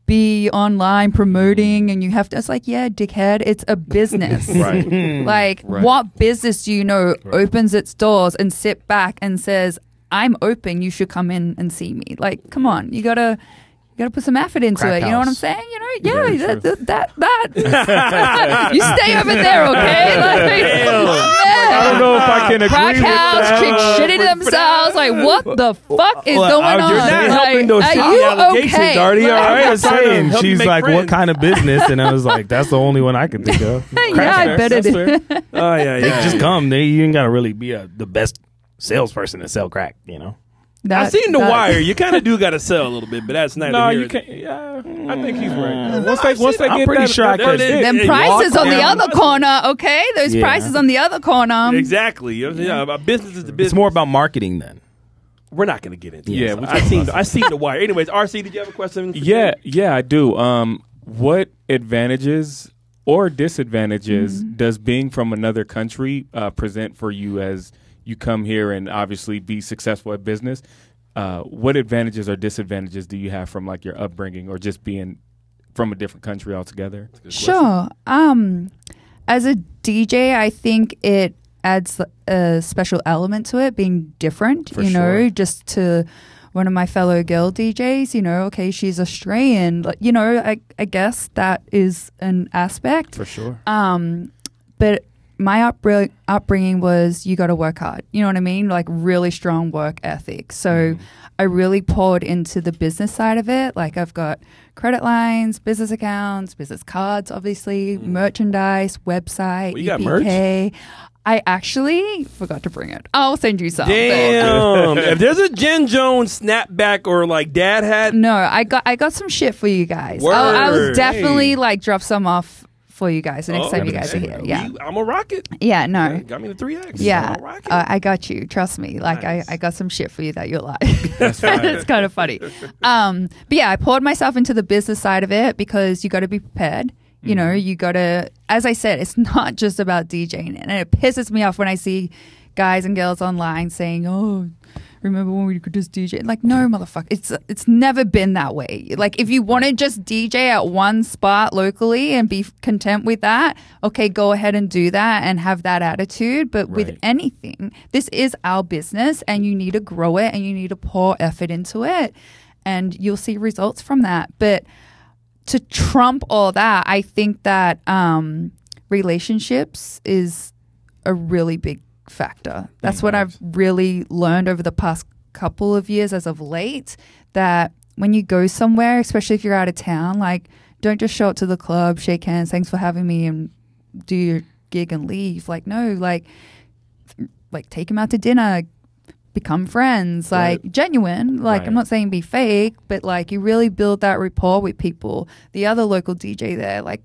be online promoting and you have to." It's like, yeah, dickhead, it's a business. Like what business do you know opens its doors and sit back and says, "I'm open, you should come in and see me." Like, come on, you gotta put some effort into Crack it. You know what I'm house. saying? You know, that. You stay over there, okay? Like, I don't know if I can agree Crack with house, that. chicks shitting themselves. Like, what the fuck is going on? You're not Like, helping those are shitty you allegations, okay? Artie. Like, All right, I'm saying, help you she's make like, friends. what kind of business? And I was like, that's the only one I can think of. yeah, I bet it is. Oh yeah, They yeah. just come. You ain't gotta really be the best salesperson to sell crack. You know. I've seen The Wire. You kind of do got to sell a little bit, but that's not. No, you can't. Yeah, I think he's right. Once they I'm get pretty that, sure I that- could. that- Them prices on the other corner, okay? Those Yeah. prices on the other corner. Exactly. Yeah, a business is the business. It's more about marketing then. We're not going to get into. Yeah, this. I seen The Wire. Anyways, RC, did you have a question? Yeah, I do. What advantages or disadvantages does being from another country present for you as you come here and obviously be successful at business? What advantages or disadvantages do you have from like your upbringing or just being from a different country altogether? Sure. As a DJ, I think it adds a special element to it, being different, For you know, sure. just to one of my fellow girl DJs, you know, okay, she's Australian, like, you know, I guess that is an aspect. For sure. But my upbringing was you got to work hard. You know what I mean? Like really strong work ethic. So I really poured into the business side of it. Like I've got credit lines, business accounts, business cards, obviously, merchandise, website, you got EPK. I actually forgot to bring it. I'll send you some. Damn. If there's a Jen Jones snapback or like dad hat, No, I got some shit for you guys. Word. I was definitely Hey. like drop some off for you guys the next time you guys are here. Yeah. I'm a rocket. Yeah, no. Got me the 3X. Yeah, I'm a rocket. I got you. Trust me. Like Nice. I got some shit for you that you'll like. It's kind of funny. But yeah, I poured myself into the business side of it because you got to be prepared. You know, you got to. As I said, it's not just about DJing, and it pisses me off when I see guys and girls online saying, "Oh, remember when we could just DJ?" Like, no, motherfucker. It's never been that way. Like, if you want to just DJ at one spot locally and be content with that, okay, go ahead and do that and have that attitude. But with anything, this is our business and you need to grow it and you need to pour effort into it and you'll see results from that. But to trump all that, I think that relationships is a really big factor. That's what I've really learned over the past couple of years as of late, that when you go somewhere, especially if you're out of town, like don't just show up to the club, shake hands, thanks for having me, and do your gig and leave. Like, no, like take them out to dinner, become friends, like genuine. Like, I'm not saying be fake, but like you really build that rapport with people. The other local DJ there, like,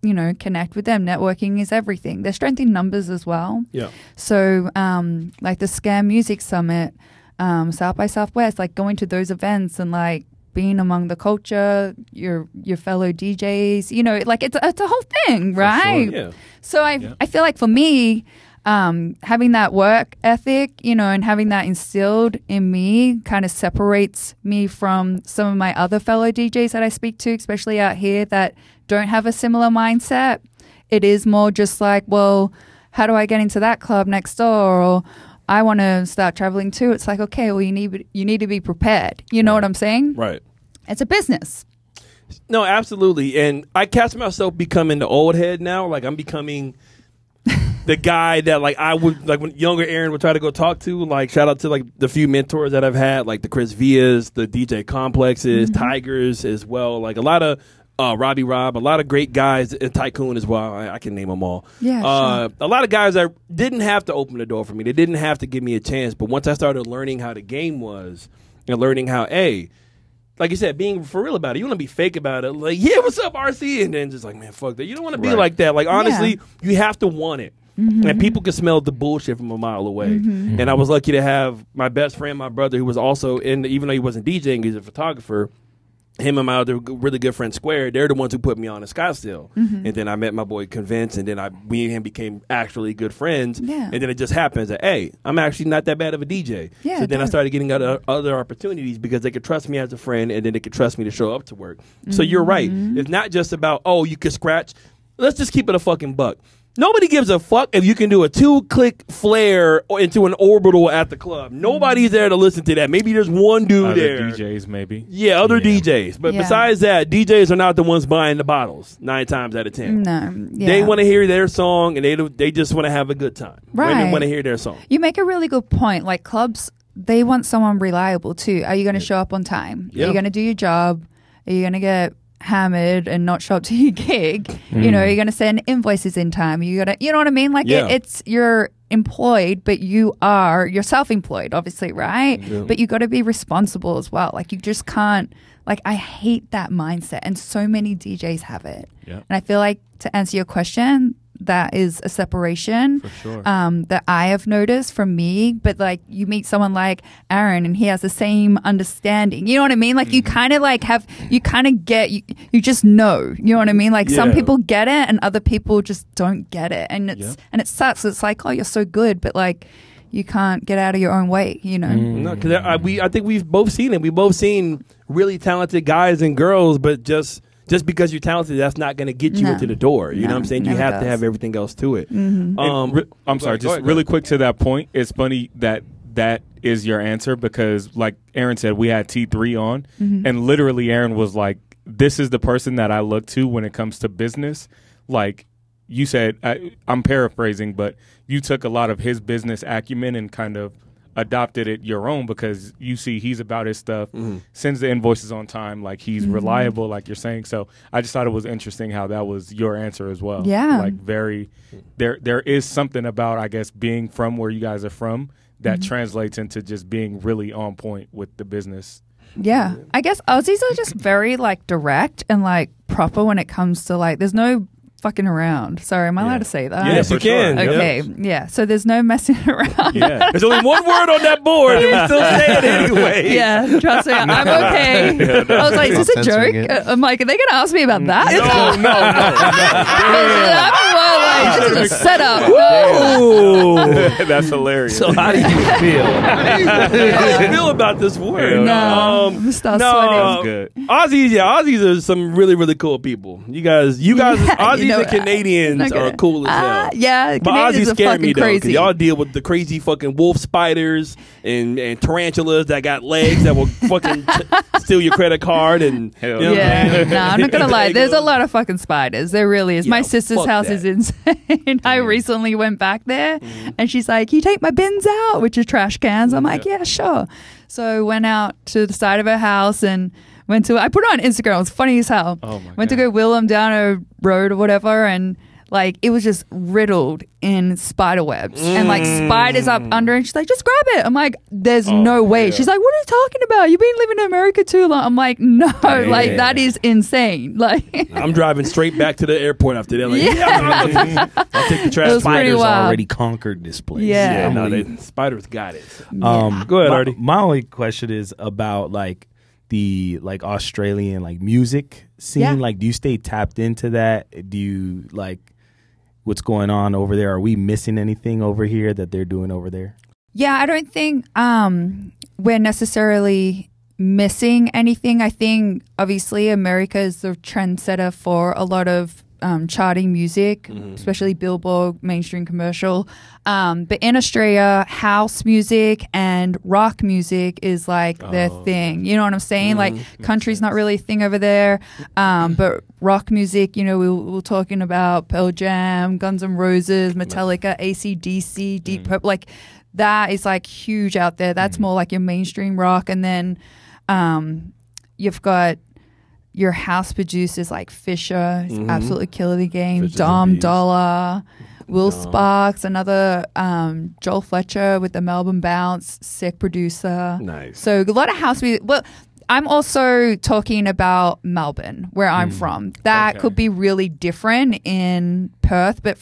you know, connect with them. Networking is everything. There's strength in numbers as well. Yeah. So, like the Scam Music Summit, South by Southwest, like going to those events and like being among the culture, your fellow DJs, you know, like it's a whole thing, right? Yeah. So I feel like for me, having that work ethic, and having that instilled in me kind of separates me from some of my other fellow DJs that I speak to, especially out here, that don't have a similar mindset. It is more just like, well, how do I get into that club next door? Or I want to start traveling too. It's like, okay, well, you need to be prepared. You know what I'm saying? Right. It's a business. No, absolutely. And I catch myself becoming the old head now. Like, I'm becoming the guy that, like, I would, like, when younger Aaron would try to go talk to. Like, shout out to, like, the few mentors that I've had, like the Chris Villas, the DJ Complexes, Tigers as well. Like, a lot of Robbie Rob, a lot of great guys, and Tycoon as well. I can name them all. Yeah, sure. A lot of guys that didn't have to open the door for me. They didn't have to give me a chance. But once I started learning how the game was and learning how, like you said, being for real about it. You want to be fake about it. Like, yeah, what's up, RC? And then just like, man, fuck that. You don't want to be like that. Like, honestly, you have to want it. And people can smell the bullshit from a mile away. And I was lucky to have my best friend, my brother, who was also even though he wasn't DJing, he's a photographer. Him and my other really good friend Square, they're the ones who put me on in Scottsdale. And then I met my boy Convince, and then we and him became actually good friends. And then it just happens that, hey, I'm actually not that bad of a DJ. So then I started getting other opportunities because they could trust me as a friend, and then they could trust me to show up to work. So you're right. It's not just about, you can scratch. Let's just keep it a fucking buck. Nobody gives a fuck if you can do a 2-click flare into an orbital at the club. Nobody's there to listen to that. Maybe there's one dude other there. DJs, maybe. Yeah, other DJs. But besides that, DJs are not the ones buying the bottles 9 times out of 10. No. Yeah. They want to hear their song, and they just want to have a good time. Right. Women want to hear their song. You make a really good point. Like, clubs, they want someone reliable too. Are you going to show up on time? Are you going to do your job? Are you going to get hammered and not show up to your gig? You're going to send invoices in time. You know what I mean? Like, it's you're employed, but you're self-employed, obviously, right? But you got to be responsible as well. Like, you just can't. Like, I hate that mindset, and so many DJs have it. And I feel like, to answer your question, that is a separation for sure. That I have noticed from me. But like, you meet someone like Aaron and he has the same understanding. You know what I mean? Like, you kind of like you just know. You know what I mean? Like, some people get it and other people just don't get it, and it sucks. It's like, oh, you're so good, but like, you can't get out of your own way. You know? No, because I think we've both seen it. We've both seen really talented guys and girls, but just because you're talented, that's not going to get you into the door. You know what I'm saying? You have to have everything else to it. I'm sorry, just really quick to that point. It's funny that is your answer because, like Aaron said, we had T3 on, and literally Aaron was like, this is the person that I look to when it comes to business. Like you said, I'm paraphrasing, but you took a lot of his business acumen and kind of adopted it your own because you see he's about his stuff, sends the invoices on time, like he's reliable, like you're saying. So I just thought it was interesting how that was your answer as well. Yeah. Like, there is something about, I guess, being from where you guys are from that translates into just being really on point with the business. Yeah. I guess Aussies are just very like direct and like proper when it comes to like, there's no fucking around. Sorry, am I allowed to say that? Yes, you can. Okay, yeah. So there's no messing around. There's only one word on that board, and we still say it anyway. Yeah, trust me, I'm okay. I was like, is this a joke? I'm like, are they going to ask me about that? No. This is a setup. No. That's hilarious. So how do you feel? How do you feel about this word? No, start sweating. Good. Aussies are some really, really cool people. You guys, Aussies and Canadians are cool as hell. Yeah, but Canadians Aussies scare me though, crazy. because y'all deal with the crazy fucking wolf spiders and tarantulas that got legs that will fucking steal your credit card and. I'm not gonna lie. There's a lot of fucking spiders. There really is. My sister's house is insane. I recently went back there, and she's like, "You take my bins out," which is trash cans. I'm like, "Yeah, sure." So went out to the side of her house and I put it on Instagram. It was funny as hell. Went to go wheel them down a road or whatever, and like, it was just riddled in spider webs and like spiders up under, and she's like, just grab it. I'm like, there's no way. She's like, what are you talking about? You've been living in America too long. I'm like, no, like, that is insane. Like, I'm driving straight back to the airport after that. Like, I'll take the trash. Spiders already conquered this place. Spiders got it. Go ahead, Artie. My only question is about like the Australian like music scene. Like, do you stay tapped into that? Do you like what's going on over there? Are we missing anything over here that they're doing over there? Yeah, I don't think we're necessarily missing anything. I think obviously America is the trendsetter for a lot of charting music, especially Billboard, mainstream commercial. But in Australia, house music and rock music is like their thing. You know what I'm saying? Like country's not really a thing over there. But rock music, you know, we were talking about Pearl Jam, Guns N' Roses, Metallica, AC/DC, Deep Purple. Like that is like huge out there. That's more like your mainstream rock. And then you've got your house producers like Fisher, who's absolutely killing the game. Fisher's Dom Dollar, Will Sparks, another Joel Fletcher with the Melbourne Bounce, sick producer. Nice. So a lot of house music. Well, I'm also talking about Melbourne, where I'm from. That could be really different in Perth, but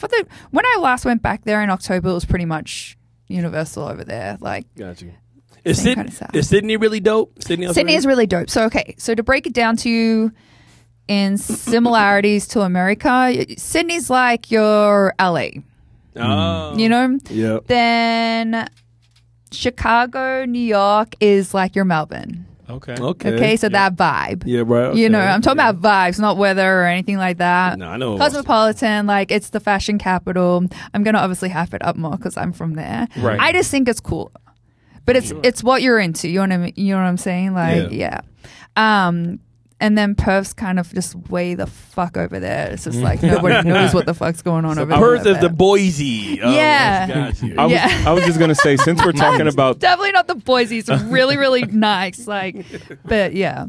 when I last went back there in October, it was pretty much universal over there. Like, got you. Is kind of sound. Sydney really dope? Sydney is really dope. So, so to break it down to you in similarities to America, Sydney's like your LA. Oh. You know? Yep. Then Chicago, New York is like your Melbourne. Okay. So that vibe. Yeah, right. Okay. You know, I'm talking about vibes, not weather or anything like that. No, I know. Cosmopolitan, like it's the fashion capital. I'm going to obviously hype it up more because I'm from there. Right. I just think it's cool. But it's what you're into. You know what I mean? You know what I'm saying? Like, yeah. And then Perth's kind of just way the fuck over there. It's just like nobody knows what the fuck's going on over there. Perth is the Boise. Yeah. Got you. I was just gonna say, since we're talking about definitely not the Boise. It's really, really nice. Like, but yeah.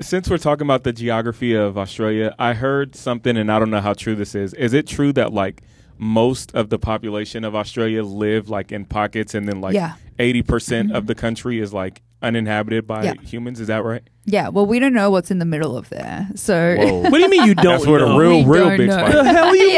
Since we're talking about the geography of Australia, I heard something, and I don't know how true this is. Is it true that like most of the population of Australia live like in pockets, and then like 80% of the country is like uninhabited by humans? Is that right? Yeah, well, we don't know what's in the middle of there. So, what do you mean you don't? That's where the know? real big What spot. the hell you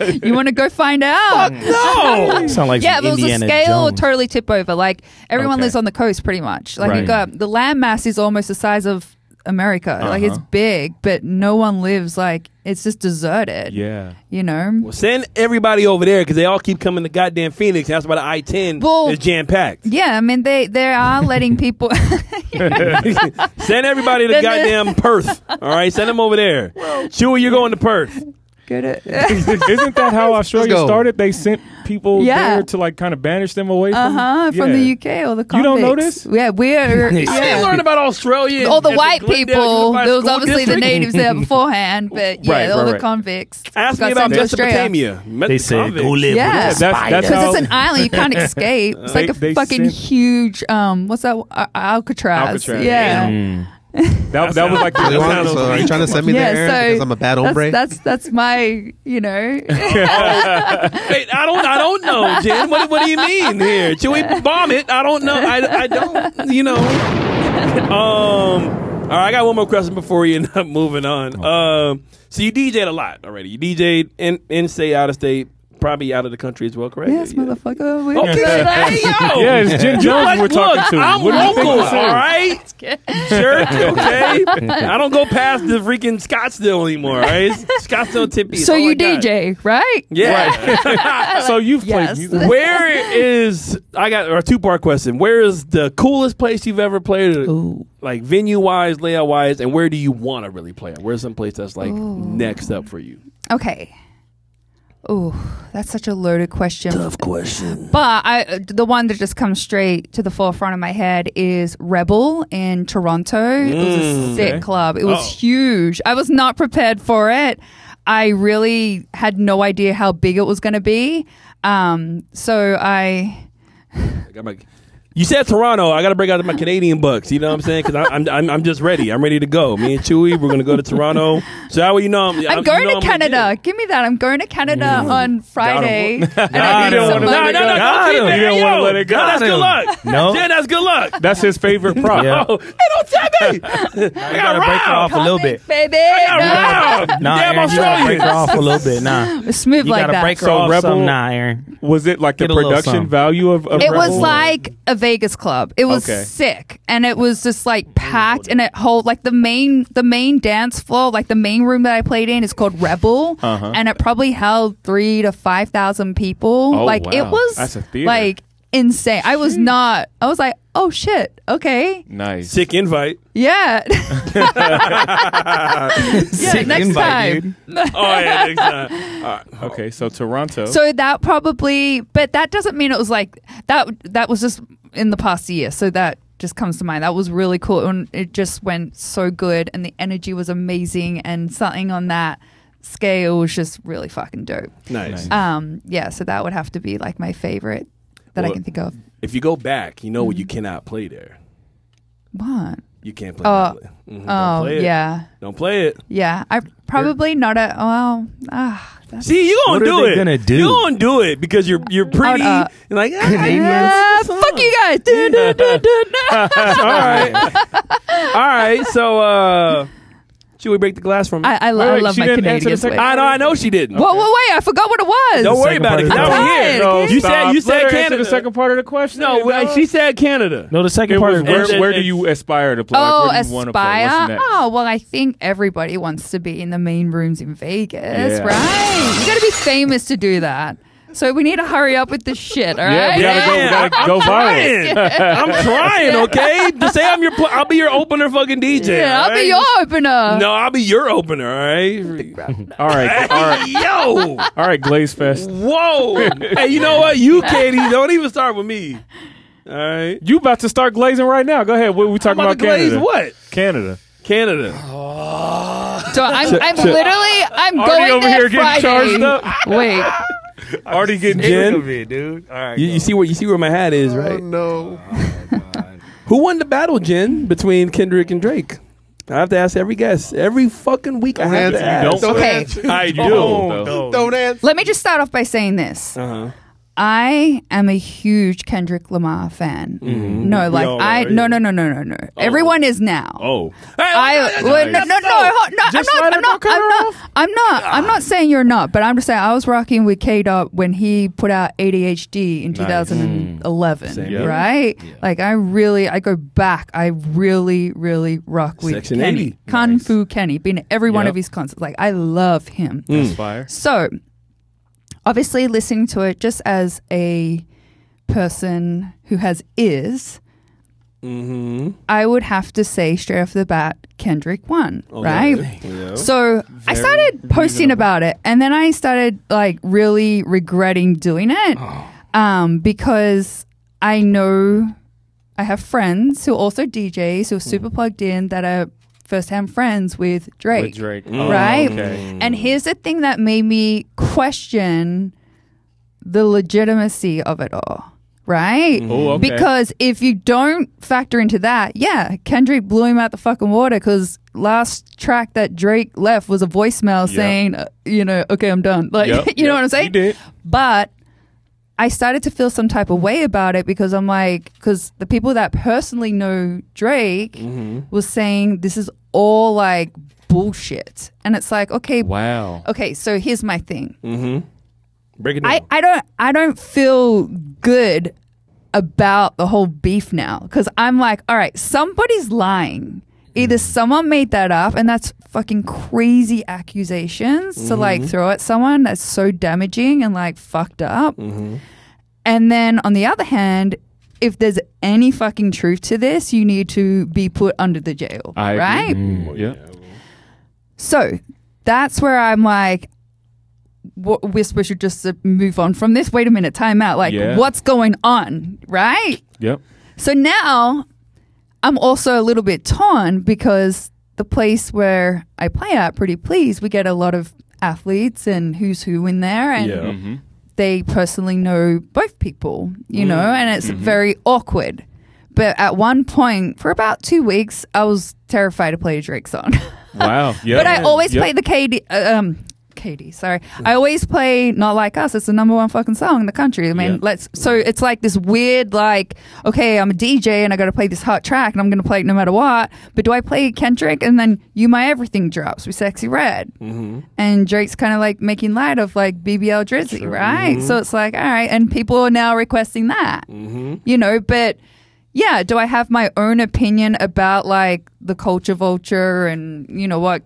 mean? You want to go find out? No. Sound like Yeah, some if it was a Indiana scale, it would Jones. totally tip over. Like everyone Okay. lives on the coast, pretty much. Like you Right. got the land mass is almost the size of America. Like it's big, but no one lives. Like it's just deserted. Yeah. You know. Well, send everybody over there because they all keep coming to goddamn Phoenix. That's why the I-10 is jam packed. Yeah, I mean they are letting people. Send everybody to goddamn Perth. All right, send them over there. Chewy, you're going to Perth. Good. Isn't that how Australia go. started? They sent people there to like kind of banish them away from the UK or the convicts. You don't know this? Yeah, we're I didn't learn about Australia. all the at white Glendale people. Unified There was School obviously the District. natives there beforehand, but yeah, all the convicts. Ask me got about sent to Australia. Mesopotamia. They said, go live Yeah. with the That's spider. Because how- it's an island, you can't escape. It's like a They fucking sent- huge, what's that? Alcatraz. Alcatraz. Yeah. That was like So the are you trying to send me there, Aaron? Because I'm a bad hombre. That's my, you know. Wait, I don't know, Jen. What do you mean here? Should we bomb it? I don't know. I don't. You know. All right, I got one more question before we end up moving on. So you DJ'd a lot already. You DJ'd in state, out of state, probably out of the country as well, correct? Yes, motherfucker. We- Okay, hey, yo. Yeah, it's Jen Jones we're talking to. I'm What do you think local, we're saying? all right? Sure, okay. I don't go past the freaking Scottsdale anymore, all right? Scottsdale Tippy. is So all you I got. DJ, right? Yeah. So you've played Yes. music. Where is I got a 2-part question. Where is the coolest place you've ever played? Ooh. Like venue wise, layout wise, and where do you want to really play it? Where's some place that's like next up for you? Okay. Oh, that's such a loaded question. Tough question. But the one that just comes straight to the forefront of my head is Rebel in Toronto. It was a sick club. It was huge. I was not prepared for it. I really had no idea how big it was going to be. So I got my. You said Toronto. I got to break out my Canadian bucks. You know what I'm saying? Because I'm just ready. I'm ready to go. Me and Chewy, we're gonna go to Toronto. So how will you know? I'm going to Canada. Give me that. I'm going to Canada on Friday. And I need some money. No, Got don't him. keep it. You didn't Hey, wanna yo. let it go. No, that's good luck. No. Jen, that's good luck. That's his favorite prop. Yeah. Oh, hey, don't tell baby. You gotta break her off a little bit. Baby, Nah, Damn, Aaron, you gotta break her Australians. off a little bit. Nah, smooth you like gotta that. break her So off Rebel- some. Nah, Aaron. Was it like the Get a little production something. value of It was Rebel? like a Vegas club. It was Okay. sick, and it was just like packed, and it hold like the main dance floor, like the main room that I played in is called Rebel, and it probably held 3,000 to 5,000 people. Oh, like it wow. was That's a theater. like insane. I was like, oh shit, okay, Nice. Sick invite. yeah, Sick next invite, time. dude. Oh yeah, next time. All right. Okay, so Toronto. So that probably, but that doesn't mean it was like that. That was just in the past year. So that just comes to mind. That was really cool, and it just went so good, and the energy was amazing, and something on that scale was just really fucking dope. Nice. Yeah. So that would have to be like my favorite that I Well, can think of. If you go back, you know what you cannot play there. What? You can't play. Oh, Don't oh, play it. yeah, Don't play it. yeah. I probably not a. Well, that's See, you gonna What are do they it. gonna do? You gonna do it because you're pretty. Hold up. You're like, fuck you guys. All right. All right. So, should we break the glass from? I Wait, love she my didn't answer the Canadian second- flavor. I know she didn't. Whoa, wait! I forgot what it was. Don't worry about it. 'cause I'm Now we're tired. here. No, You Stop. said Let her answer Canada. the second part of the question. No, dog. she said Canada. No, the second It part was is where do you aspire to play? Oh, Like, where do you wanna play? What's aspire. next? Oh, well, I think everybody wants to be in the main rooms in Vegas, Yeah. right? You got to be famous to do that. So we need to hurry up with this shit, all Yeah, right? we gotta go viral. I'm trying. Okay, just say I'll be your opener, fucking DJ. Yeah, all I'll be right? your opener. No, I'll be your opener. All right. All right. Yo. All right, Glaze Fest. Whoa. Hey, you know what? You, Katie, don't even start with me. All right. You about to start glazing right now. Go ahead. What are we talking I'm about about? to glaze Canada. what? Canada. Canada. So I'm literally I'm Artie going over there here getting Friday. charged up. Wait, Already getting Jen. dude. All right. You see where my hat is, right? No. Who won the battle, Jen, between Kendrick and Drake? I have to ask every guest. Every fucking week I have to ask. Don't okay. I do. though. Don't answer. Let me just start off by saying this. Uh-huh. I am a huge Kendrick Lamar fan. No, like all I are, no yeah. no no no no no. Everyone is now. Oh. I'm not saying you're not, but I'm just saying I was rocking with K-Dot when he put out ADHD in 2011, Same here. right? Like I go back. I really rock with Section Kenny. 80. Kung Fu Kenny. Been at every one Yep. of his concerts. Like I love him. That's fire. So, obviously, listening to it just as a person who has ears, I would have to say straight off the bat, Kendrick won, right? Yeah. So I started posting about it, and then I started like really regretting doing it because I know I have friends who are also DJs who are super plugged in that are first-hand friends with Drake. With Drake. Right? Okay. And here's the thing that made me question the legitimacy of it all, right? Oh, okay. Because if you don't factor into that, yeah, Kendrick blew him out the fucking water because last track that Drake left was a voicemail saying, okay, I'm done. Like, you know what I'm saying? He did. But I started to feel some type of way about it because I'm like, because the people that personally know Drake was saying this is all like bullshit. And it's like, okay, Wow. okay, so here's my thing. Break it down. I don't feel good about the whole beef now because I'm like, all right, somebody's lying. Either someone made that up, and that's fucking crazy accusations to like throw at someone that's so damaging and like fucked up. And then on the other hand, if there's any fucking truth to this, you need to be put under the jail, I right? agree. Yeah. So that's where I'm like, we're supposed to just move on from this. Wait a minute, time out. Like, what's going on, right? Yep. So now I'm also a little bit torn because the place where I play at, Pretty Please, we get a lot of athletes and who's who in there, and they personally know both people, you know, and it's very awkward. But at one point, for about 2 weeks, I was terrified to play a Drake song. Wow. Yeah. But I always play the Katie, sorry. I always play Not Like Us. It's the number one fucking song in the country. I mean, so it's like this weird, like, okay, I'm a DJ and I got to play this hot track and I'm going to play it no matter what. But do I play Kendrick? And then You My Everything drops with Sexyy Red. And Drake's kind of like making light of like BBL Drizzy, right? So it's like, all right. And people are now requesting that, you know, but yeah, do I have my own opinion about like the culture vulture and, you know, what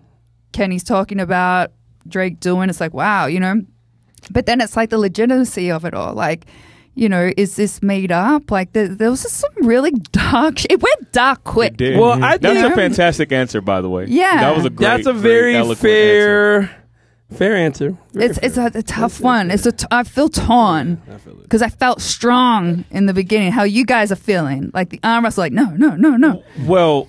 Kenny's talking about Drake doing? It's like, wow, you know, but then it's like the legitimacy of it all. Like, you know, is this made up? Like there was just some really dark it went dark quick. It did. Well, That's a fantastic answer, by the way. Yeah. That was a great, That's a very eloquent fair answer. fair answer. It's a tough one. I feel torn because I felt strong in the beginning. How you guys are feeling? Like the arm wrestler, like no. Well,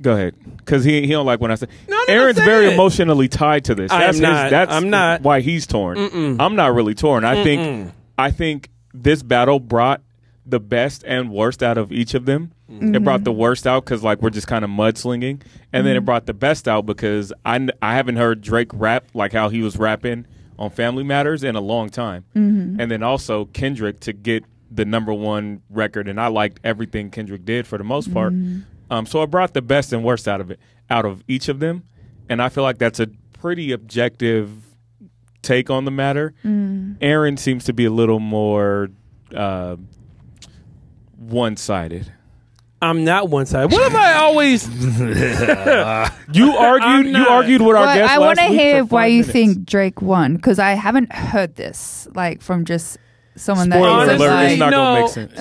go ahead, because he don't like when I say. No, Aaron's say very it. emotionally tied to this. I'm not. That's I'm not. why he's torn. I'm not really torn. I think this battle brought the best and worst out of each of them. It brought the worst out because like we're just kind of mudslinging, and then it brought the best out because I haven't heard Drake rap like how he was rapping on Family Matters in a long time, and then also Kendrick to get the #1 record, and I liked everything Kendrick did for the most part. So it brought the best and worst out of each of them, and I feel like that's a pretty objective take on the matter. Aaron seems to be a little more one-sided. I'm not one-sided. What am I always? You argued with our Well, guest I last want to week hear for why 5 you minutes. think Drake won because I haven't heard this like from just someone Spoiler that is alert, like, it's not no. gonna make sense.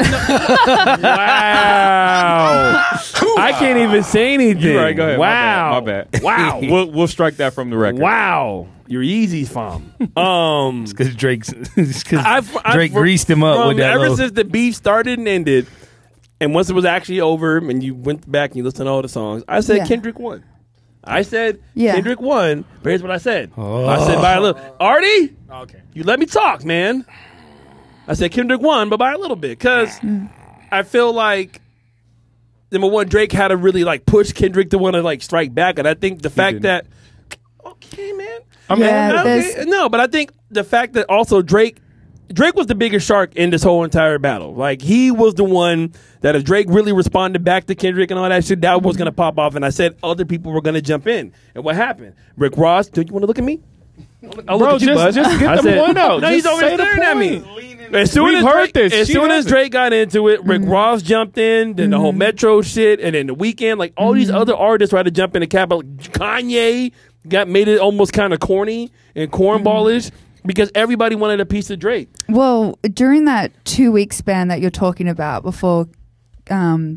Wow. I can't even say anything. You're right, go ahead. Wow. My bad. Wow. We'll strike that from the record. Wow. You're easy, fam. Because Drake Drake greased him up with that. Ever little- since the beef started and ended, and once it was actually over, and you went back and you listened to all the songs, I said Yeah. Kendrick won. I said Yeah. Kendrick won, but here's what I said. I said by a little. Artie, Okay. you let me talk, man. I said Kendrick won, but by a little bit, because I feel like #1, Drake had to really like push Kendrick to want to like strike back, and I think the fact that okay, man. No, but I think the fact that also Drake was the biggest shark in this whole entire battle. Like he was the one that if Drake really responded back to Kendrick and all that shit, that was gonna pop off. And I said other people were gonna jump in. And what happened? Rick Ross, don't you want to look at me? I'll look at you, bud. just get I the said, point out. No, Just he's over say the staring at me. point. As soon We've as heard Drake, this. as She soon as hasn't. Drake got into it, Rick Ross jumped in, then the whole Metro shit, and then the Weeknd, like all these other artists tried to jump in the cap. Like Kanye made it almost kind of corny and cornballish because everybody wanted a piece of Drake. well, during that 2-week span that you're talking about before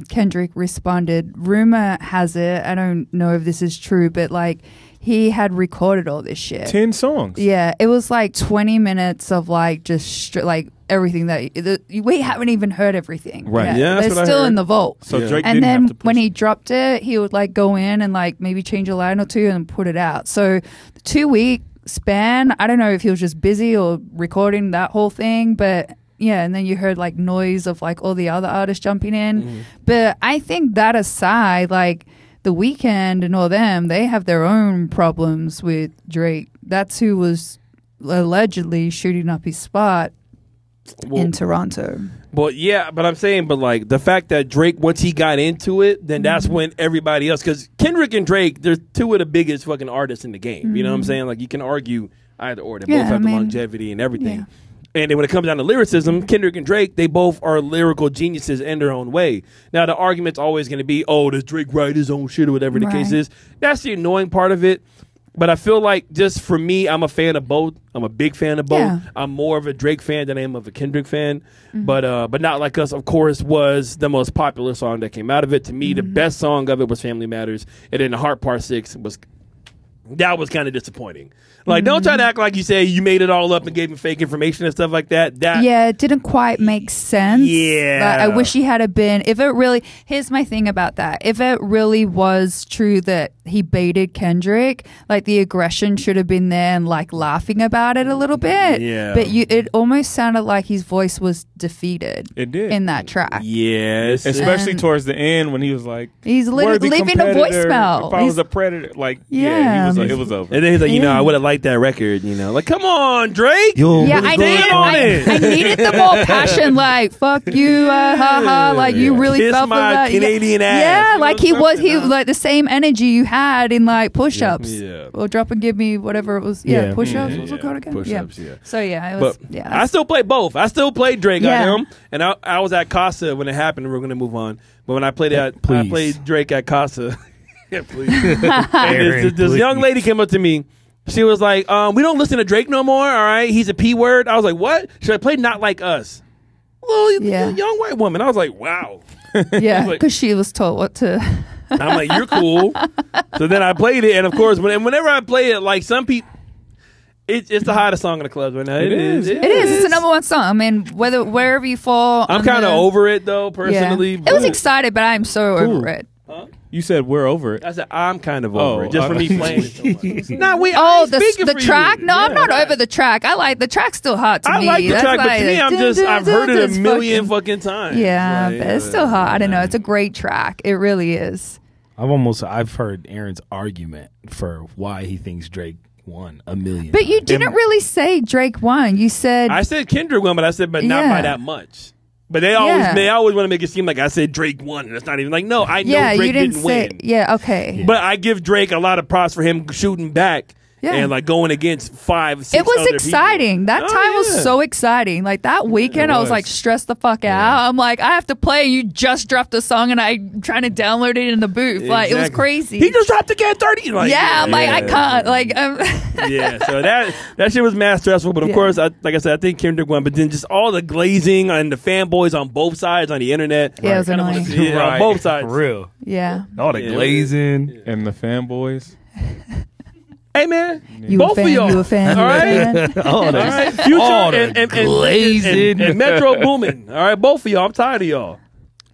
Kendrick responded, rumor has it, I don't know if this is true, but like he had recorded all this shit. 10 songs. Yeah, it was like 20 minutes of like just like everything that we haven't even heard everything. Right. yet. Yeah, that's they're what I still heard. in the vault. So Drake And didn't have then to push when he it. dropped it, he would like go in and like maybe change a line or two and put it out. So the 2-week span, I don't know if he was just busy or recording that whole thing, but yeah, and then you heard like noise of like all the other artists jumping in. But I think that aside, like The Weeknd and all them, they have their own problems with Drake. That's who was allegedly shooting up his spot in Toronto. But yeah, but I'm saying, but like the fact that Drake, once he got into it, then that's when everybody else, because Kendrick and Drake, they're two of the biggest fucking artists in the game. You know what I'm saying? Like you can argue either or. They both have the longevity and everything. Yeah. And then when it comes down to lyricism, Kendrick and Drake, they both are lyrical geniuses in their own way. Now, the argument's always going to be, oh, does Drake write his own shit or whatever the case Right. is? That's the annoying part of it. But I feel like just for me, I'm a fan of both. I'm a big fan of both. Yeah. I'm more of a Drake fan than I am of a Kendrick fan. But Not Like Us, of course, was the most popular song that came out of it. To me, the best song of it was Family Matters. And then The Heart Part 6 was kind of disappointing. Like, don't try to act like you say you made it all up and gave him fake information and stuff like that. Yeah, it didn't quite make sense. Yeah. Like, I wish he had been. If it really, here's my thing about that. If it really was true that he baited Kendrick, like the aggression should have been there and like laughing about it a little bit. Yeah. But it almost sounded like his voice was defeated. It did. In that track. Yes. Especially And- towards the end when he was like, He's "Worthy leaving a competitor, voicemail. If I was He's- a predator, like, Yeah, he was So it was over. And then he's like, I would have liked that record. Like, come on, Drake. Yeah, I needed the more passion, like fuck you, like you really Kiss felt for my that. Canadian ass. Yeah, like he was like the same energy you had in like push-ups. Yeah. Or drop and give me whatever it was. Yeah, push-ups. What was it called again? Push-ups, yeah. So yeah, it was. But I still play both. I still played Drake on him, and I was at Casa when it happened. We're gonna move on. But when I played I played Drake at Casa. Yeah, please. And this young lady came up to me. She was like, "We don't listen to Drake no more. All right, he's a P word." I was like, "What?" Should I play Not Like Us? Well, young white woman. I was like, "Wow." Yeah, because she was told what to. I'm like, "You're cool." So then I played it, and of course, whenever I play it, like some people. It's the hottest song in the club right now. It is. It's the number one song. I mean, wherever you fall. I'm kind of over it though, personally. Yeah. It was excited, but I'm so over it. Huh? You said we're over it. I said I'm kind of over it, just for me playing it so much. Nah, the track? No, I'm not over the track. I like the track's still hot to me. I like the track, but to me, I've heard it a million fucking times. Yeah, but it's still hot. I don't know. It's a great track. It really is. I've heard Aaron's argument for why he thinks Drake won a million. But you didn't really say Drake won. You said I said Kendrick won, but I said not by that much. But they always want to make it seem like I said Drake won, and it's not even like no. I know Drake didn't win. Yeah, okay. But I give Drake a lot of props for him shooting back. Yeah. And like going against 5-6 it was other exciting. People. That time was so exciting. Like that weekend, I was like stressed the fuck out. I'm like, I have to play. You just dropped a song, and I'm trying to download it in the booth. Like it was crazy. He just dropped again 30. Like, I'm like, I can't. Like, yeah. So that shit was mad stressful. But of course, like I said, I think Kendrick won. But then just all the glazing and the fanboys on both sides on the internet. Yeah, it was annoying. On both sides. For real. Yeah. All the glazing and the fanboys. Hey man, you both of y'all, you a fan, all right, all right, Future and glazing and Metro Boomin, all right, both of y'all. I'm tired of y'all.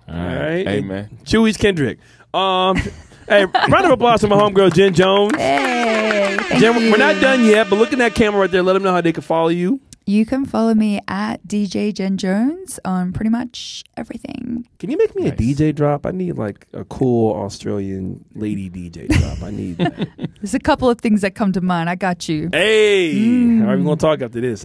All right, hey man, Chewy's Kendrick. Hey, round of applause to my homegirl Jen Jones. Hey, Jen, we're not done yet, but look at that camera right there. Let them know how they can follow you. You can follow me at DJ Jen Jones on pretty much everything. Can you make me a DJ drop? I need like a cool Australian lady DJ drop. I need that. There's a couple of things that come to mind. I got you. Hey, all right, we're going to talk after this.